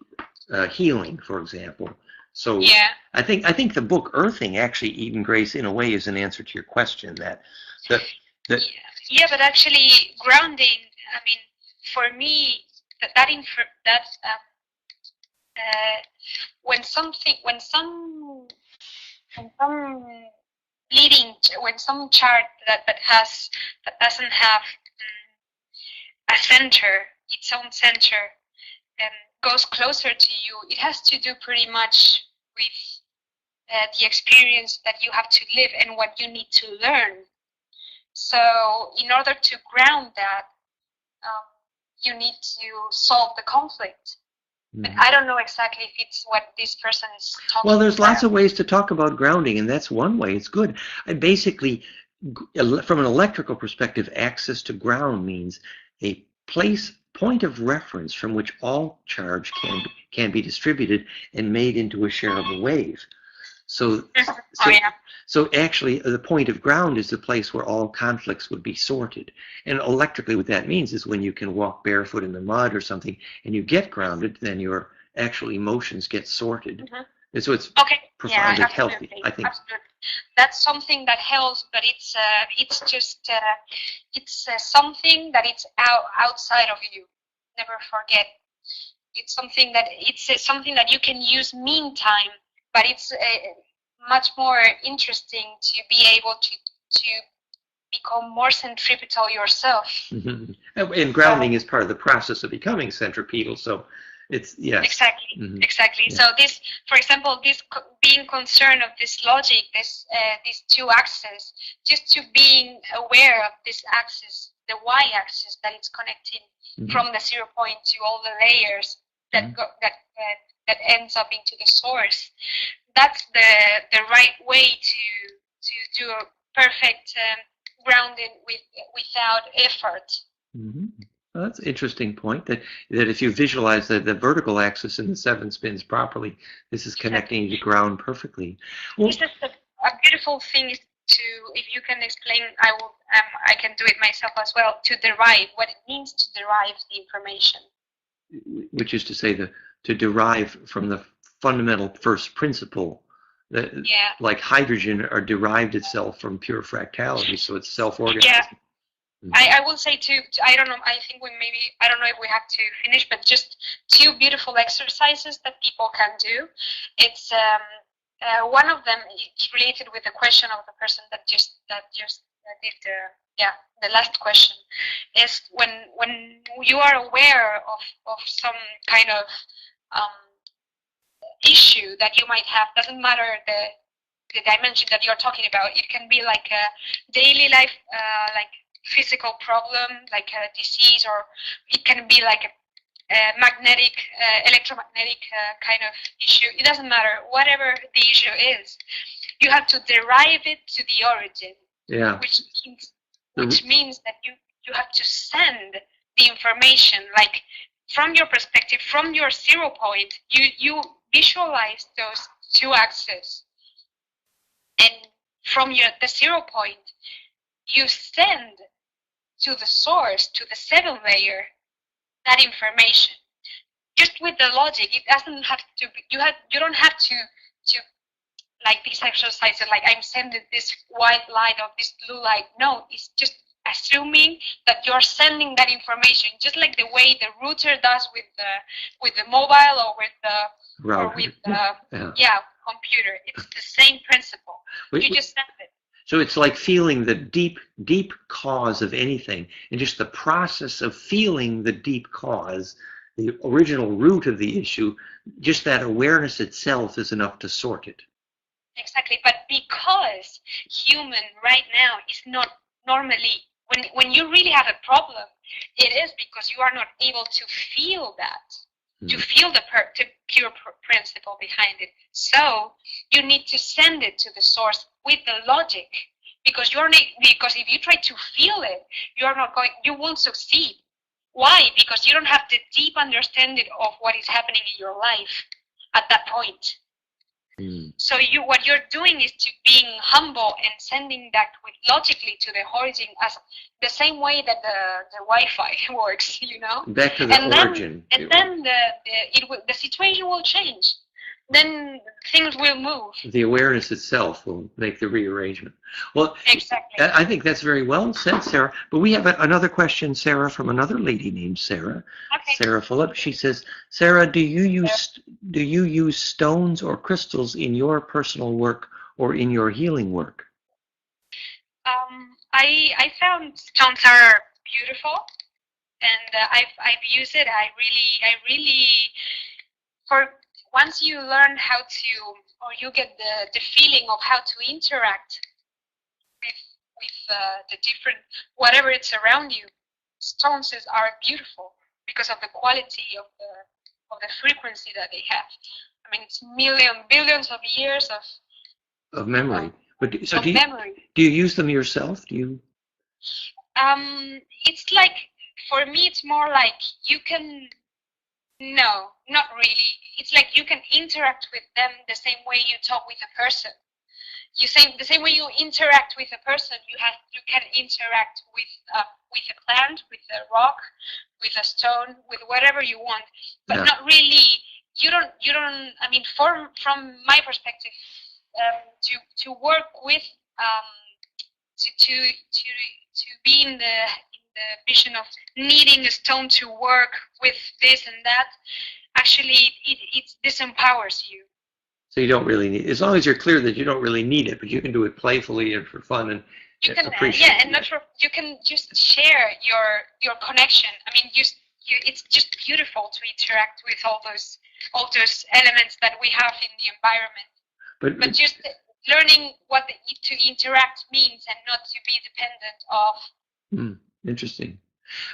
healing, for example. So I think the book Earthing, actually, Eden Grace, in a way, is an answer to your question.
Yeah, but actually, grounding. I mean, for me, when some chart that doesn't have a center, its own center, and goes closer to you, it has to do pretty much with the experience that you have to live and what you need to learn. So in order to ground that, you need to solve the conflict. But I don't know exactly if it's what this person is talking about.
Well, there's lots of ways to talk about grounding, and that's one way. It's good. Basically, from an electrical perspective, access to ground means a point of reference from which all charge can be distributed and made into a shareable wave. So actually, the point of ground is the place where all conflicts would be sorted. And electrically, what that means is when you can walk barefoot in the mud or something and you get grounded, then your actual emotions get sorted. And so it's profoundly healthy, I think.
Absolutely. That's something that helps, but it's just something that it's outside of you. Never forget. It's something that you can use meantime. But it's much more interesting to be able to become more centripetal yourself.
And grounding is part of the process of becoming centripetal. So it's
Exactly. So this, for example, this being concerned of this logic, these two axes, just to being aware of this axis, the y-axis that it's connecting from the 0 point to all the layers that ends up into the source. That's the right way to do a perfect grounded without effort.
Mm-hmm. Well, that's an interesting point, that if you visualize the vertical axis and the 7 spins properly, this is connecting you to ground perfectly.
Well, this is a beautiful thing is to, if you can explain, I can do it myself as well, to derive, what it means to derive the information.
Which is to say, to derive from the fundamental first principle, that, like hydrogen, are derived itself from pure fractality, so it's self-organizing.
Yeah. I will say too, I don't know, I think I don't know if we have to finish, but just 2 beautiful exercises that people can do. It's one of them is related with the question of the person that just did the last question, is when you are aware of some kind of issue that you might have, doesn't matter the dimension that you're talking about. It can be like a daily life, like physical problem, like a disease, or it can be like a magnetic, electromagnetic kind of issue. It doesn't matter. Whatever the issue is, you have to derive it to the origin.
Yeah.
Which means that you have to send the information, like from your perspective, from your 0 point, you visualize those 2 axes, and from the 0 point, you send to the source, to the 7th layer, that information. Just with the logic, it doesn't have to be, you don't have to like these exercises, like I'm sending this white light or this blue light. No, it's just assuming that you're sending that information, just like the way the router does with the mobile or with the router. Or with the computer. It's the same principle. You just send it.
So it's like feeling the deep cause of anything, and just the process of feeling the deep cause, the original root of the issue, just that awareness itself is enough to sort it.
Exactly, but because human right now is not normally, when you really have a problem, it is because you are not able to feel that, to feel the pure principle behind it. So you need to send it to the source with the logic, because if you try to feel it, you won't succeed. Why? Because you don't have the deep understanding of what is happening in your life at that point. So what you're doing is to being humble and sending that with logically to the origin, as the same way that the Wi-Fi works,
Back to the origin.
And then the situation will change. Then things will move.
The awareness itself will make the rearrangement. Well,
exactly.
I think that's very well said, Sarah. But we have another question, Sarah, from another lady named Sarah.
Okay.
Sarah Phillip. She says, Sarah, do you use stones or crystals in your personal work or in your healing work?
I found stones are beautiful, and I've used it. I really once you learn how to, or you get the feeling of how to interact with the different, whatever it's around you, stones are beautiful because of the quality of the frequency that they have. I mean, it's billions of years
of memory.
Memory.
Do you use them yourself? Do you?
It's like, for me, it's more like you can. No, not really. It's like you can interact with them the same way you talk with a person. The same way you interact with a person, you can interact with a plant, with a rock, with a stone, with whatever you want. But not really. You don't. I mean, from my perspective, to work with, to be in the vision of needing a stone to work with this and that, actually it disempowers you.
So you don't really need, as long as you're clear that you don't really need it, but you can do it playfully and for fun, and
you can
appreciate it.
and you can just share your connection. I mean, it's just beautiful to interact with all those elements that we have in the environment. But just learning what to interact means, and not to be dependent of.
Interesting.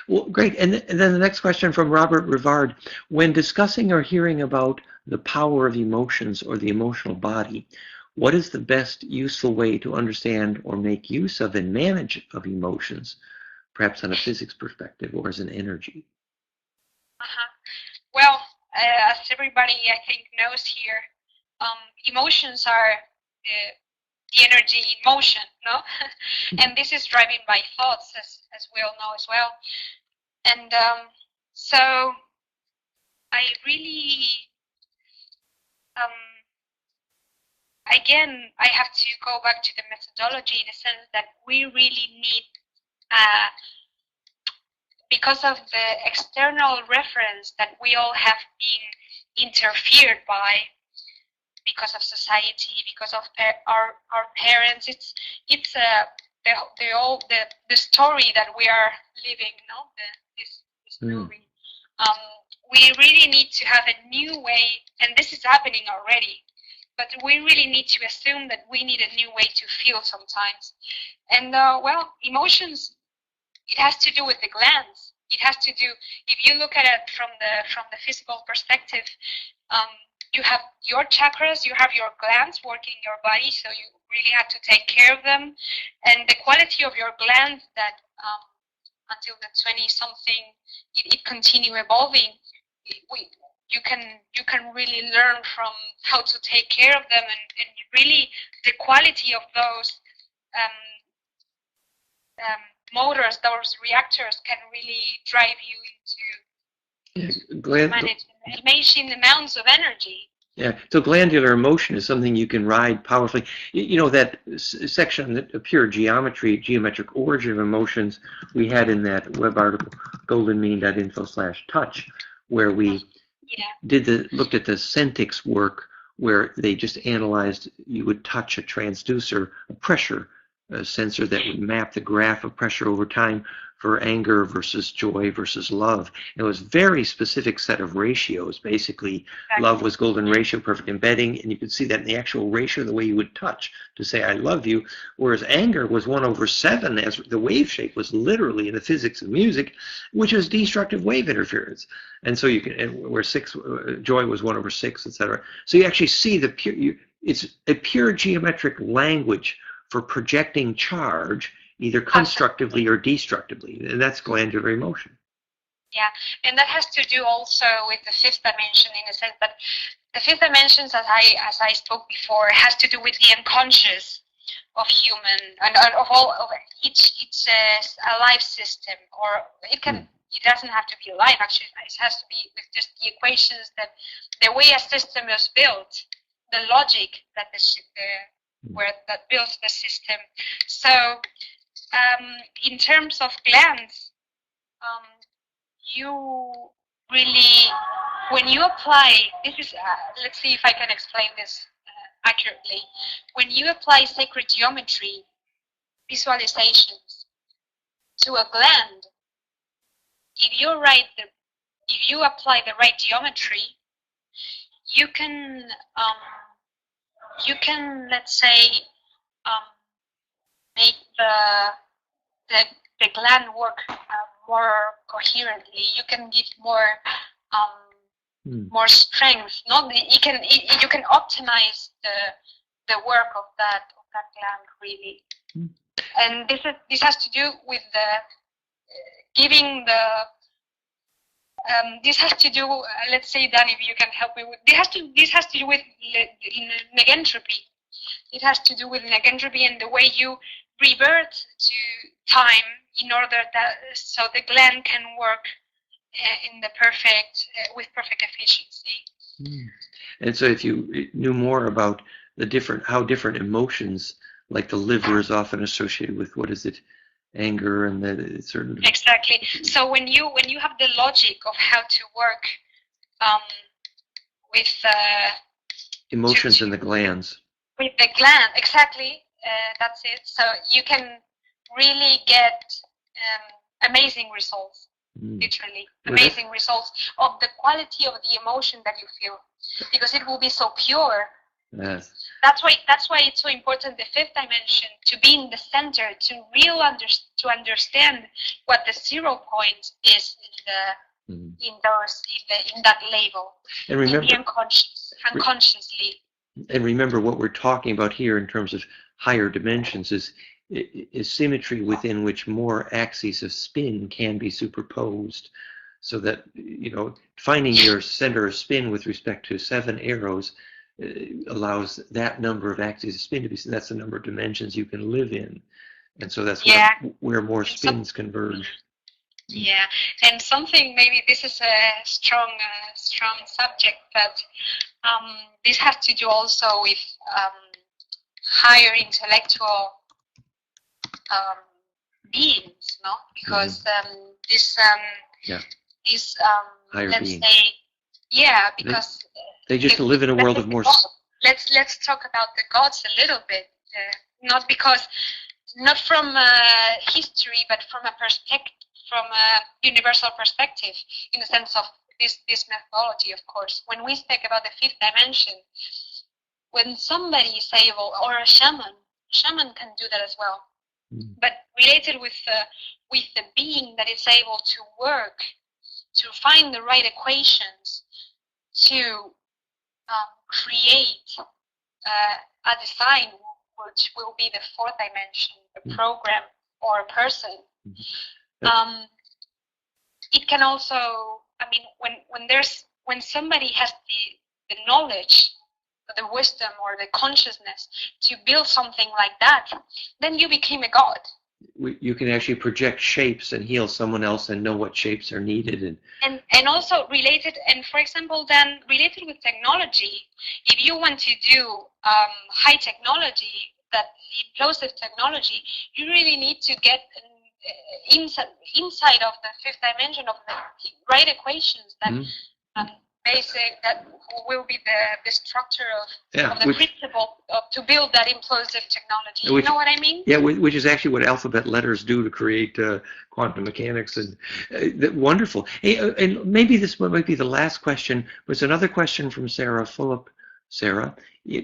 Well, great. And then the next question from Robert Rivard. When discussing or hearing about the power of emotions or the emotional body, what is the best useful way to understand or make use of and manage of emotions, perhaps on a physics perspective or as an energy?
Well, as everybody I think knows here, emotions are the energy in motion, no? And this is driven by thoughts, as we all know as well. And so I really, again, I have to go back to the methodology in the sense that we really need, because of the external reference that we all have been interfered by, because of society, because of our parents, it's the story that we are living, no? This movie. We really need to have a new way, and this is happening already, but we really need to assume that we need a new way to feel sometimes. And well, emotions, it has to do with the glands. It has to do, if you look at it from the physical perspective, you have your chakras, you have your glands working in your body, so you really have to take care of them. And the quality of your glands that until the 20-something, it continue evolving. You can really learn from how to take care of them, and really the quality of those motors, those reactors, can really drive you into managing amounts of energy.
Yeah, so glandular emotion is something you can ride powerfully. You know, that section, that pure geometric origin of emotions we had in that web article, goldenmean.info/touch, where we looked at the Centix work, where they just analyzed, you would touch a transducer, a pressure sensor that would map the graph of pressure over time for anger versus joy versus love. It was a very specific set of ratios. Basically, love was golden ratio, perfect embedding, and you could see that in the actual ratio, the way you would touch to say I love you, whereas anger was 1/7, as the wave shape was literally in the physics of music, which is destructive wave interference. And so you can, where joy was 1/6, etc. So you actually see the pure, it's a pure geometric language for projecting charge, either constructively or destructively, and that's glandular emotion.
Yeah, and that has to do also with the fifth dimension, in the sense that the fifth dimension, as I spoke before, has to do with the unconscious of human and of all of each alive system, or it can. It doesn't have to be alive. Actually, it has to be with just the equations, that the way a system is built, the logic that that builds the system. So, in terms of glands, you really, when you apply, this is, let's see if I can explain this accurately. When you apply sacred geometry visualizations to a gland, if you apply the right geometry, you can let's say make the gland work more coherently. You can give more more strength. You can optimize the work of that gland, really. And this has to do with the giving the. This has to do. Let's say, Dan, if you can help me with. This has to do with negentropy. It has to do with negentropy and the way you revert to time in order that so the gland can work in the with perfect efficiency.
And so, if you knew more about how different emotions, like the liver is often associated with, what is it, anger, and the certain.
Exactly. So when you have the logic of how to work with
emotions in the glands.
With the gland, exactly. That's it. So you can really get amazing results. Literally amazing results of the quality of the emotion that you feel, because it will be so pure.
Yes.
That's why it's so important, the fifth dimension, to be in the center, to understand what the 0 point is in that label, and remember, in the unconsciously.
And remember, what we're talking about here in terms of higher dimensions is symmetry within which more axes of spin can be superposed, so that, you know, finding your center of spin with respect to 7 arrows allows that number of axes of spin to be, that's the number of dimensions you can live in. And so that's where more spins converge.
Yeah, and something, maybe this is a strong subject, but this has to do also with higher intellectual beings, no? Because these
higher
let's
beings.
say, yeah, because
they just live in a world of more.
Let's talk about the gods a little bit, not from history, but from a perspective, from a universal perspective, in the sense of this methodology. Of course, when we speak about the 5th dimension, when somebody is able, or a shaman can do that as well, but related with the being that is able to work, to find the right equations, to create a design which will be the 4th dimension, a program or a person. It can also, I mean, when somebody has the knowledge, the wisdom, or the consciousness to build something like that, then you became a god.
You can actually project shapes and heal someone else and know what shapes are needed.
And also related, and for example, then related with technology, if you want to do high technology, that implosive technology, you really need to get inside of the 5th dimension of the right equations that that will be the structure of the principle to build that implosive technology. You know what I mean?
Yeah, which is actually what alphabet letters do to create quantum mechanics. And wonderful. Hey, and maybe this might be the last question. There's another question from Sarah Phillip. Sarah,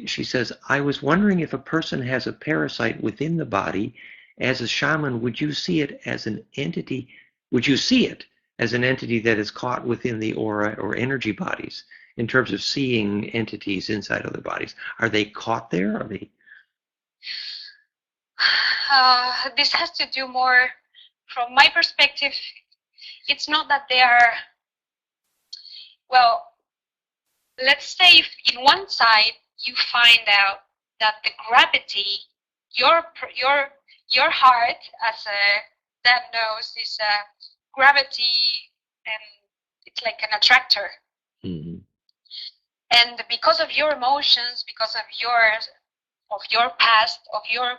she says, I was wondering if a person has a parasite within the body. As a shaman, would you see it as an entity? Would you see it as an entity that is caught within the aura or energy bodies, in terms of seeing entities inside other bodies? Are they caught there? Are they?
This has to do more, from my perspective, it's not that they are, well, let's say if in one side you find out that the gravity, your heart, as Dan knows, is gravity, and it's like an attractor. And because of your emotions, because of your past, of your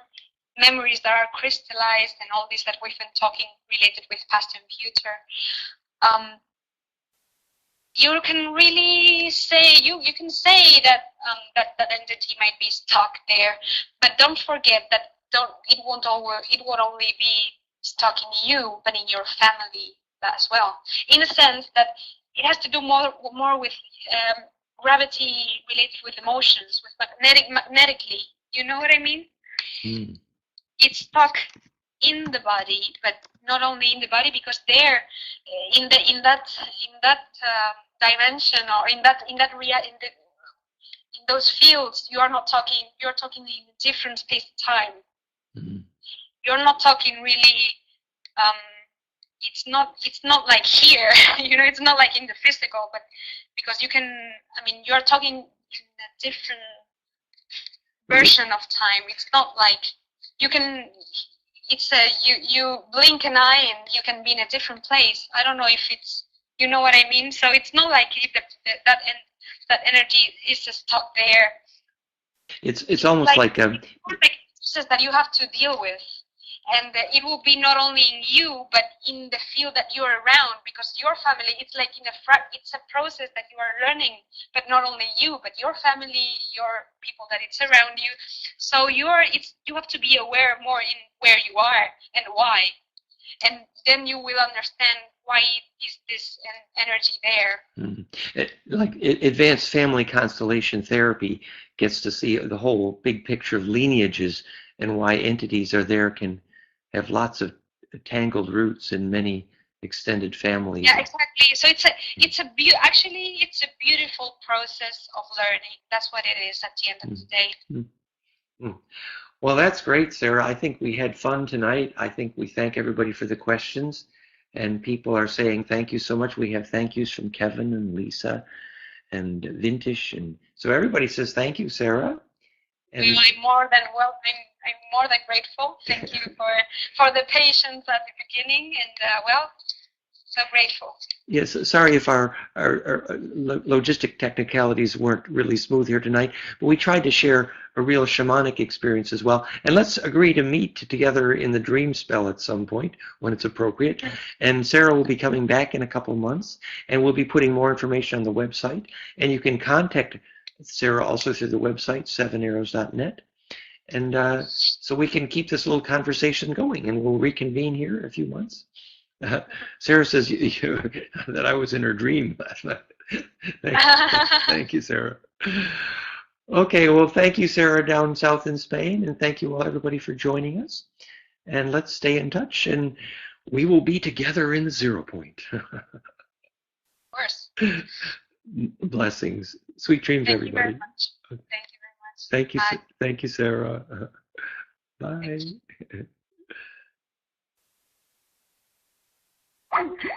memories that are crystallized, and all this that we've been talking related with past and future, you can really say you can say that that entity might be stuck there, but don't forget that it won't only be stuck in you, but in your family as well. In a sense that it has to do more with gravity related with emotions, with magnetically. You know what I mean? It's stuck in the body, but not only in the body, because there, in that dimension, or in those fields, you're talking in a different space and time. You're not talking really. It's not like here. You know, it's not like in the physical, but because you can. I mean, you're talking in a different version of time. It's not like you can. It's you blink an eye and you can be in a different place. I don't know if it's, you know what I mean. So it's not like if that energy is just stuck there.
It's almost like
process that you have to deal with, and it will be not only in you but in the field that you are around, because your family, it's like it's a process that you are learning, but not only you but your family, your people that it's around you. So you have to be aware more in where you are and why, and then you will understand why is this energy there.
Like advanced family constellation therapy gets to see the whole big picture of lineages, and why entities are there can have lots of tangled roots in many extended family.
Yeah, exactly. So actually it's a beautiful process of learning. That's what it is at the end of the day.
Mm-hmm. Well, that's great, Sarah. I think we had fun tonight. I think we thank everybody for the questions, and people are saying thank you so much. We have thank yous from Kevin and Lisa and Vintage, and so everybody says thank you, Sarah.
And I'm more than grateful. Thank you for the patience at the beginning, and well, so grateful.
Yes, sorry if our logistic technicalities weren't really smooth here tonight, but we tried to share a real shamanic experience as well. And let's agree to meet together in the dream spell at some point when it's appropriate. And Sarah will be coming back in a couple of months, and we'll be putting more information on the website. And you can contact Sarah also through the website, 7arrows.net. And so we can keep this little conversation going, and we'll reconvene here in a few months. Sarah says that I was in her dream last night. Thank you, Sarah. Okay, well, thank you, Sarah, down south in Spain, and thank you all, everybody, for joining us. And let's stay in touch, and we will be together in the 0 point. Of
course.
Blessings. Sweet dreams,
thank
everybody.
You very much. Thank you very much.
Thank you, Sarah. Bye. Thank you.